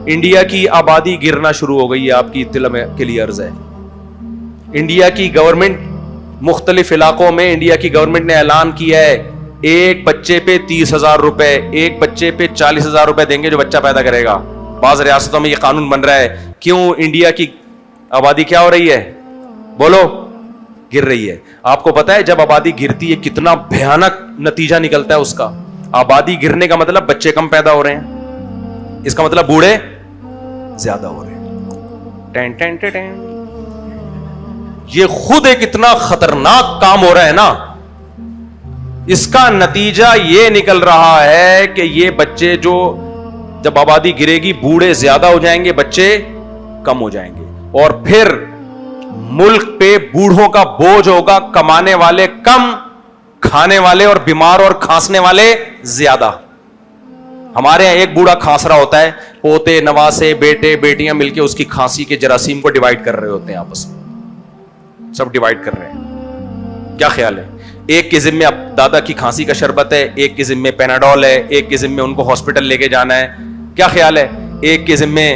انڈیا کی آبادی گرنا شروع ہو گئی ہے. آپ کی اطلاع کے لیے عرض ہے, انڈیا کی گورنمنٹ مختلف علاقوں میں, انڈیا کی گورنمنٹ نے اعلان کیا ہے ایک بچے پہ 30,000 روپے, ایک بچے پہ 40,000 روپے دیں گے جو بچہ پیدا کرے گا. بعض ریاستوں میں یہ قانون بن رہا ہے. کیوں؟ انڈیا کی آبادی کیا ہو رہی ہے؟ بولو, گر رہی ہے. آپ کو پتا ہے جب آبادی گرتی ہے کتنا بھیانک نتیجہ نکلتا ہے اس کا. آبادی گرنے کا مطلب بچے کم پیدا ہو رہے ہیں, اس کا مطلب بوڑھے زیادہ ہو رہے ہیں. Ten ten ten. یہ خود ایک اتنا خطرناک کام ہو رہا ہے نا, اس کا نتیجہ یہ نکل رہا ہے کہ یہ بچے جو جب آبادی گرے گی, بوڑھے زیادہ ہو جائیں گے, بچے کم ہو جائیں گے, اور پھر ملک پہ بوڑھوں کا بوجھ ہوگا, کمانے والے کم, کھانے والے اور بیمار اور کھانسنے والے زیادہ. ہمارے یہاں ایک بوڑھا کھانس رہا ہوتا ہے, پوتے نواسے بیٹے بیٹیاں مل کے اس کی کھانسی کے جراثیم کو ڈیوائڈ کر رہے ہوتے ہیں, آپس میں سب ڈیوائڈ کر رہے ہیں. کیا خیال ہے؟ ایک کے ذمے اب دادا کی کھانسی کا شربت ہے, ایک کے ذمے پیناڈول ہے, ایک کے ذمے ان کو ہاسپٹل لے کے جانا ہے. کیا خیال ہے؟ ایک کے ذمے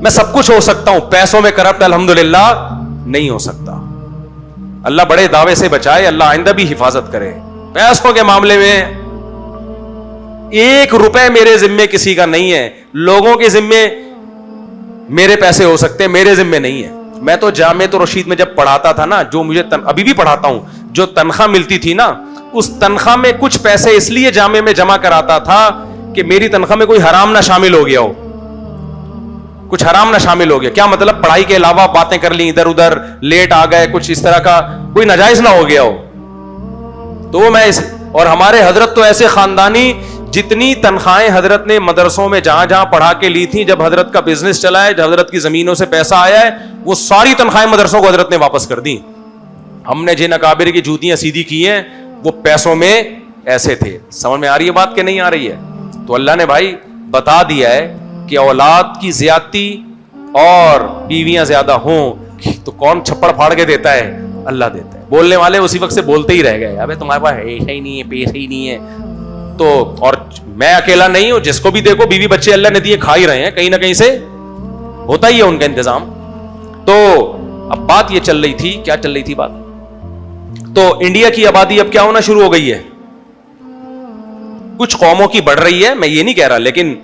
میں سب کچھ ہو سکتا ہوں, پیسوں میں کرپٹ الحمدللہ نہیں ہو سکتا. اللہ بڑے دعوے سے بچائے, اللہ آئندہ بھی حفاظت کرے. پیسوں کے معاملے میں 1 روپے میرے ذمے کسی کا نہیں ہے. لوگوں کے ذمے میرے پیسے ہو سکتے ہیں, میرے ذمے نہیں ہے. میں تو جامعۃ الرشید میں جب پڑھاتا تھا نا, جو مجھے ابھی بھی پڑھاتا ہوں, جو تنخواہ ملتی تھی نا, اس تنخواہ میں کچھ پیسے اس لیے جامعہ میں جمع کراتا تھا کہ میری تنخواہ میں کوئی حرام نہ شامل ہو گیا ہو, کچھ حرام نہ شامل ہو گیا. کیا مطلب, پڑھائی کے علاوہ باتیں کر لی ادھر ادھر, لیٹ آ گئے, کچھ اس طرح کا کوئی ناجائز نہ ہو گیا ہو. تو میں اور ہمارے حضرت تو ایسے خاندانی, جتنی تنخواہیں حضرت نے مدرسوں میں جہاں جہاں پڑھا کے لی تھی, جب حضرت کا بزنس چلا ہے, جب حضرت کی زمینوں سے پیسہ آیا ہے, وہ ساری تنخواہیں مدرسوں کو حضرت نے واپس کر دی. ہم نے جن اکابر کی جوتیاں سیدھی کی ہیں وہ پیسوں میں ایسے تھے. سمجھ میں آ رہی ہے بات کہ نہیں آ رہی ہے؟ تو اللہ نے بھائی بتا دیا ہے کہ اولاد کی زیادتی اور بیویاں زیادہ ہوں تو کون چھپڑ پھاڑ کے دیتا ہے؟ اللہ دیتا ہے. بولنے والے اسی وقت سے بولتے ہی رہ گئے, ابے تمہارے پاس ایسا ہی نہیں ہے, پیسہ ہی نہیں ہے. تو اور میں اکیلا نہیں ہوں, جس کو بھی دیکھو بیوی بچے اللہ نے دیے کھا ہی رہے ہیں, کہیں نہ کہیں سے ہوتا ہی ہے ان کا انتظام. تو اب بات یہ چل رہی تھی, کیا چل رہی تھی بات؟ تو انڈیا کی آبادی اب کیا ہونا شروع ہو گئی ہے, کچھ قوموں کی بڑھ رہی ہے, میں یہ نہیں کہہ رہا, لیکن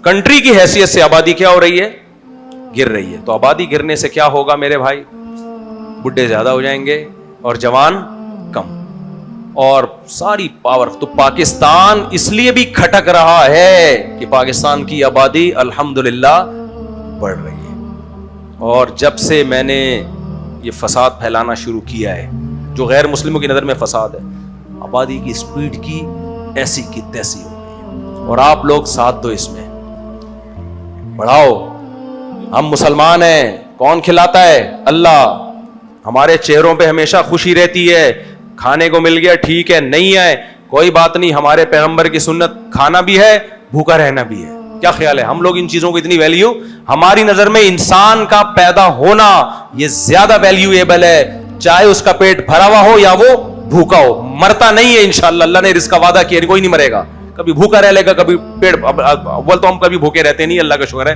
کنٹری کی حیثیت سے آبادی کیا ہو رہی ہے, گر رہی ہے. تو آبادی گرنے سے کیا ہوگا میرے بھائی؟ بڈھے زیادہ ہو جائیں گے اور جوان کم, اور ساری پاور. تو پاکستان اس لیے بھی کھٹک رہا ہے کہ پاکستان کی آبادی الحمدللہ بڑھ رہی ہے. اور جب سے میں نے یہ فساد پھیلانا شروع کیا ہے, جو غیر مسلموں کی نظر میں فساد ہے, آبادی کی سپیڈ کی ایسی کی تیسی ہو گئی ہے. اور آپ لوگ ساتھ دو, اس میں بڑھاؤ. ہم مسلمان ہیں, کون کھلاتا ہے؟ اللہ. ہمارے چہروں پہ ہمیشہ خوشی رہتی ہے, کھانے کو مل گیا ٹھیک ہے, نہیں ہے کوئی بات نہیں. ہمارے پیغمبر کی سنت کھانا بھی ہے, بھوکا رہنا بھی ہے. کیا خیال ہے؟ ہم لوگ ان چیزوں کو اتنی ویلیو, ہماری نظر میں انسان کا پیدا ہونا یہ زیادہ ویلیویبل ہے, چاہے اس کا پیٹ بھرا ہوا ہو یا وہ بھوکا ہو. مرتا نہیں ہے انشاءاللہ, اللہ نے رزق کا وعدہ کیا, کوئی نہیں مرے گا. کبھی بھوکا رہ لے گا, کبھی پیٹ. اول تو ہم کبھی بھوکے رہتے نہیں, اللہ کا شکر ہے,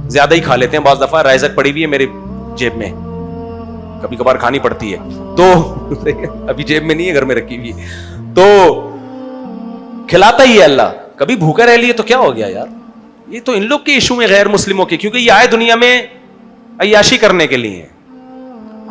زیادہ ہی کھا لیتے ہیں. بعض دفعہ رائزک پڑی ہوئی ہے میری جیب میں, کبھی کبھار کھانی پڑتی ہے, تو ابھی جیب میں نہیں ہے, گھر میں رکھی ہوئی, تو کھلاتا ہی ہے اللہ. کبھی بھوکا رہ لیے تو کیا ہو گیا یار؟ یہ تو ان لوگ کے ایشو میں, غیر مسلموں کے, کیونکہ یہ آئے دنیا میں عیاشی کرنے کے لیے.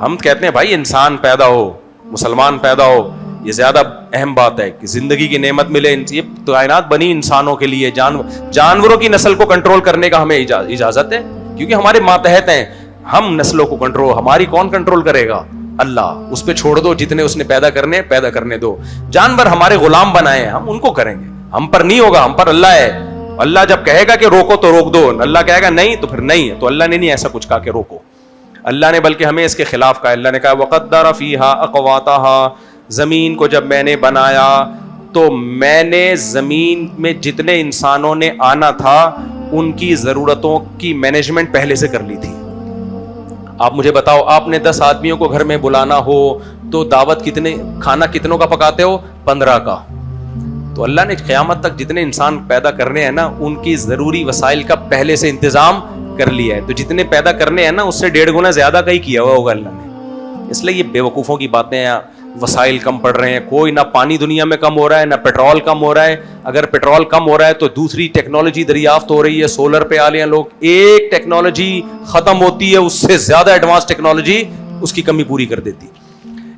ہم کہتے ہیں بھائی انسان پیدا ہو, مسلمان پیدا ہو, یہ زیادہ اہم بات ہے کہ زندگی کی نعمت ملے. یہ کائنات بنی انسانوں کے لیے, جانوروں کی نسل کو کنٹرول کرنے کا ہمیں اجازت ہے, کیونکہ ہمارے ماتحت ہیں. ہم نسلوں کو کنٹرول, ہماری کون کنٹرول کرے گا؟ اللہ. اس پہ چھوڑ دو, جتنے اس نے پیدا کرنے دو. جانور ہمارے غلام بنائے ہیں, ہم ان کو کریں گے, ہم پر نہیں ہوگا, ہم پر اللہ ہے. اللہ جب کہے گا کہ روکو تو روک دو, اللہ کہے گا نہیں تو پھر نہیں ہے. تو اللہ نے نہیں ایسا کچھ کہا کہ روکو, اللہ نے بلکہ ہمیں اس کے خلاف کہا. اللہ نے کہا وَقَدَّرَ فِيهَا أَقْوَاتَهَا, زمین کو جب میں نے بنایا تو میں نے زمین میں جتنے انسانوں نے آنا تھا ان کی ضرورتوں کی مینجمنٹ پہلے سے کر لی تھی. آپ مجھے بتاؤ, آپ نے 10 آدمیوں کو گھر میں بلانا ہو تو دعوت کھانا کتنوں کا پکاتے ہو؟ 15 کا. تو اللہ نے قیامت تک جتنے انسان پیدا کرنے ہیں نا, ان کی ضروری وسائل کا پہلے سے انتظام کر لیا ہے. تو جتنے پیدا کرنے ہیں نا, اس سے 1.5 گنا زیادہ کا ہی کیا ہوا ہوگا اللہ نے. اس لیے یہ بے وقوفوں کی باتیں ہیں. وسائل کم پڑ رہے ہیں, کوئی نہ پانی دنیا میں کم ہو رہا ہے, نہ پیٹرول کم ہو رہا ہے. اگر پیٹرول کم ہو رہا ہے تو دوسری ٹیکنالوجی دریافت ہو رہی ہے, سولر پہ آ رہے ہیں لوگ. ایک ٹیکنالوجی ختم ہوتی ہے, اس سے زیادہ ایڈوانس ٹیکنالوجی اس کی کمی پوری کر دیتی.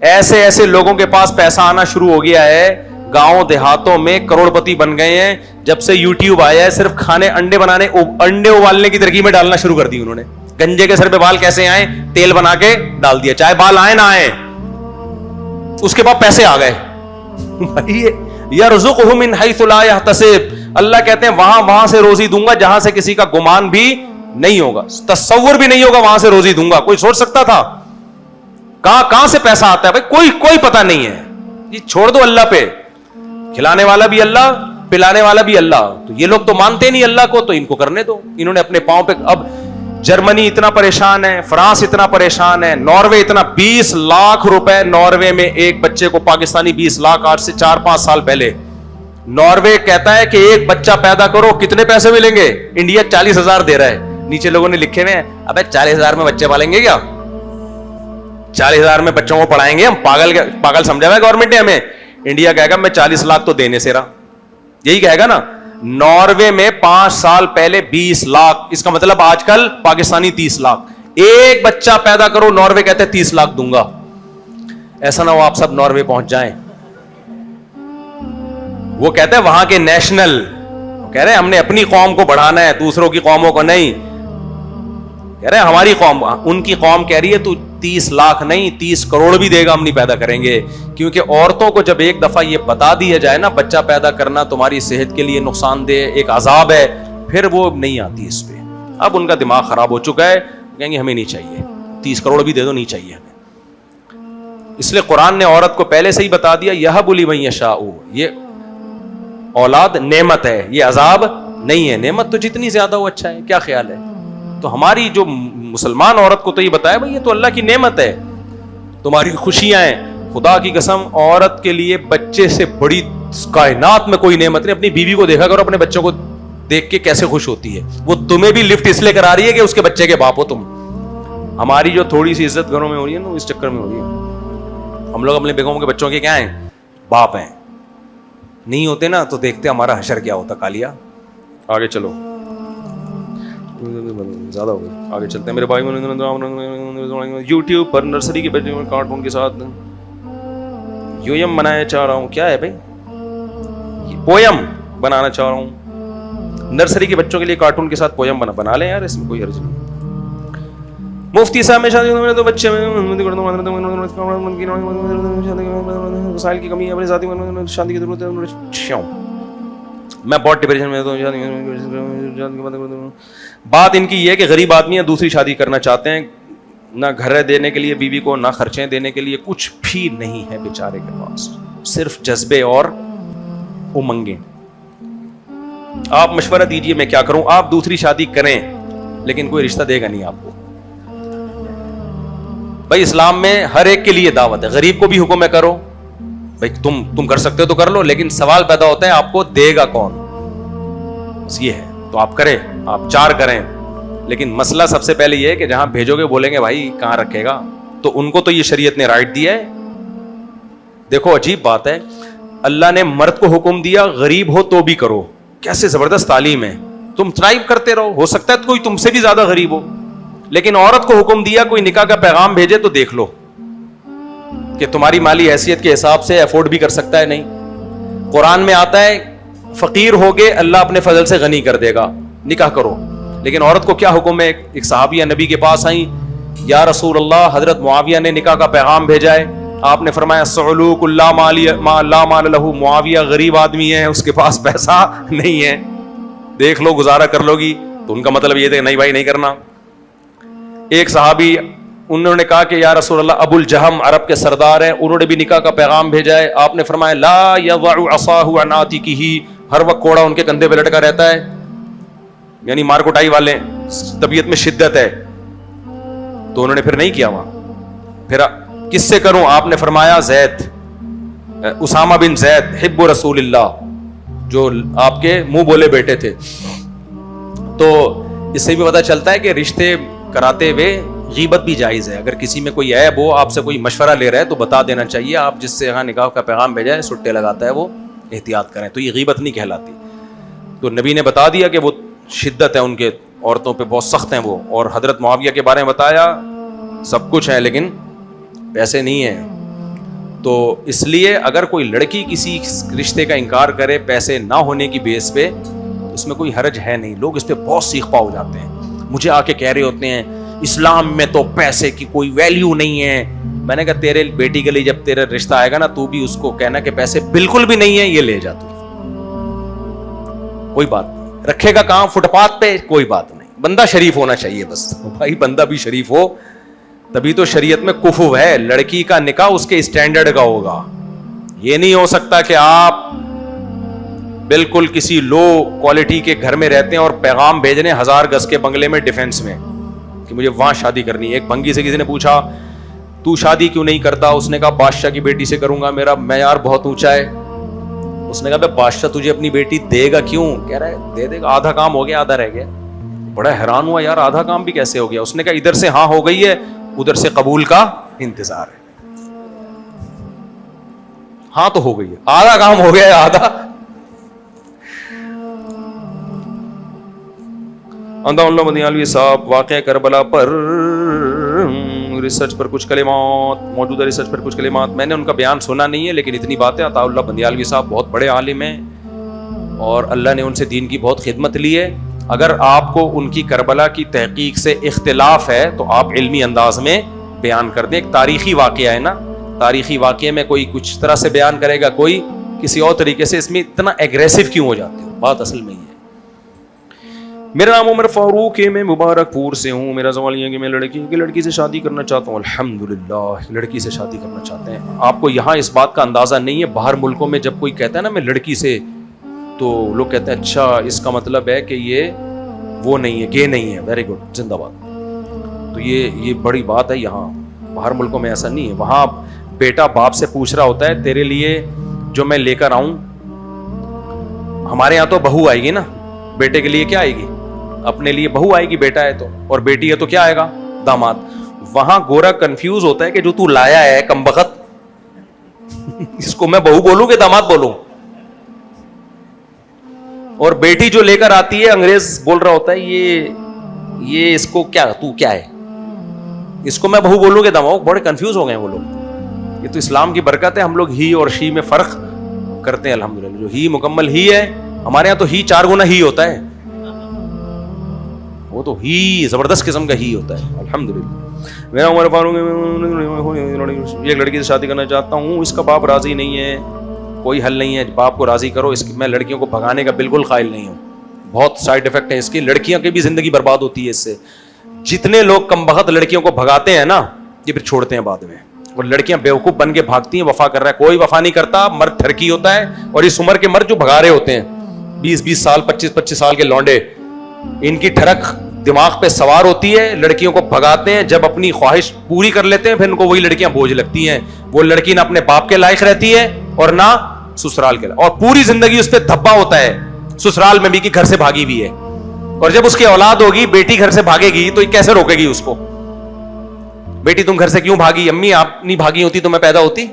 ایسے ایسے لوگوں کے پاس پیسہ آنا شروع ہو گیا ہے, گاؤں دیہاتوں میں کروڑ پتی بن گئے ہیں. جب سے یوٹیوب آیا ہے, صرف کھانے, انڈے بنانے, انڈے ابالنے کی ترکیبیں ڈالنا شروع کر دی انہوں نے. گنجے کے سر پہ بال کیسے آئے, تیل بنا کے ڈال دیا, چاہے بال آئے نہ آئے, اس کے بعد پیسے آ گئے. یرزقہ من حیث لا یحتسب, اللہ کہتے ہیں وہاں سے روزی دوں گا جہاں سے کسی کا گمان بھی نہیں ہوگا, تصور بھی نہیں ہوگا, وہاں سے روزی دوں گا. کوئی سوچ سکتا تھا؟ کہاں سے پیسہ آتا ہے بھائی, کوئی پتہ نہیں ہے. یہ چھوڑ دو اللہ پہ, کھلانے والا بھی اللہ, پلانے والا بھی اللہ. تو یہ لوگ تو مانتے نہیں اللہ کو, تو ان کو کرنے دو. انہوں نے اپنے پاؤں پہ, اب جرمنی اتنا پریشان ہے, فرانس اتنا پریشان ہے, ناروے اتنا, 20 لاکھ روپے ناروے میں ایک بچے کو, پاکستانی 20 لاکھ, آج سے 4-5 سال پہلے. ناروے کہتا ہے کہ ایک بچہ پیدا کرو کتنے پیسے ملیں گے, انڈیا 40,000 دے رہا ہے, نیچے لوگوں نے لکھے ہوئے ہیں ابے 40,000 میں بچے پالیں گے کیا, 40,000 میں بچوں کو پڑھائیں گے ہم, پاگل سمجھا ہوا ہے گورنمنٹ نے ہمیں. انڈیا کہے گا میں 40 لاکھ تو دینے سے رہا, یہی کہے گا نا. ناروے میں 5 سال پہلے 20 لاکھ, اس کا مطلب آج کل پاکستانی 30 لاکھ. ایک بچہ پیدا کرو, ناروے کہتے ہیں 30 لاکھ دوں گا. ایسا نہ ہو آپ سب ناروے پہنچ جائیں. وہ کہتے ہیں وہاں کے نیشنل, کہہ رہے ہیں ہم نے اپنی قوم کو بڑھانا ہے, دوسروں کی قوموں کو نہیں. کہہ رہے ہیں ہماری قوم, ان کی قوم کہہ رہی ہے تو 30 لاکھ نہیں 30 کروڑ بھی دے گا ہم نہیں پیدا کریں گے. کیونکہ عورتوں کو جب ایک دفعہ یہ بتا دیا جائے نا بچہ پیدا کرنا تمہاری صحت کے لیے نقصان دہ ایک عذاب ہے, پھر وہ نہیں آتی اس پہ. اب ان کا دماغ خراب ہو چکا ہے, کہیں گے ہمیں نہیں چاہیے, 30 کروڑ بھی دے دو نہیں چاہیے ہمیں. اس لیے قرآن نے عورت کو پہلے سے ہی بتا دیا یہب لمن یشاء, یہ اولاد نعمت ہے, یہ عذاب نہیں ہے. نعمت تو جتنی زیادہ ہو اچھا ہے. کیا خیال ہے؟ تو ہماری جو مسلمان عورت کو تو یہ بتایا بھائی یہ تو اللہ کی نعمت ہے, تمہاری خوشیاں ہیں. خدا کی قسم عورت کے لیے بچے سے بڑی کائنات میں کوئی نعمت نہیں. اپنی بیوی کو دیکھا کرو, اپنے بچوں کو دیکھ کے کیسے خوش ہوتی ہے. وہ تمہیں بھی لفٹ اس لیے کرا رہی ہے کہ اس کے بچے کے باپ ہو تم. ہماری جو تھوڑی سی عزت گھروں میں ہو رہی ہے نا اس چکر میں ہو رہی ہے. ہم لوگ اپنے بیگموں کے بچوں کے کیا ہیں, باپ ہیں. نہیں ہوتے نا تو دیکھتے ہمارا حشر کیا ہوتا. کالیا آگے چلو, زیادہ ہو گئی, آگے چلتے ہیں میرے بھائی. یوٹیوب پر نرسری کے بچوں میں کارٹون کے ساتھ یویم بنانا چاہ رہا ہوں. کیا ہے بھائی؟ پویم بنانا چاہ رہا ہوں. نرسری کے بچوں کے لیے کارٹون کے ساتھ پویم بنا لیں یار, اس میں کوئی حرج نہیں. مفتی صاحب میں شادی تو بچے وسائل کی کمی ہے, اپنی ذاتی شادی کی ضرورت ہے. میں بہت ڈپریشن میں ہوں. بات ان کی یہ ہے کہ غریب آدمی ہیں, دوسری شادی کرنا چاہتے ہیں, نہ گھر دینے کے لیے بیوی کو, نہ خرچیں دینے کے لیے, کچھ بھی نہیں ہے بیچارے کے پاس, صرف جذبے اور امنگیں. آپ مشورہ دیجئے میں کیا کروں. آپ دوسری شادی کریں لیکن کوئی رشتہ دے گا نہیں آپ کو. بھائی اسلام میں ہر ایک کے لیے دعوت ہے, غریب کو بھی حکم ہے کرو بھائی, تم کر سکتے ہو تو کر لو, لیکن سوال پیدا ہوتا ہے آپ کو دے گا کون. بس یہ ہے, تو آپ کریں, آپ 4 کریں, لیکن مسئلہ سب سے پہلے یہ ہے کہ جہاں بھیجو گے بولیں گے بھائی کہاں رکھے گا, تو ان کو تو یہ شریعت نے رائٹ دیا ہے. دیکھو عجیب بات ہے, اللہ نے مرد کو حکم دیا غریب ہو تو بھی کرو. کیسے زبردست تعلیم ہے. تم ٹرائی کرتے رہو, ہو سکتا ہے کوئی تم سے بھی زیادہ غریب ہو, لیکن عورت کو حکم دیا کوئی نکاح کا پیغام بھیجے تو دیکھ لو کہ تمہاری مالی حیثیت کے حساب سے افورڈ بھی کر سکتا ہے. نہیں, قرآن میں آتا ہے فقیر ہوگے اللہ اپنے فضل سے غنی کر دے گا, نکاح کرو. لیکن عورت کو کیا حکم ہے؟ ایک صحابیہ نبی کے پاس آئیں, یا رسول اللہ حضرت معاویہ نے نکاح کا پیغام بھیجا ہے. آپ نے فرمایا سعلوک لا مال لہ, معاویہ غریب آدمی ہے, اس کے پاس پیسہ نہیں ہے, دیکھ لو گزارا کر لو گی. تو ان کا مطلب یہ تھا نہیں بھائی نہیں کرنا. ایک صحابی انہوں نے کہا کہ یا رسول اللہ ابو الجہم عرب کے سردار ہیں, انہوں نے بھی نکاح کا پیغام بھیجا ہے. آپ نے فرمایا لا یضع عصاہ عن عاتقہ, ہر وقت کوڑا ان کے کندھے پہ لٹکا رہتا ہے, یعنی مار کٹائی والے, طبیعت میں شدت ہے. تو انہوں نے پھر نہیں کیا وہاں. پھر کس سے کروں؟ آپ نے فرمایا زید, اسامہ بن زید حب رسول اللہ, جو آپ کے منہ بولے بیٹے تھے. تو اس سے بھی پتہ چلتا ہے کہ رشتے کراتے ہوئے غیبت بھی جائز ہے. اگر کسی میں کوئی عیب ہو, آپ سے کوئی مشورہ لے رہا ہے تو بتا دینا چاہیے. آپ جس سے یہاں نکاح کا پیغام بھیجا ہے سٹے لگاتا ہے, وہ احتیاط کریں, تو یہ غیبت نہیں کہلاتی. تو نبی نے بتا دیا کہ وہ شدت ہے ان کے, عورتوں پہ بہت سخت ہیں وہ. اور حضرت معاویہ کے بارے میں بتایا سب کچھ ہے لیکن پیسے نہیں ہیں. تو اس لیے اگر کوئی لڑکی کسی رشتے کا انکار کرے پیسے نہ ہونے کی بیس پہ, اس میں کوئی حرج ہے نہیں. لوگ اس پہ بہت سیخ پا ہو جاتے ہیں, مجھے آ کے کہہ رہے ہوتے ہیں اسلام میں تو پیسے کی کوئی ویلیو نہیں ہے. میں نے کہا تیرے بیٹی کے لیے جب تیرا رشتہ آئے گا نا, تو بھی اس کو کہنا کہ پیسے بالکل بھی نہیں ہے, یہ لے جا تو, کوئی بات نہیں. رکھے گا کہاں؟ فٹ پاتھ پہ, کوئی بات نہیں. بندہ شریف ہونا چاہیے بس بھائی, بندہ بھی شریف ہو تبھی تو شریعت میں کفو ہے. لڑکی کا نکاح اس کے اسٹینڈرڈ کا ہوگا. یہ نہیں ہو سکتا کہ آپ بالکل کسی لو کوالٹی کے گھر میں رہتے ہیں اور پیغام بھیجنے 1000 گز کے بنگلے میں ڈیفینس میں کہ مجھے وہاں شادی کرنی ہے. ایک بھنگی سے کسی نے پوچھا تو شادی کیوں نہیں کرتا؟ اس نے کہا بادشاہ کی بیٹی سے کروں گا, میرا معیار بہت اونچا ہے. اس نے کہا بادشاہ تجھے اپنی بیٹی دے گا کیوں؟ کہہ رہا ہے دے دے گا, آدھا کام ہو گیا آدھا رہ گیا. بڑا حیران ہوا یار آدھا کام بھی کیسے ہو گیا. اس نے کہا ادھر سے ہاں ہو گئی ہے, ادھر سے قبول کا انتظار ہے. ہاں تو ہو گئی ہے, آدھا کام ہو گیا ہے, آدھا. اللہ بندیالوی صاحب واقعہ کربلا پر ریسرچ پر کچھ کلمات, موجودہ ریسرچ پر کچھ کلمات. میں نے ان کا بیان سنا نہیں ہے, لیکن اتنی بات ہے عطا اللہ بندیالوی صاحب بہت بڑے عالم ہیں اور اللہ نے ان سے دین کی بہت خدمت لی ہے. اگر آپ کو ان کی کربلا کی تحقیق سے اختلاف ہے تو آپ علمی انداز میں بیان کر دیں. ایک تاریخی واقعہ ہے نا, تاریخی واقعے میں کوئی کچھ طرح سے بیان کرے گا, کوئی کسی اور طریقے سے. اس میں اتنا ایگریسو کیوں ہو جاتے ہو, بات اصل میں ہی ہے. میرا نام عمر فاروق ہے, میں مبارک پور سے ہوں. میرا سوال یہ ہے کہ میں لڑکی سے شادی کرنا چاہتا ہوں. الحمدللہ لڑکی سے شادی کرنا چاہتے ہیں. آپ کو یہاں اس بات کا اندازہ نہیں ہے, باہر ملکوں میں جب کوئی کہتا ہے نا میں لڑکی سے, تو لوگ کہتے ہیں اچھا اس کا مطلب ہے کہ یہ وہ نہیں ہے, گے نہیں ہے. ویری گڈ, زندہ باد. تو یہ بڑی بات ہے. یہاں باہر ملکوں میں ایسا نہیں ہے. وہاں بیٹا باپ سے پوچھ رہا ہوتا ہے تیرے لیے جو میں لے کر آؤں. ہمارے یہاں تو بہو آئے گی نا, بیٹے کے لیے کیا آئے گی, اپنے لیے بہو آئے گی, بیٹا ہے تو, اور بیٹی ہے تو کیا آئے گا, داماد. وہاں گورا کنفیوز ہوتا ہے کہ جو تو لایا ہے کمبخت, اس کو میں بہو بولوں کہ داماد بولوں. اور بیٹی جو لے کر آتی ہے انگریز بول رہا ہوتا ہے یہ اس کو کیا, تو کیا ہے, اس کو میں بہو بولوں کہ داماد. بڑے کنفیوز ہو گئے وہ لوگ. یہ تو اسلام کی برکت ہے, ہم لوگ ہی اور شی میں فرق کرتے ہیں الحمدللہ. جو ہی مکمل ہی ہے, ہمارے یہاں تو ہی 4 گنا ہی ہوتا ہے, وہ تو ہی زبردست قسم کا ہی ہوتا ہے الحمدللہ. میں عمر فاروق ایک لڑکی سے شادی کرنا چاہتا ہوں, اس کا باپ راضی نہیں ہے, کوئی حل نہیں ہے, باپ کو راضی کرو. میں لڑکیوں کو بھگانے کا بالکل قائل نہیں ہوں, بہت سائیڈ افیکٹ ہیں اس کی, لڑکیاں کی بھی زندگی برباد ہوتی ہے اس سے. جتنے لوگ کمبخت لڑکیوں کو بھگاتے ہیں نا, یہ پھر چھوڑتے ہیں بعد میں, اور لڑکیاں بیوقوف بن کے بھاگتی ہیں. وفا کر رہا ہے, کوئی وفا نہیں کرتا, مرد ٹھرکی ہوتا ہے. اور اس عمر کے مرد جو بھگا رہے ہوتے ہیں 20 سال 25 سال کے لونڈے, ان کی ٹھڑک دماغ پہ سوار ہوتی ہے, لڑکیوں کو بھگاتے ہیں. جب اپنی خواہش پوری کر لیتے ہیں پھر ان کو وہی لڑکیاں بوجھ لگتی ہیں. وہ لڑکی نہ اپنے باپ کے لائق رہتی ہے اور نہ سسرال کے لائق, اور پوری زندگی اس پہ دھبا ہوتا ہے سسرال میں بھی کہ گھر سے بھاگی بھی ہے. اور جب اس کی اولاد ہوگی, بیٹی گھر سے بھاگے گی تو کیسے روکے گی اس کو, بیٹی تم گھر سے کیوں بھاگی, امی آپ نہیں بھاگی ہوتی تو میں پیدا ہوتی,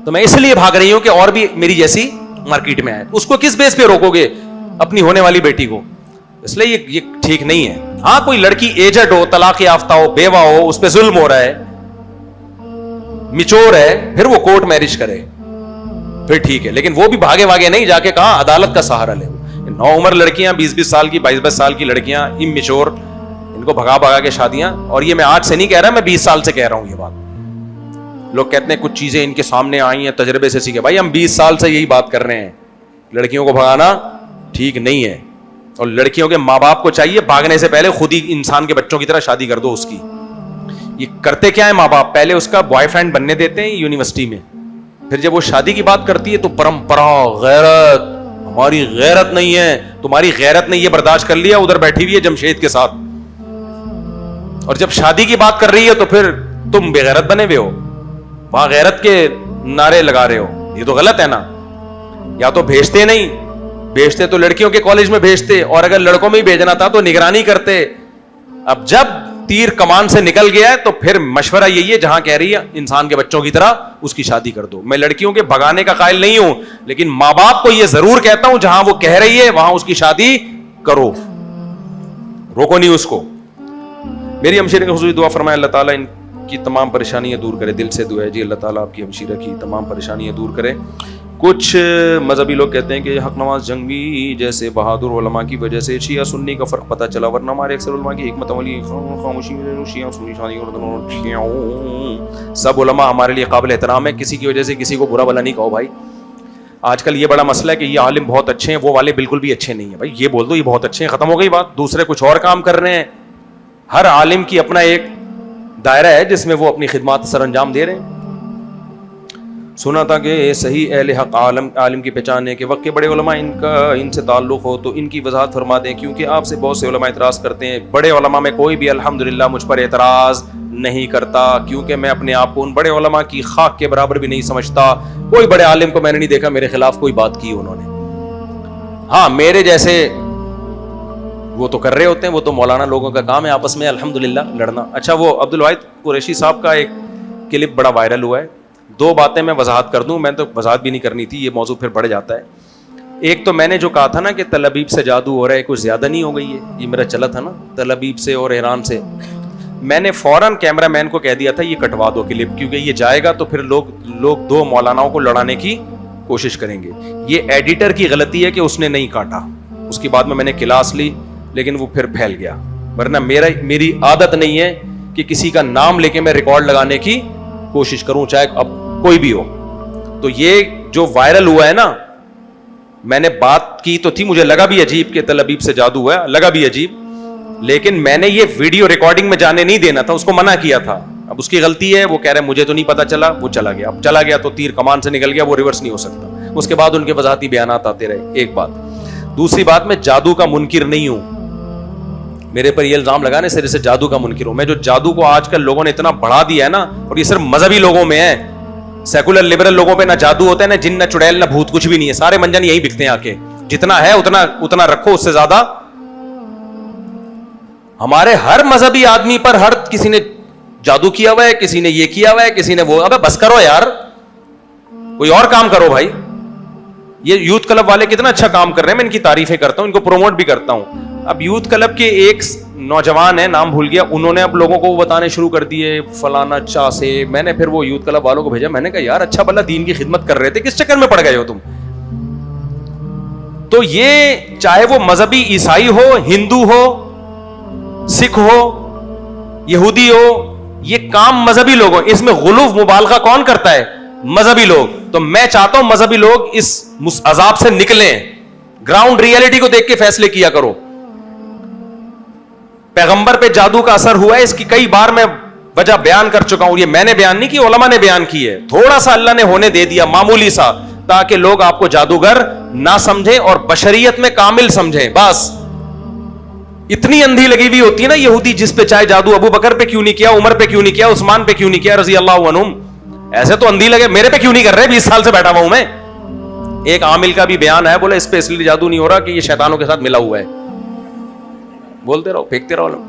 تو میں اس لیے بھاگ رہی ہوں کہ اور بھی میری جیسی مارکیٹ میں آئے. اس کو کس بیس پہ روکو گے اپنی ہونے والی بیٹی کو, اس لیے یہ ٹھیک نہیں ہے. ہاں کوئی لڑکی ایجڈ ہو, طلاق یافتہ ہو, بیوہ ہو, اس پہ ظلم ہو رہا ہے, میچور ہے, پھر وہ کورٹ میرج کرے, پھر ٹھیک ہے. لیکن وہ بھی بھاگے واگے نہیں جا کے کہاں عدالت کا سہارا لے. 9 عمر لڑکیاں, 20 سال کی, 22 سال کی لڑکیاں, امیچور, ان کو بھگا کے شادیاں. اور یہ میں آج سے نہیں کہہ رہا, میں 20 سال سے کہہ رہا ہوں یہ بات. لوگ کہتے ہیں کچھ چیزیں ان کے سامنے آئی ہیں, تجربے سے سیکھے. بھائی ہم 20 سال سے یہی بات کر رہے ہیں, لڑکیوں کو بھگانا ٹھیک نہیں ہے. اور لڑکیوں کے ماں باپ کو چاہیے بھاگنے سے پہلے خود ہی انسان کے بچوں کی طرح شادی کر دو اس کی. یہ کرتے کیا ہے ماں باپ, پہلے اس کا بوائے فرینڈ بننے دیتے ہیں یونیورسٹی میں, پھر جب وہ شادی کی بات کرتی ہے تو پرمپرا, غیرت, ہماری غیرت نہیں ہے, تمہاری غیرت نے یہ برداشت کر لیا, ادھر بیٹھی ہوئی ہے جمشید کے ساتھ, اور جب شادی کی بات کر رہی ہے تو پھر تم بے غیرت بنے ہوئے ہو, وہاں غیرت کے نعرے لگا رہے ہو. یہ تو غلط ہے نا. یا تو بھیجتے نہیں, بھیجتے تو لڑکیوں کے کالج میں بھیجتے, اور اگر لڑکوں میں ہی بھیجنا تھا تو نگرانی کرتے. اب جب تیر کمان سے نکل گیا ہے تو پھر مشورہ یہی ہے, جہاں کہہ رہی ہے انسان کے بچوں کی طرح اس کی شادی کر دو. میں لڑکیوں کے بھگانے کا قائل نہیں ہوں, لیکن ماں باپ کو یہ ضرور کہتا ہوں جہاں وہ کہہ رہی ہے وہاں اس کی شادی کرو, روکو نہیں اس کو. میری ہمشیرہ کی خصوصی دعا فرمائے اللہ تعالیٰ ان کی تمام پریشانیاں دور کرے. دل سے دعا ہے جی, اللہ تعالیٰ آپ کی ہمشیرہ کی تمام پریشانیاں دور کرے. کچھ مذہبی لوگ کہتے ہیں کہ حق نواز جنگی جیسے بہادر علماء کی وجہ سے شیعہ سنی کا فرق پتہ چلا, ورنہ ہمارے اکثر علماء کی حکمت عملی خاموشی شیعہ سنی شادی سب علماء ہمارے لیے قابل احترام ہے. کسی کی وجہ سے کسی کو برا بھلا نہیں کہو بھائی. آج کل یہ بڑا مسئلہ ہے کہ یہ عالم بہت اچھے ہیں, وہ والے بالکل بھی اچھے نہیں ہیں. بھائی یہ بول دو یہ بہت اچھے ہیں, ختم ہو گئی بات. دوسرے کچھ اور کام کر رہے ہیں. ہر عالم کی اپنا ایک دائرہ ہے جس میں وہ اپنی خدمات سر انجام دے رہے ہیں. سنا تھا کہ صحیح اہل حق عالم کی پہچان ہے کہ وقت کے بڑے علماء ان سے تعلق ہو تو ان کی وضاحت فرما دیں, کیونکہ آپ سے بہت سے علماء اعتراض کرتے ہیں. بڑے علماء میں کوئی بھی الحمدللہ مجھ پر اعتراض نہیں کرتا, کیونکہ میں اپنے آپ کو ان بڑے علماء کی خاک کے برابر بھی نہیں سمجھتا. کوئی بڑے عالم کو میں نے نہیں دیکھا میرے خلاف کوئی بات کی انہوں نے. ہاں میرے جیسے وہ تو کر رہے ہوتے ہیں, وہ تو مولانا لوگوں کا کام ہے آپس میں الحمدللہ لڑنا. اچھا, وہ عبدالواحد قریشی صاحب کا ایک کلپ بڑا وائرل ہوا ہے. 2 باتیں میں وضاحت کر دوں, میں تو وضاحت بھی نہیں کرنی تھی, یہ موضوع پھر بڑھ جاتا ہے. ایک تو میں نے جو کہا تھا نا کہ تل ابیب سے جادو ہو رہا ہے, کچھ زیادہ نہیں ہو گئی ہے, یہ میرا چلا تھا نا تل ابیب سے اور ایران سے. میں نے فوراً کیمرہ مین کو کہہ دیا تھا یہ کٹوا دو کلپ, کیونکہ یہ جائے گا تو پھر لوگ 2 مولاناؤں کو لڑانے کی کوشش کریں گے. یہ ایڈیٹر کی غلطی ہے کہ اس نے نہیں کاٹا, اس کے بعد میں نے کلاس لی لیکن وہ پھر پھیل گیا. ورنہ میری عادت نہیں ہے کہ کسی کا نام لے کے میں ریکارڈ لگانے کی کوشش کروں, چاہے اب کوئی بھی ہو. تو یہ جو وائرل ہوا ہے نا, میں نے بات کی تو تھی, مجھے لگا بھی عجیب کہ تل ابیب سے جادو ہوا ہے, لگا بھی عجیب, لیکن میں نے یہ ویڈیو ریکارڈنگ میں جانے نہیں دینا تھا, اس کو منع کیا تھا. اب اس کی غلطی ہے, وہ کہہ رہے مجھے تو نہیں پتا چلا, وہ چلا گیا. اب چلا گیا تو تیر کمان سے نکل گیا, وہ ریورس نہیں ہو سکتا. اس کے بعد ان کے وضاحتی بیانات آتے رہے. ایک بات. دوسری بات, میں جادو کا منکر نہیں ہوں, میرے پر یہ الزام لگانے سرے سے جادو کا منکر ہوں. میں جو جادو کو آج کل لوگوں نے اتنا بڑھا دیا ہے نا, اور یہ صرف مذہبی لوگوں میں ہے, سیکولر لبرل لوگوں پہ نہ جادو ہوتا ہے, نہ جن, نہ چڑیل, نہ بھوت, کچھ بھی نہیں ہے. سارے منجن یہی بکتے ہیں آ کے, جتنا ہے اتنا رکھو, اس سے زیادہ. ہمارے ہر مذہبی آدمی پر ہر کسی نے جادو کیا ہوا ہے, کسی نے یہ کیا ہوا ہے, کسی نے وہ. ابے بس کرو یار, کوئی اور کام کرو بھائی. یہ یوتھ کلب والے کتنا اچھا کام کر رہے ہیں, میں ان کی تعریفیں کرتا ہوں, ان کو پروموٹ بھی کرتا ہوں. اب یوتھ کلب کے ایک نوجوان ہیں, نام بھول گیا, انہوں نے اب لوگوں کو وہ بتانے شروع کر دیے فلانا چا سے. میں نے پھر وہ یوتھ کلب والوں کو بھیجا, میں نے کہا یار اچھا بھلا دین کی خدمت کر رہے تھے, کس چکر میں پڑ گئے ہو تم؟ تو یہ چاہے وہ مذہبی عیسائی ہو, ہندو ہو, سکھ ہو, یہودی ہو, یہ کام مذہبی لوگوں, اس میں غلو مبالغہ کون کرتا ہے؟ مذہبی لوگ. تو میں چاہتا ہوں مذہبی لوگ اس عذاب سے نکلیں, گراؤنڈ ریئلٹی کو دیکھ کے فیصلے کیا کرو. پیغمبر پہ جادو کا اثر ہوا ہے, اس کی کئی بار میں وجہ بیان کر چکا ہوں. یہ میں نے بیان نہیں کی, علماء نے بیان کی ہے. تھوڑا سا اللہ نے ہونے دے دیا, معمولی سا, تاکہ لوگ آپ کو جادوگر نہ سمجھیں اور بشریت میں کامل سمجھیں. بس اتنی اندھی لگی ہوئی ہوتی ہے نا یہودی, جس پہ چاہے جادو ابو بکر پہ کیوں نہیں کیا, عمر پہ کیوں نہیں کیا, عثمان پہ کیوں نہیں کیا رضی اللہ عنہم, ایسے تو اندھی لگے, میرے پہ کیوں نہیں کر رہے, 20 سال سے بیٹھا ہوا ہوں میں. ایک عامل کا بھی بیان ہے, بولا اس پہ اس لیے جادو نہیں ہو رہا کہ یہ شیطانوں کے ساتھ ملا ہوا ہے. بولتے رہو, پھینکتے رہو.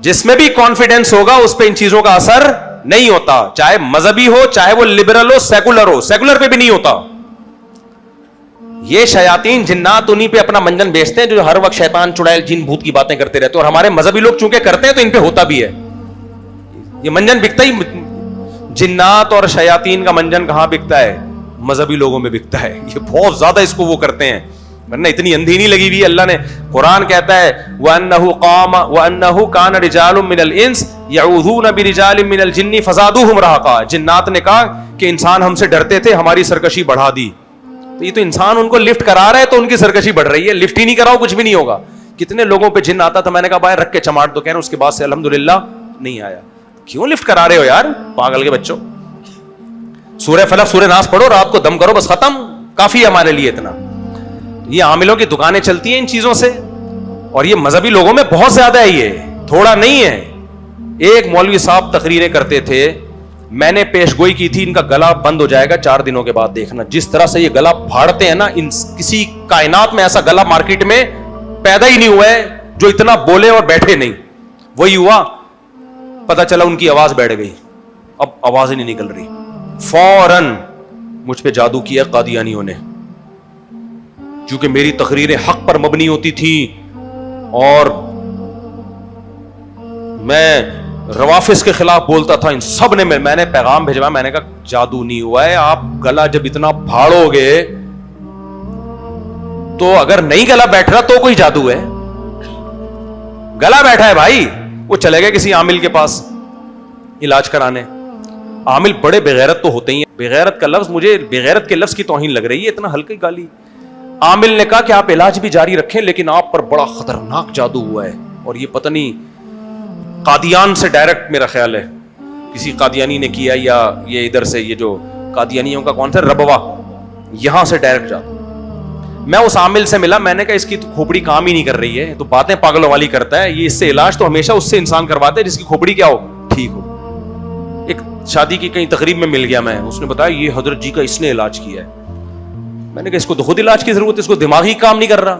جس میں بھی کانفیڈنس ہوگا اس پہ ان چیزوں کا اثر نہیں ہوتا, چاہے مذہبی ہو, چاہے وہ لبرل ہو, سیکولر ہو. سیکولر پہ بھی نہیں ہوتا. یہ شیاطین جنات انہی پہ اپنا منجن بیچتے ہیں, جو ہر وقت شیطان چڑیل جن بھوت کی باتیں کرتے رہتے ہیں. اور ہمارے مذہبی لوگ چونکہ کرتے ہیں تو ان پہ ہوتا بھی ہے. یہ منجن بکتا ہی, جنات اور شیاطین کا منجن کہاں بکتا ہے؟ مذہبی لوگوں میں بکتا ہے. یہ بہت زیادہ اس کو وہ کرتے ہیں, ورنہ اتنی اندھی نہیں لگی ہوئی. اللہ نے قرآن کہتا ہے وَأَنَّهُ كَانَ رِجَالٌ مِّنَ الْإِنسِ يَعُوذُونَ بِرِجَالٍ مِّنَ الْجِنِّ فَزَادُوهُمْ رَهَقًا. جنات نے کہا کہ انسان ہم سے ڈرتے تھے, ہماری سرکشی بڑھا دی. تو یہ تو انسان ان کو لفٹ کرا رہا ہے تو ان کی سرکشی بڑھ رہی ہے. لفٹ ہی نہیں کراؤ کچھ بھی نہیں ہوگا. کتنے لوگوں پہ جن آتا تھا, میں نے کہا بھائی رکھ کے چماٹ دو, کہہ رہے اس کے بعد سے الحمدللہ نہیں آیا. کیوں لفٹ کرا رہے ہو یار, پاگل کے بچوں. سورہ فلق سورہ ناس پڑھو, رات کو دم کرو, بس ختم, کافی ہے ہمارے لیے اتنا. یہ عاملوں کی دکانیں چلتی ہیں ان چیزوں سے, اور یہ مذہبی لوگوں میں بہت زیادہ ہے, یہ تھوڑا نہیں ہے. ایک مولوی صاحب تقریریں کرتے تھے, میں نے پیش گوئی کی تھی ان کا گلا بند ہو جائے گا 4 دنوں کے بعد, دیکھنا جس طرح سے یہ گلا پھاڑتے ہیں نا, کسی کائنات میں ایسا گلا مارکیٹ میں پیدا ہی نہیں ہوا ہے جو اتنا بولے اور بیٹھے نہیں. وہی ہوا, پتا چلا ان کی آواز بیٹھ گئی, اب آواز ہی نہیں نکل رہی. فوراً مجھ پہ جادو کیا قادیانیوں نے, چونکہ میری تقریریں حق پر مبنی ہوتی تھی اور میں روافظ کے خلاف بولتا تھا. ان سب نے, میں نے پیغام بھیجوا, میں نے کہا جادو نہیں ہوا ہے, آپ گلا جب اتنا پھاڑو گے تو اگر نہیں گلا بیٹھ رہا تو کوئی جادو ہے. گلا بیٹھا ہے بھائی. وہ چلے گئے کسی عامل کے پاس علاج کرانے. عامل بڑے بغیرت تو ہوتے ہی ہیں, بغیرت کا لفظ, مجھے بغیرت کے لفظ کی توہین لگ رہی ہے, اتنا ہلکی گالی. عامل نے کہا کہ آپ علاج بھی جاری رکھیں لیکن آپ پر بڑا خطرناک جادو ہوا ہے, اور یہ پتہ نہیں قادیان سے ڈائریکٹ, میرا خیال ہے کسی قادیانی نے کیا, یا یہ ادھر سے, یہ جو قادیانیوں کا کون سا ربوا, یہاں سے ڈائریکٹ جادو. میں اس عامل سے ملا, میں نے کہا اس کی تو کھوپڑی کام ہی نہیں کر رہی ہے, تو باتیں پاگلوں والی کرتا ہے. یہ اس سے علاج تو ہمیشہ اس سے انسان کرواتا ہے جس کی کھوپڑی کیا ہو, ٹھیک ہو. ایک شادی کی کہیں تقریب میں مل گیا میں, اس نے بتایا یہ حضرت جی کا اس نے علاج کیا ہے. میں نے کہا اس کو تو خود علاج کی ضرورت ہے, اس کو دماغ ہی کام نہیں کر رہا.